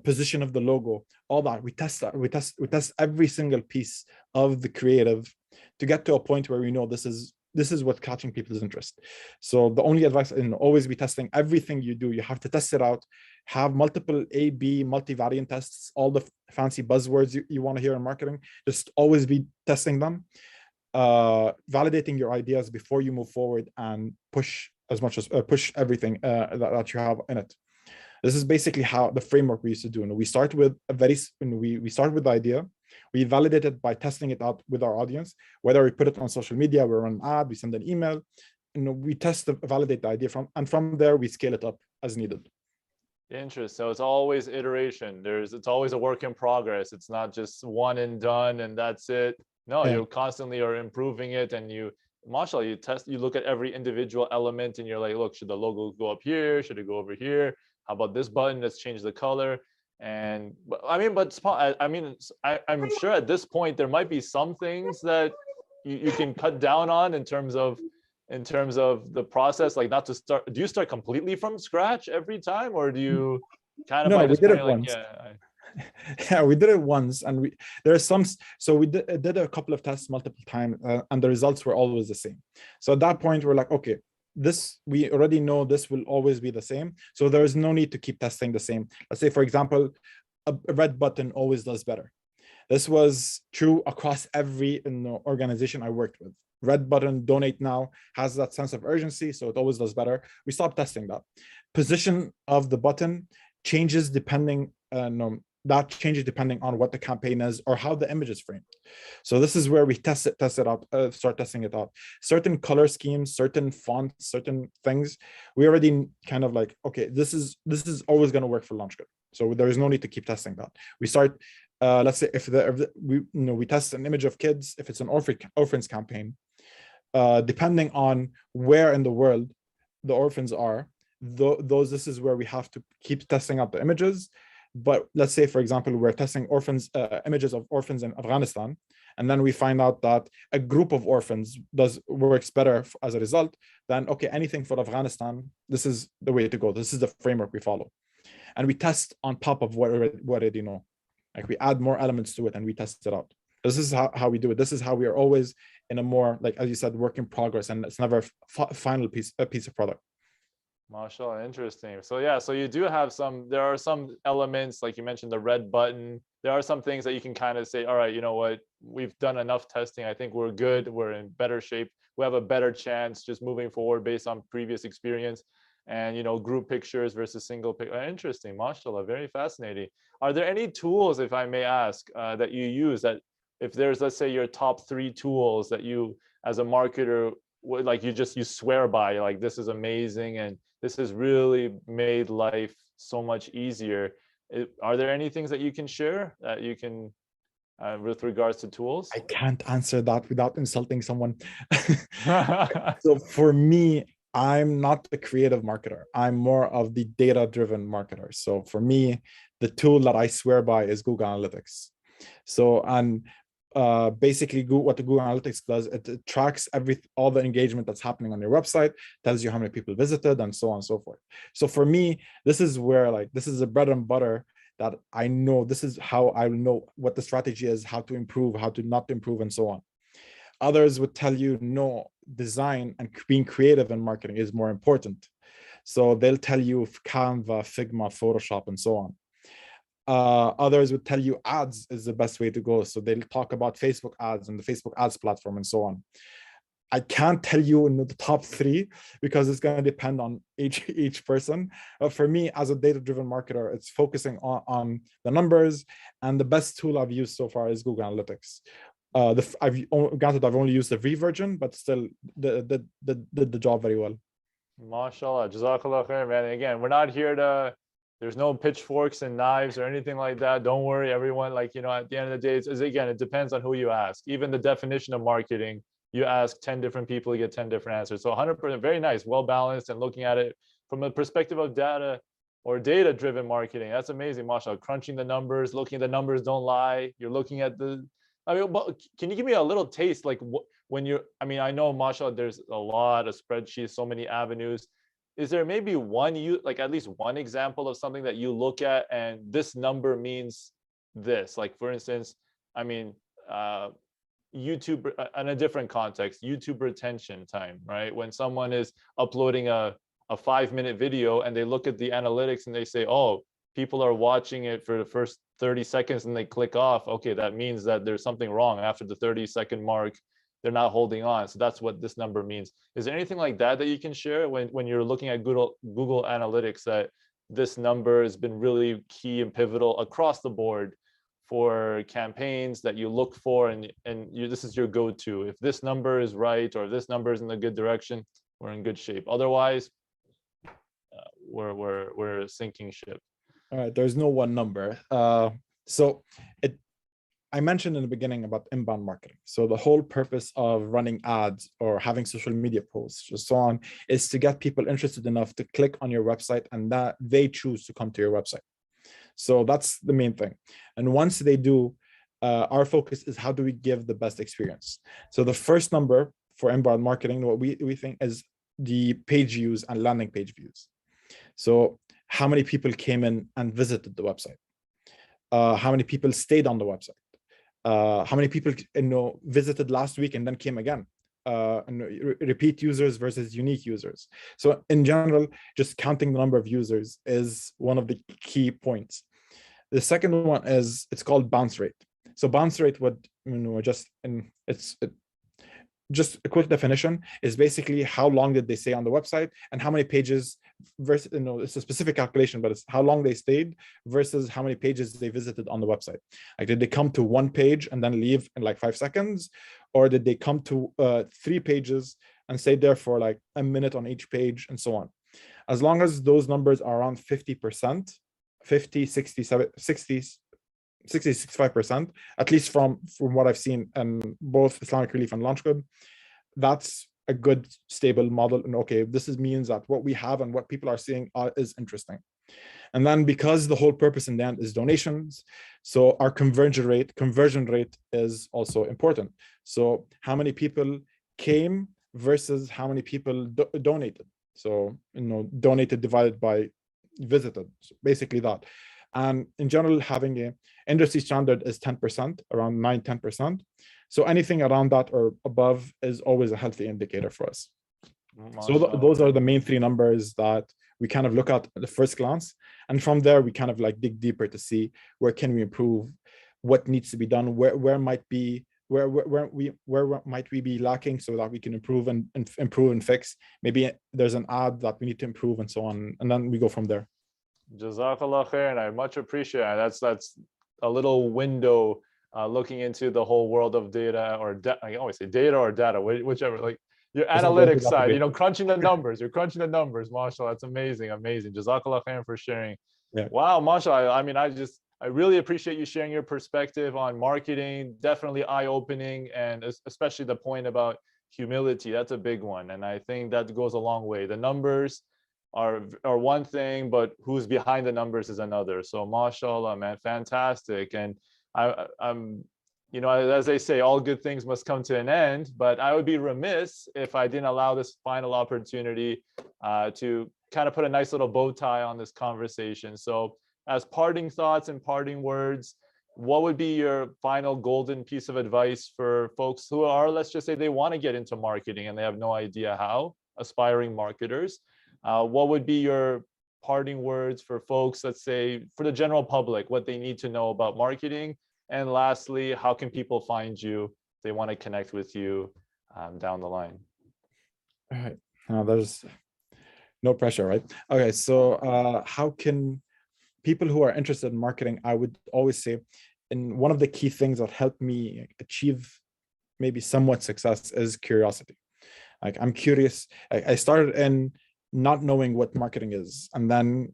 S13: position of the logo, all that. We test that. We test every single piece of the creative to get to a point where we know this is this is what's catching people's interest. So the only advice, always be testing everything you do. You have to test it out, have multiple A/B multivariant tests, all the fancy buzzwords you want to hear in marketing. Just always be testing them, validating your ideas before you move forward, and push as much as push everything that you have in it. This is basically how the framework we used to do. We start with we start with the idea. We validate it by testing it out with our audience, whether we put it on social media, we run an ad, we send an email, we validate the idea and from there we scale it up as needed.
S12: Interesting. So it's always iteration. It's always a work in progress. It's not just one and done and that's it. No, yeah. You constantly are improving it, and mashallah, you look at every individual element and you're like, look, should the logo go up here? Should it go over here? How about this button? Let's change the color. And I'm sure at this point there might be some things that you can cut down on in terms of the process, like not to start. Do you start completely from scratch every time, or do you kind of?
S13: No, we did it once. Yeah, we did it once, and there's some. So we did a couple of tests multiple times, and the results were always the same. So at that point, we're like, okay, this, we already know this will always be the same. So there is no need to keep testing the same. Let's say, for example, a red button always does better. This was true across every organization I worked with. Red button, donate now, has that sense of urgency, so it always does better. We stopped testing that. Position of the button changes depending depending on what the campaign is or how the image is framed. So this is where we test it out, start testing it out. Certain color schemes, certain fonts, certain things, we already kind of like, okay, this is always going to work for launch good. So there is no need to keep testing that. We start, let's say if we test an image of kids, if it's an orphans campaign, depending on where in the world the orphans are, this is where we have to keep testing out the images. But let's say, for example, we're testing orphans, images of orphans in Afghanistan, and then we find out that a group of orphans works better as a result. Then, okay, anything for Afghanistan, this is the way to go. This is the framework we follow, and we test on top of what we already know. Like we add more elements to it and we test it out. This is how we do it. This is how we are always in a more, like as you said, work in progress, and it's never a final piece of product.
S12: MashaAllah, interesting. So yeah, so you do have there are some elements, like you mentioned, the red button. There are some things that you can kind of say, all right, you know what, we've done enough testing. I think we're good. We're in better shape. We have a better chance just moving forward based on previous experience. And, group pictures versus single picture. Interesting, MashaAllah, very fascinating. Are there any tools, if I may ask, that you use, that if there's, let's say, your top 3 tools that you, as a marketer, like you swear by, like this is amazing and this has really made life so much easier? Are there any things that you can share that you can with regards to tools?
S13: I can't answer that without insulting someone. So for me, I'm not a creative marketer. I'm more of the data-driven marketer. So for me, the tool that I swear by is Google Analytics. So, and basically what the Google Analytics does, it tracks all the engagement that's happening on your website, tells you how many people visited, and so on and so forth. So for me, this is where this is the bread and butter that I know. This is how I know what the strategy is, how to improve, how to not improve, and so on. Others would tell you, no, design and being creative in marketing is more important. So they'll tell you Canva, Figma, Photoshop, and so on. Others would tell you ads is the best way to go. So they'll talk about Facebook ads and the Facebook ads platform and so on. I can't tell you in the top 3 because it's going to depend on each person. For me, as a data-driven marketer, it's focusing on the numbers, and the best tool I've used so far is Google Analytics. Granted, I've only used the free version, but still did the job very well.
S12: MashaAllah, Jazakallah khair, man. Again, we're not here to, there's no pitchforks and knives or anything like that. Don't worry, everyone. At the end of the day, it depends on who you ask. Even the definition of marketing, you ask 10 different people, you get 10 different answers. So 100%, very nice, well balanced, and looking at it from a perspective of data or data-driven marketing. That's amazing, mashallah. Crunching the numbers, looking at the numbers, don't lie. You're looking at can you give me a little taste, when you're, I know, mashallah, there's a lot of spreadsheets, so many avenues. Is there maybe at least one example of something that you look at and this number means this? Like, for instance, YouTube in a different context, YouTube retention time, right? When someone is uploading a 5-minute video and they look at the analytics and they say, oh, people are watching it for the first 30 seconds and they click off. Okay, that means that there's something wrong. After the 30-second mark, they're not holding on. So that's what this number means. Is there anything like that that you can share when you're looking at Google Analytics, that this number has been really key and pivotal across the board for campaigns that you look for, and this is your go-to? If this number is right, or if this number is in the good direction, we're in good shape. Otherwise, we're a sinking ship.
S13: All right, there's no one number. I mentioned in the beginning about inbound marketing. So the whole purpose of running ads or having social media posts or so on is to get people interested enough to click on your website and that they choose to come to your website. So that's the main thing. And once they do, our focus is how do we give the best experience. So the first number for inbound marketing, what we think is the page views and landing page views. So how many people came in and visited the website? How many people stayed on the website? How many people visited last week and then came again? Repeat users versus unique users. So in general, just counting the number of users is one of the key points. The second one is, it's called bounce rate. So bounce rate would, just a quick definition, is basically how long did they stay on the website and how many pages versus, it's a specific calculation, but it's how long they stayed versus how many pages they visited on the website. Like, did they come to one page and then leave in like 5 seconds? Or did they come to 3 pages and stay there for like a minute on each page and so on? As long as those numbers are around 50%, 50, 60, 65%, at least from what I've seen in both Islamic Relief and LaunchGood, that's a good stable model. And okay, this means that what we have and what people are seeing is interesting. And then because the whole purpose in the end is donations, so our conversion rate is also important. So how many people came versus how many people donated. So donated divided by visited, so basically that. And in general, having an industry standard is 10%, around 9-10%. So anything around that or above is always a healthy indicator for us. So those are the main 3 numbers that we kind of look at the first glance. And from there, we kind of like dig deeper to see where can we improve, what needs to be done, where might we be lacking so that we can improve and fix. Maybe there's an ad that we need to improve and so on. And then we go from there.
S12: Jazakallah khair, and I much appreciate it. That's a little window looking into the whole world of data, or I always say data or data, whichever, like your analytics side, crunching the numbers. You're crunching the numbers, mashallah. That's amazing. Jazakallah khair for sharing.
S13: Yeah.
S12: Wow, mashallah. I mean, I really appreciate you sharing your perspective on marketing. Definitely eye-opening, and especially the point about humility. That's a big one, and I think that goes a long way. The numbers are one thing, but who's behind the numbers is another. So mashallah, man, fantastic. And I'm as they say, all good things must come to an end, but I would be remiss if I didn't allow this final opportunity to kind of put a nice little bow tie on this conversation. So as parting thoughts and parting words, what would be your final golden piece of advice for folks who are, let's just say they want to get into marketing and they have no idea how, aspiring marketers? What would be your parting words for folks, let's say, for the general public, what they need to know about marketing? And lastly, how can people find you if they want to connect with you down the line?
S13: All right. There's no pressure, right? Okay. So how can people who are interested in marketing, I would always say, and one of the key things that helped me achieve maybe somewhat success is curiosity. Like, I'm curious. I started in not knowing what marketing is, and then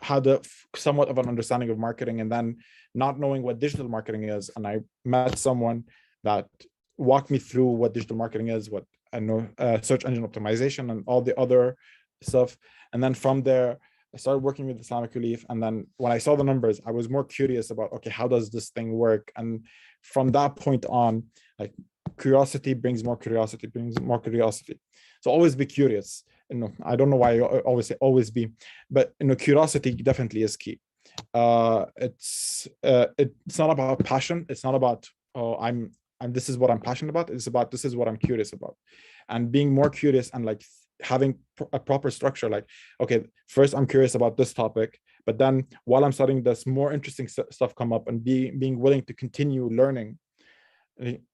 S13: had somewhat of an understanding of marketing, and then not knowing what digital marketing is. And I met someone that walked me through what digital marketing is, what I know, search engine optimization and all the other stuff. And then from there, I started working with Islamic Relief. And then when I saw the numbers, I was more curious about, okay, how does this thing work? And from that point on, like, curiosity brings more curiosity, So always be curious. I don't know why I always say always be, but curiosity definitely is key. It's not about passion. It's not about, oh, I'm and this is what I'm passionate about. It's about, this is what I'm curious about. And being more curious and like having a proper structure, like, okay, first I'm curious about this topic, but then while I'm studying this, more interesting stuff come up, and being willing to continue learning.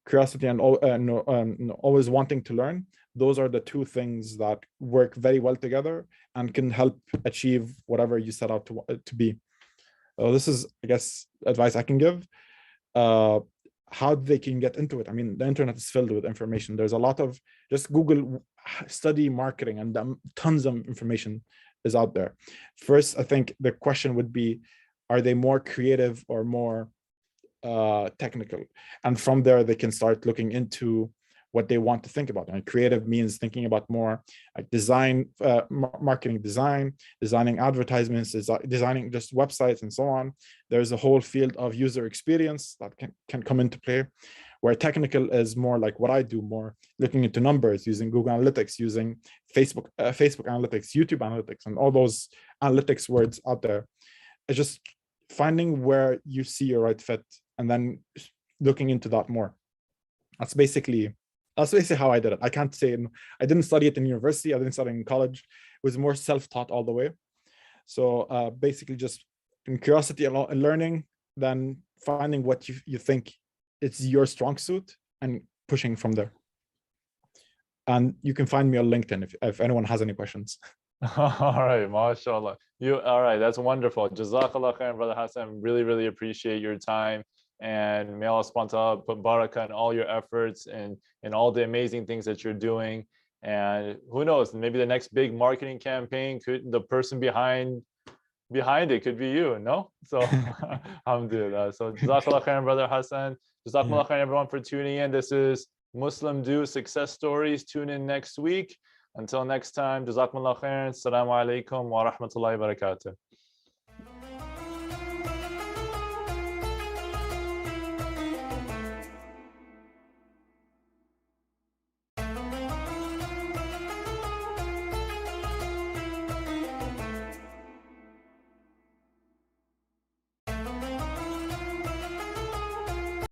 S13: Curiosity and always wanting to learn, those are the two things that work very well together and can help achieve whatever you set out to be. This is, I guess, advice I can give. How they can get into it. I mean, the internet is filled with information. There's a lot of, just Google study marketing, and tons of information is out there. First, I think the question would be, are they more creative or more technical? And from there, they can start looking into what they want to think about. And creative means thinking about more like design, marketing design, designing advertisements, designing just websites and so on. There's a whole field of user experience that can come into play, where technical is more like what I do, more looking into numbers, using Google Analytics, using Facebook Analytics, YouTube Analytics, and all those analytics words out there. It's just finding where you see your right fit and then looking into that more. That's basically how I did it. I can't say, I didn't study it in university, I didn't study it in college. It was more self-taught all the way. So basically just in curiosity and learning, then finding what you think it's your strong suit and pushing from there. And you can find me on LinkedIn if anyone has any questions.
S12: All right, mashallah. All right, that's wonderful. Jazakallah khair, Brother Hassan. Really, really appreciate your time. And may Allah subhanahu wa ta'ala put barakah in all your efforts and all the amazing things that you're doing. And who knows, maybe the next big marketing campaign, the person behind it could be you, no? So alhamdulillah. So Jazakallah khair, Brother Hassan. Jazakallah khair, everyone, for tuning in. This is MuslimDo Success Stories. Tune in next week. Until next time, Jazakumullah khair. Assalamu alaikum wa rahmatullahi wa barakatuh.